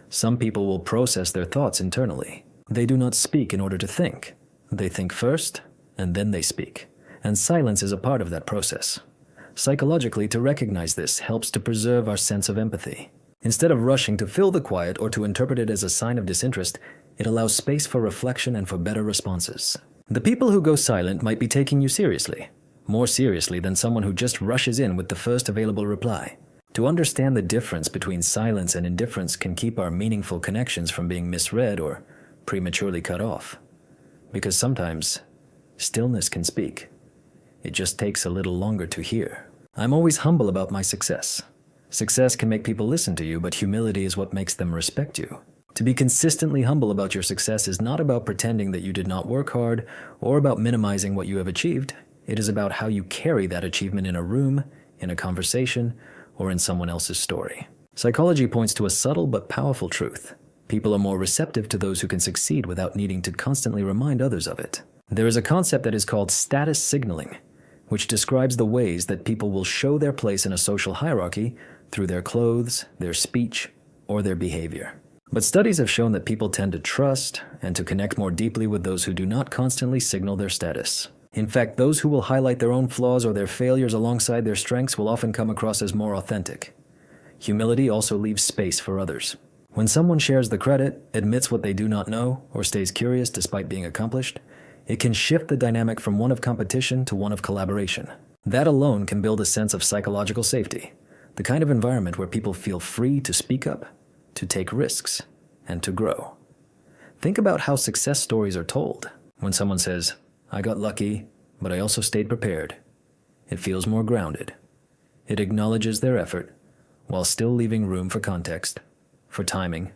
Some people will process their thoughts internally. They do not speak in order to think. They think first, and then they speak. And silence is a part of that process. Psychologically, to recognize this helps to preserve our sense of empathy. Instead of rushing to fill the quiet or to interpret it as a sign of disinterest, it allows space for reflection and for better responses. The people who go silent might be taking you seriously, more seriously than someone who just rushes in with the first available reply. To understand the difference between silence and indifference can keep our meaningful connections from being misread or prematurely cut off. Because sometimes, stillness can speak. It just takes a little longer to hear. I'm always humble about my success. Success can make people listen to you, but humility is what makes them respect you. To be consistently humble about your success is not about pretending that you did not work hard or about minimizing what you have achieved. It is about how you carry that achievement in a room, in a conversation, or in someone else's story. Psychology points to a subtle but powerful truth. People are more receptive to those who can succeed without needing to constantly remind others of it. There is a concept that is called status signaling, which describes the ways that people will show their place in a social hierarchy through their clothes, their speech, or their behavior. But studies have shown that people tend to trust and to connect more deeply with those who do not constantly signal their status. In fact, those who will highlight their own flaws or their failures alongside their strengths will often come across as more authentic. Humility also leaves space for others. When someone shares the credit, admits what they do not know, or stays curious despite being accomplished, it can shift the dynamic from one of competition to one of collaboration. That alone can build a sense of psychological safety, the kind of environment where people feel free to speak up, to take risks, and to grow. Think about how success stories are told. When someone says, "I got lucky, but I also stayed prepared," it feels more grounded. It acknowledges their effort, while still leaving room for context, for timing,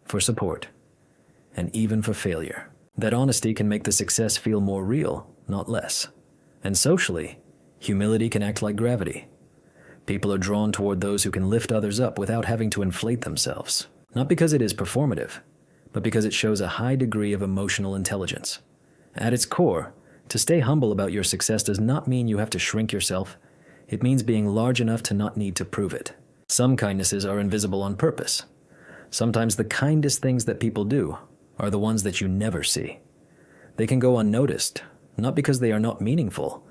for support, and even for failure. That honesty can make the success feel more real, not less. And socially, humility can act like gravity. People are drawn toward those who can lift others up without having to inflate themselves. Not because it is performative, but because it shows a high degree of emotional intelligence. At its core, to stay humble about your success does not mean you have to shrink yourself. It means being large enough to not need to prove it. Some kindnesses are invisible on purpose. Sometimes the kindest things that people do are the ones that you never see. They can go unnoticed, not because they are not meaningful,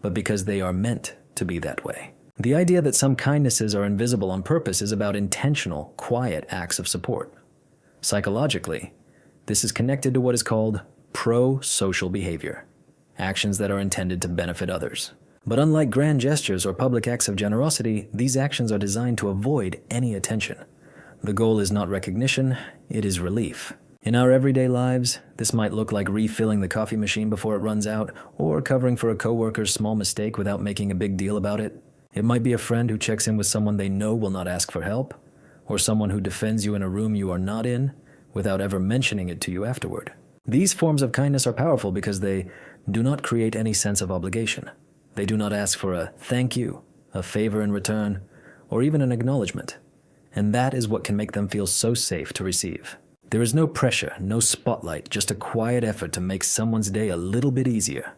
but because they are meant to be that way. The idea that some kindnesses are invisible on purpose is about intentional, quiet acts of support. Psychologically, this is connected to what is called pro-social behavior, actions that are intended to benefit others. But unlike grand gestures or public acts of generosity, these actions are designed to avoid any attention. The goal is not recognition, it is relief. In our everyday lives, this might look like refilling the coffee machine before it runs out, or covering for a coworker's small mistake without making a big deal about it. It might be a friend who checks in with someone they know will not ask for help, or someone who defends you in a room you are not in without ever mentioning it to you afterward. These forms of kindness are powerful because they do not create any sense of obligation. They do not ask for a thank you, a favor in return, or even an acknowledgement. And that is what can make them feel so safe to receive. There is no pressure, no spotlight, just a quiet effort to make someone's day a little bit easier.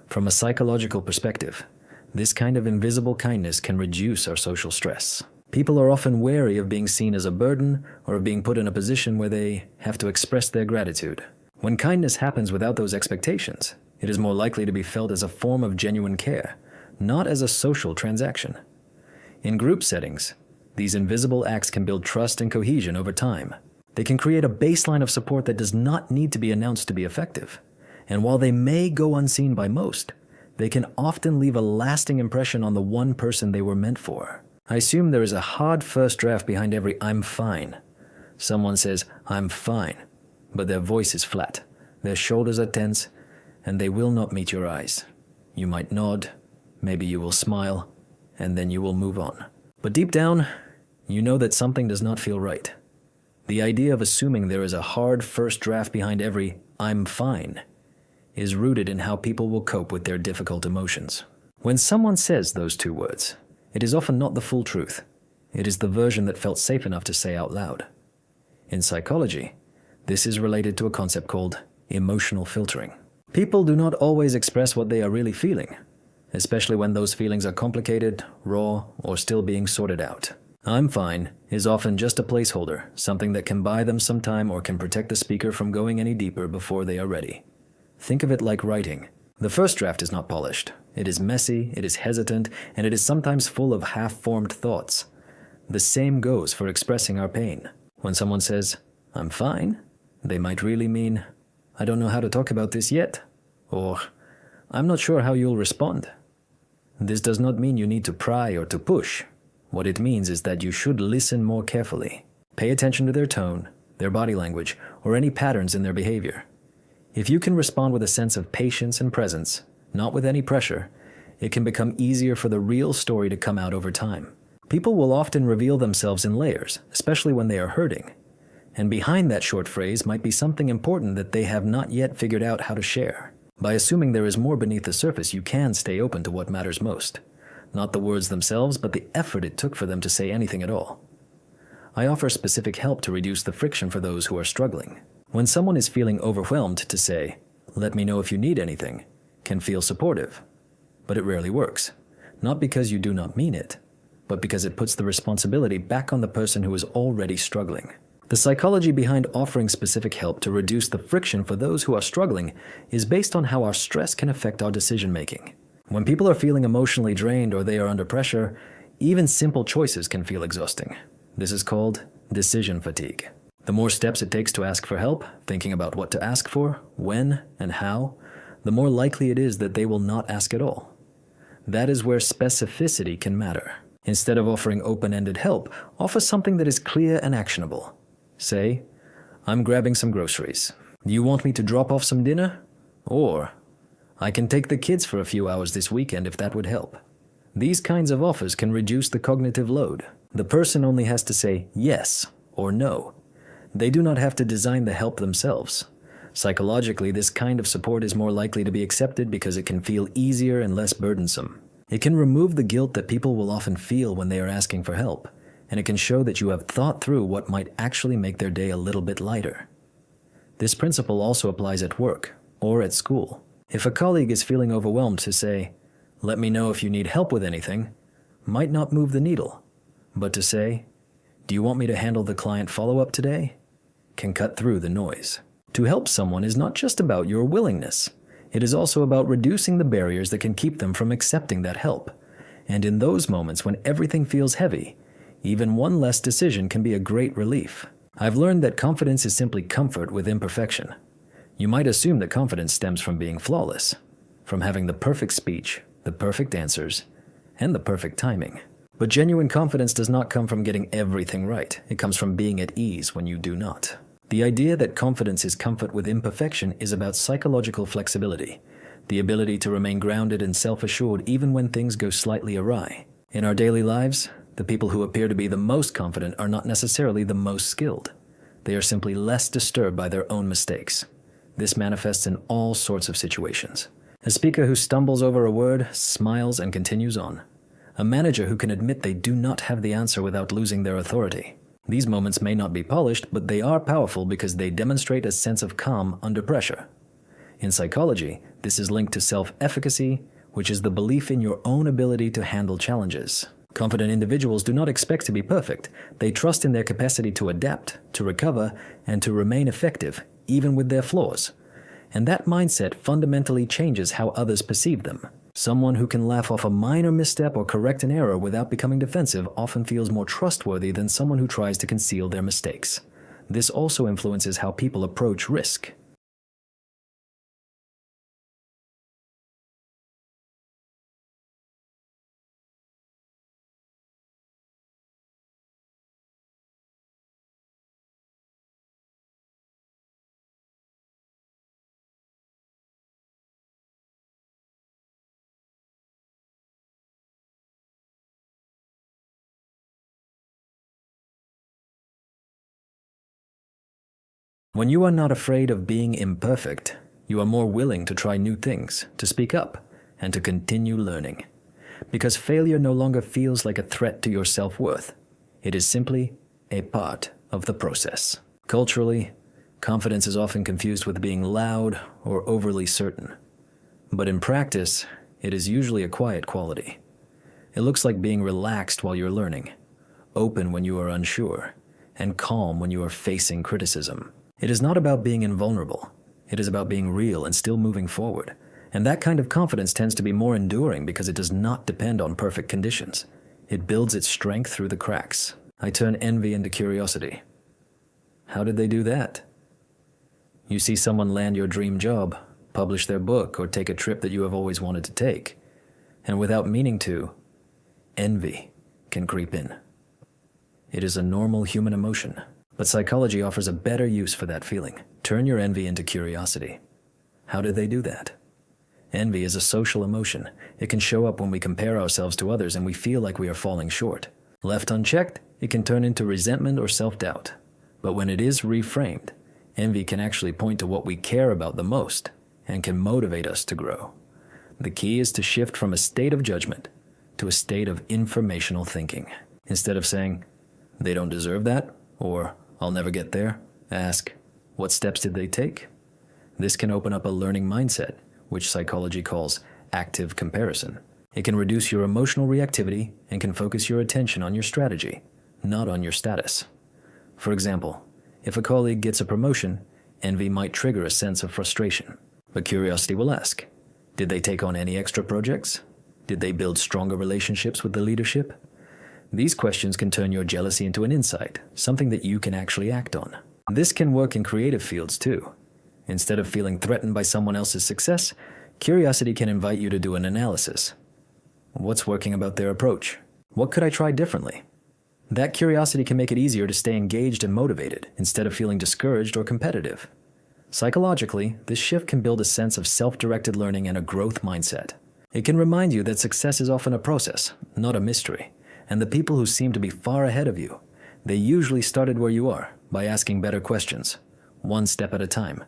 From a psychological perspective, this kind of invisible kindness can reduce our social stress. People are often wary of being seen as a burden or of being put in a position where they have to express their gratitude. When kindness happens without those expectations, it is more likely to be felt as a form of genuine care, not as a social transaction. In group settings, these invisible acts can build trust and cohesion over time. They can create a baseline of support that does not need to be announced to be effective. And while they may go unseen by most, they can often leave a lasting impression on the one person they were meant for. I assume there is a hard first draft behind every "I'm fine." Someone says, "I'm fine," but their voice is flat, their shoulders are tense, and they will not meet your eyes. You might nod, maybe you will smile, and then you will move on. But deep down, you know that something does not feel right. The idea of assuming there is a hard first draft behind every "I'm fine" is rooted in how people will cope with their difficult emotions. When someone says those two words, it is often not the full truth. It is the version that felt safe enough to say out loud. In psychology, this is related to a concept called emotional filtering. People do not always express what they are really feeling, especially when those feelings are complicated, raw, or still being sorted out. "I'm fine" is often just a placeholder, something that can buy them some time or can protect the speaker from going any deeper before they are ready. Think of it like writing. The first draft is not polished. It is messy, it is hesitant, and it is sometimes full of half-formed thoughts. The same goes for expressing our pain. When someone says, "I'm fine," they might really mean, "I don't know how to talk about this yet," or "I'm not sure how you'll respond." This does not mean you need to pry or to push. What it means is that you should listen more carefully. Pay attention to their tone, their body language, or any patterns in their behavior. If you can respond with a sense of patience and presence, not with any pressure, it can become easier for the real story to come out over time. People will often reveal themselves in layers, especially when they are hurting. And behind that short phrase might be something important that they have not yet figured out how to share. By assuming there is more beneath the surface, you can stay open to what matters most. Not the words themselves, but the effort it took for them to say anything at all. I offer specific help to reduce the friction for those who are struggling. When someone is feeling overwhelmed, to say, "Let me know if you need anything," can feel supportive. But it rarely works. Not because you do not mean it, but because it puts the responsibility back on the person who is already struggling. The psychology behind offering specific help to reduce the friction for those who are struggling is based on how our stress can affect our decision-making. When people are feeling emotionally drained or they are under pressure, even simple choices can feel exhausting. This is called decision fatigue. The more steps it takes to ask for help, thinking about what to ask for, when, and how, the more likely it is that they will not ask at all. That is where specificity can matter. Instead of offering open-ended help, offer something that is clear and actionable. Say, "I'm grabbing some groceries. Do you want me to drop off some dinner?" Or, "I can take the kids for a few hours this weekend if that would help." These kinds of offers can reduce the cognitive load. The person only has to say yes or no. They do not have to design the help themselves. Psychologically, this kind of support is more likely to be accepted because it can feel easier and less burdensome. It can remove the guilt that people will often feel when they are asking for help, and it can show that you have thought through what might actually make their day a little bit lighter. This principle also applies at work or at school. If a colleague is feeling overwhelmed, to say, "Let me know if you need help with anything," might not move the needle. But to say, "Do you want me to handle the client follow-up today?" can cut through the noise. To help someone is not just about your willingness. It is also about reducing the barriers that can keep them from accepting that help. And in those moments when everything feels heavy, even one less decision can be a great relief. I've learned that confidence is simply comfort with imperfection. You might assume that confidence stems from being flawless, from having the perfect speech, the perfect answers, and the perfect timing. But genuine confidence does not come from getting everything right. It comes from being at ease when you do not. The idea that confidence is comfort with imperfection is about psychological flexibility, the ability to remain grounded and self-assured even when things go slightly awry. In our daily lives, the people who appear to be the most confident are not necessarily the most skilled. They are simply less disturbed by their own mistakes. This manifests in all sorts of situations. A speaker who stumbles over a word, smiles, and continues on. A manager who can admit they do not have the answer without losing their authority. These moments may not be polished, but they are powerful because they demonstrate a sense of calm under pressure. In psychology, this is linked to self-efficacy, which is the belief in your own ability to handle challenges. Confident individuals do not expect to be perfect. They trust in their capacity to adapt, to recover, and to remain effective, even with their flaws. And that mindset fundamentally changes how others perceive them. Someone who can laugh off a minor misstep or correct an error without becoming defensive often feels more trustworthy than someone who tries to conceal their mistakes. This also influences how people approach risk. When you are not afraid of being imperfect, you are more willing to try new things, to speak up, and to continue learning. Because failure no longer feels like a threat to your self-worth. It is simply a part of the process. Culturally, confidence is often confused with being loud or overly certain. But in practice, it is usually a quiet quality. It looks like being relaxed while you're learning, open when you are unsure, and calm when you are facing criticism. It is not about being invulnerable. It is about being real and still moving forward. And that kind of confidence tends to be more enduring because it does not depend on perfect conditions. It builds its strength through the cracks. I turn envy into curiosity. How did they do that? You see someone land your dream job, publish their book, or take a trip that you have always wanted to take. And without meaning to, envy can creep in. It is a normal human emotion. But psychology offers a better use for that feeling. Turn your envy into curiosity. How do they do that? Envy is a social emotion. It can show up when we compare ourselves to others and we feel like we are falling short. Left unchecked, it can turn into resentment or self-doubt. But when it is reframed, envy can actually point to what we care about the most and can motivate us to grow. The key is to shift from a state of judgment to a state of informational thinking. Instead of saying, "They don't deserve that," or "I'll never get there," ask, "What steps did they take?" This can open up a learning mindset, which psychology calls active comparison. It can reduce your emotional reactivity and can focus your attention on your strategy, not on your status. For example, if a colleague gets a promotion, envy might trigger a sense of frustration. But curiosity will ask, did they take on any extra projects? Did they build stronger relationships with the leadership? These questions can turn your jealousy into an insight, something that you can actually act on. This can work in creative fields too. Instead of feeling threatened by someone else's success, curiosity can invite you to do an analysis. What's working about their approach? What could I try differently? That curiosity can make it easier to stay engaged and motivated instead of feeling discouraged or competitive. Psychologically, this shift can build a sense of self-directed learning and a growth mindset. It can remind you that success is often a process, not a mystery. And the people who seem to be far ahead of you, they usually started where you are, by asking better questions, one step at a time.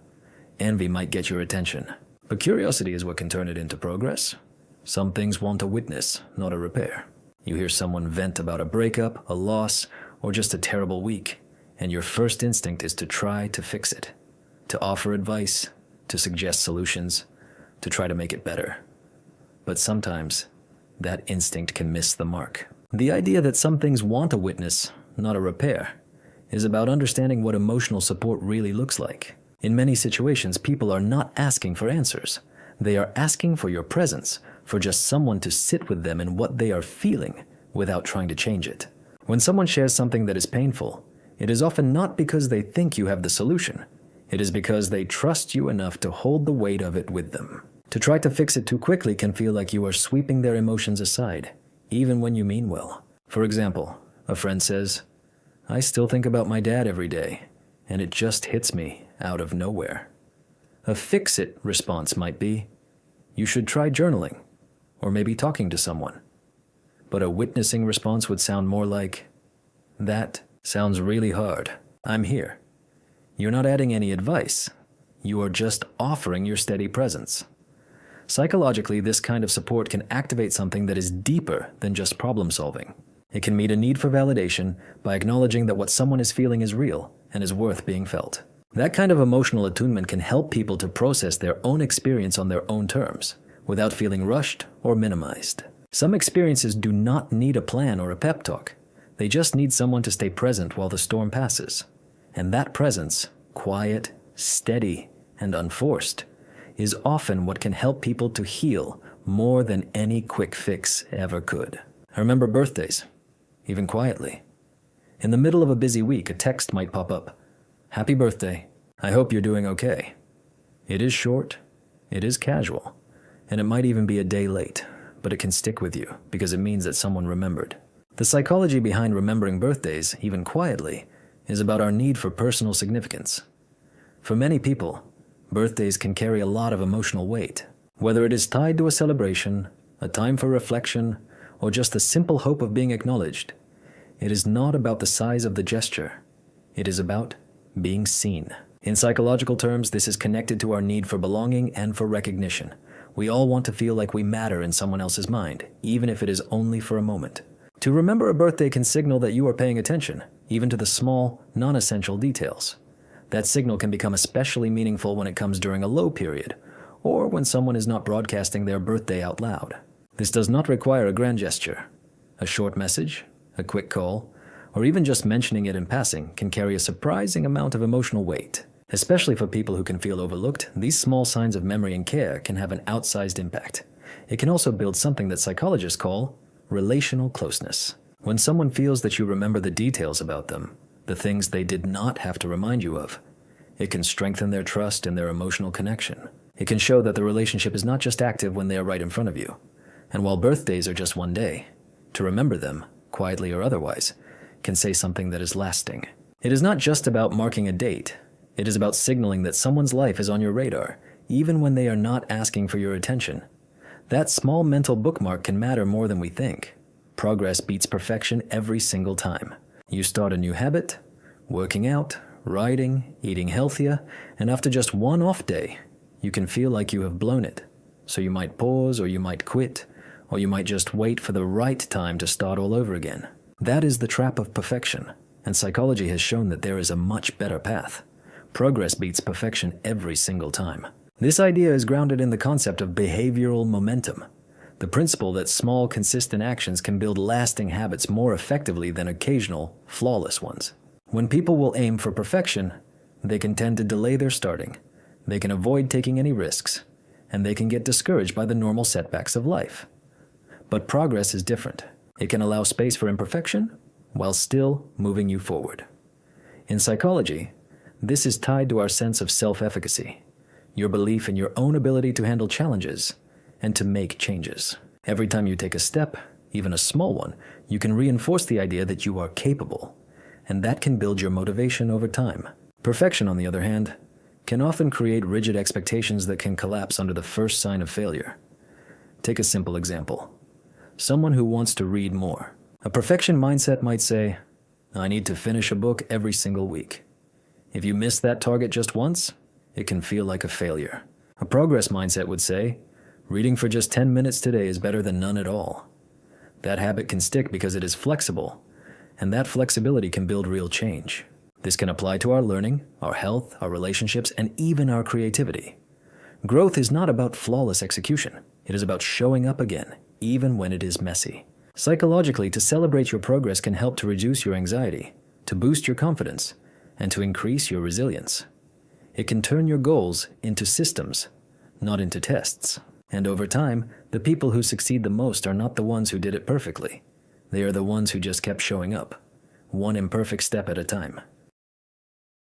Envy might get your attention, but curiosity is what can turn it into progress. Some things want a witness, not a repair. You hear someone vent about a breakup, a loss, or just a terrible week, and your first instinct is to try to fix it, to offer advice, to suggest solutions, to try to make it better. But sometimes, that instinct can miss the mark. The idea that some things want a witness, not a repair, is about understanding what emotional support really looks like. In many situations, people are not asking for answers. They are asking for your presence, for just someone to sit with them in what they are feeling without trying to change it. When someone shares something that is painful, It is often not because they think you have the solution. It is because they trust you enough to hold the weight of it with them. To try to fix it too quickly can feel like you are sweeping their emotions aside, even when you mean well. For example, a friend says, "I still think about my dad every day, and it just hits me out of nowhere." A fix-it response might be, "You should try journaling, or maybe talking to someone." But a witnessing response would sound more like, "That sounds really hard. I'm here." You're not adding any advice. You are just offering your steady presence. Psychologically, this kind of support can activate something that is deeper than just problem solving. It can meet a need for validation by acknowledging that what someone is feeling is real and is worth being felt. That kind of emotional attunement can help people to process their own experience on their own terms, without feeling rushed or minimized. Some experiences do not need a plan or a pep talk. They just need someone to stay present while the storm passes. And that presence, quiet, steady, and unforced, is often what can help people to heal more than any quick fix ever could. I remember birthdays, even quietly. In the middle of a busy week, a text might pop up. "Happy birthday. I hope you're doing okay." It is short, it is casual, and it might even be a day late, but it can stick with you because it means that someone remembered. The psychology behind remembering birthdays, even quietly, is about our need for personal significance. For many people, birthdays can carry a lot of emotional weight. Whether it is tied to a celebration, a time for reflection, or just the simple hope of being acknowledged, it is not about the size of the gesture. It is about being seen. In psychological terms, this is connected to our need for belonging and for recognition. We all want to feel like we matter in someone else's mind, even if it is only for a moment. To remember a birthday can signal that you are paying attention, even to the small, non-essential details. That signal can become especially meaningful when it comes during a low period, or when someone is not broadcasting their birthday out loud. This does not require a grand gesture. A short message, a quick call, or even just mentioning it in passing can carry a surprising amount of emotional weight. Especially for people who can feel overlooked, these small signs of memory and care can have an outsized impact. It can also build something that psychologists call relational closeness. When someone feels that you remember the details about them, the things they did not have to remind you of, it can strengthen their trust and their emotional connection. It can show that the relationship is not just active when they are right in front of you. And while birthdays are just one day, to remember them, quietly or otherwise, can say something that is lasting. It is not just about marking a date. It is about signaling that someone's life is on your radar, even when they are not asking for your attention. That small mental bookmark can matter more than we think. Progress beats perfection every single time. You start a new habit, working out, writing, eating healthier, and after just one off day, you can feel like you have blown it. So you might pause, or you might quit, or you might just wait for the right time to start all over again. That is the trap of perfection, and psychology has shown that there is a much better path. Progress beats perfection every single time. This idea is grounded in the concept of behavioral momentum, the principle that small, consistent actions can build lasting habits more effectively than occasional, flawless ones. When people will aim for perfection, they can tend to delay their starting, they can avoid taking any risks, and they can get discouraged by the normal setbacks of life. But progress is different. It can allow space for imperfection while still moving you forward. In psychology, this is tied to our sense of self-efficacy, your belief in your own ability to handle challenges and to make changes. Every time you take a step, even a small one, you can reinforce the idea that you are capable, and that can build your motivation over time. Perfection, on the other hand, can often create rigid expectations that can collapse under the first sign of failure. Take a simple example. Someone who wants to read more. A perfection mindset might say, "I need to finish a book every single week." If you miss that target just once, it can feel like a failure. A progress mindset would say, "Reading for just 10 minutes today is better than none at all." That habit can stick because it is flexible, and that flexibility can build real change. This can apply to our learning, our health, our relationships, and even our creativity. Growth is not about flawless execution. It is about showing up again, even when it is messy. Psychologically, to celebrate your progress can help to reduce your anxiety, to boost your confidence, and to increase your resilience. It can turn your goals into systems, not into tests. And over time, the people who succeed the most are not the ones who did it perfectly. They are the ones who just kept showing up, one imperfect step at a time.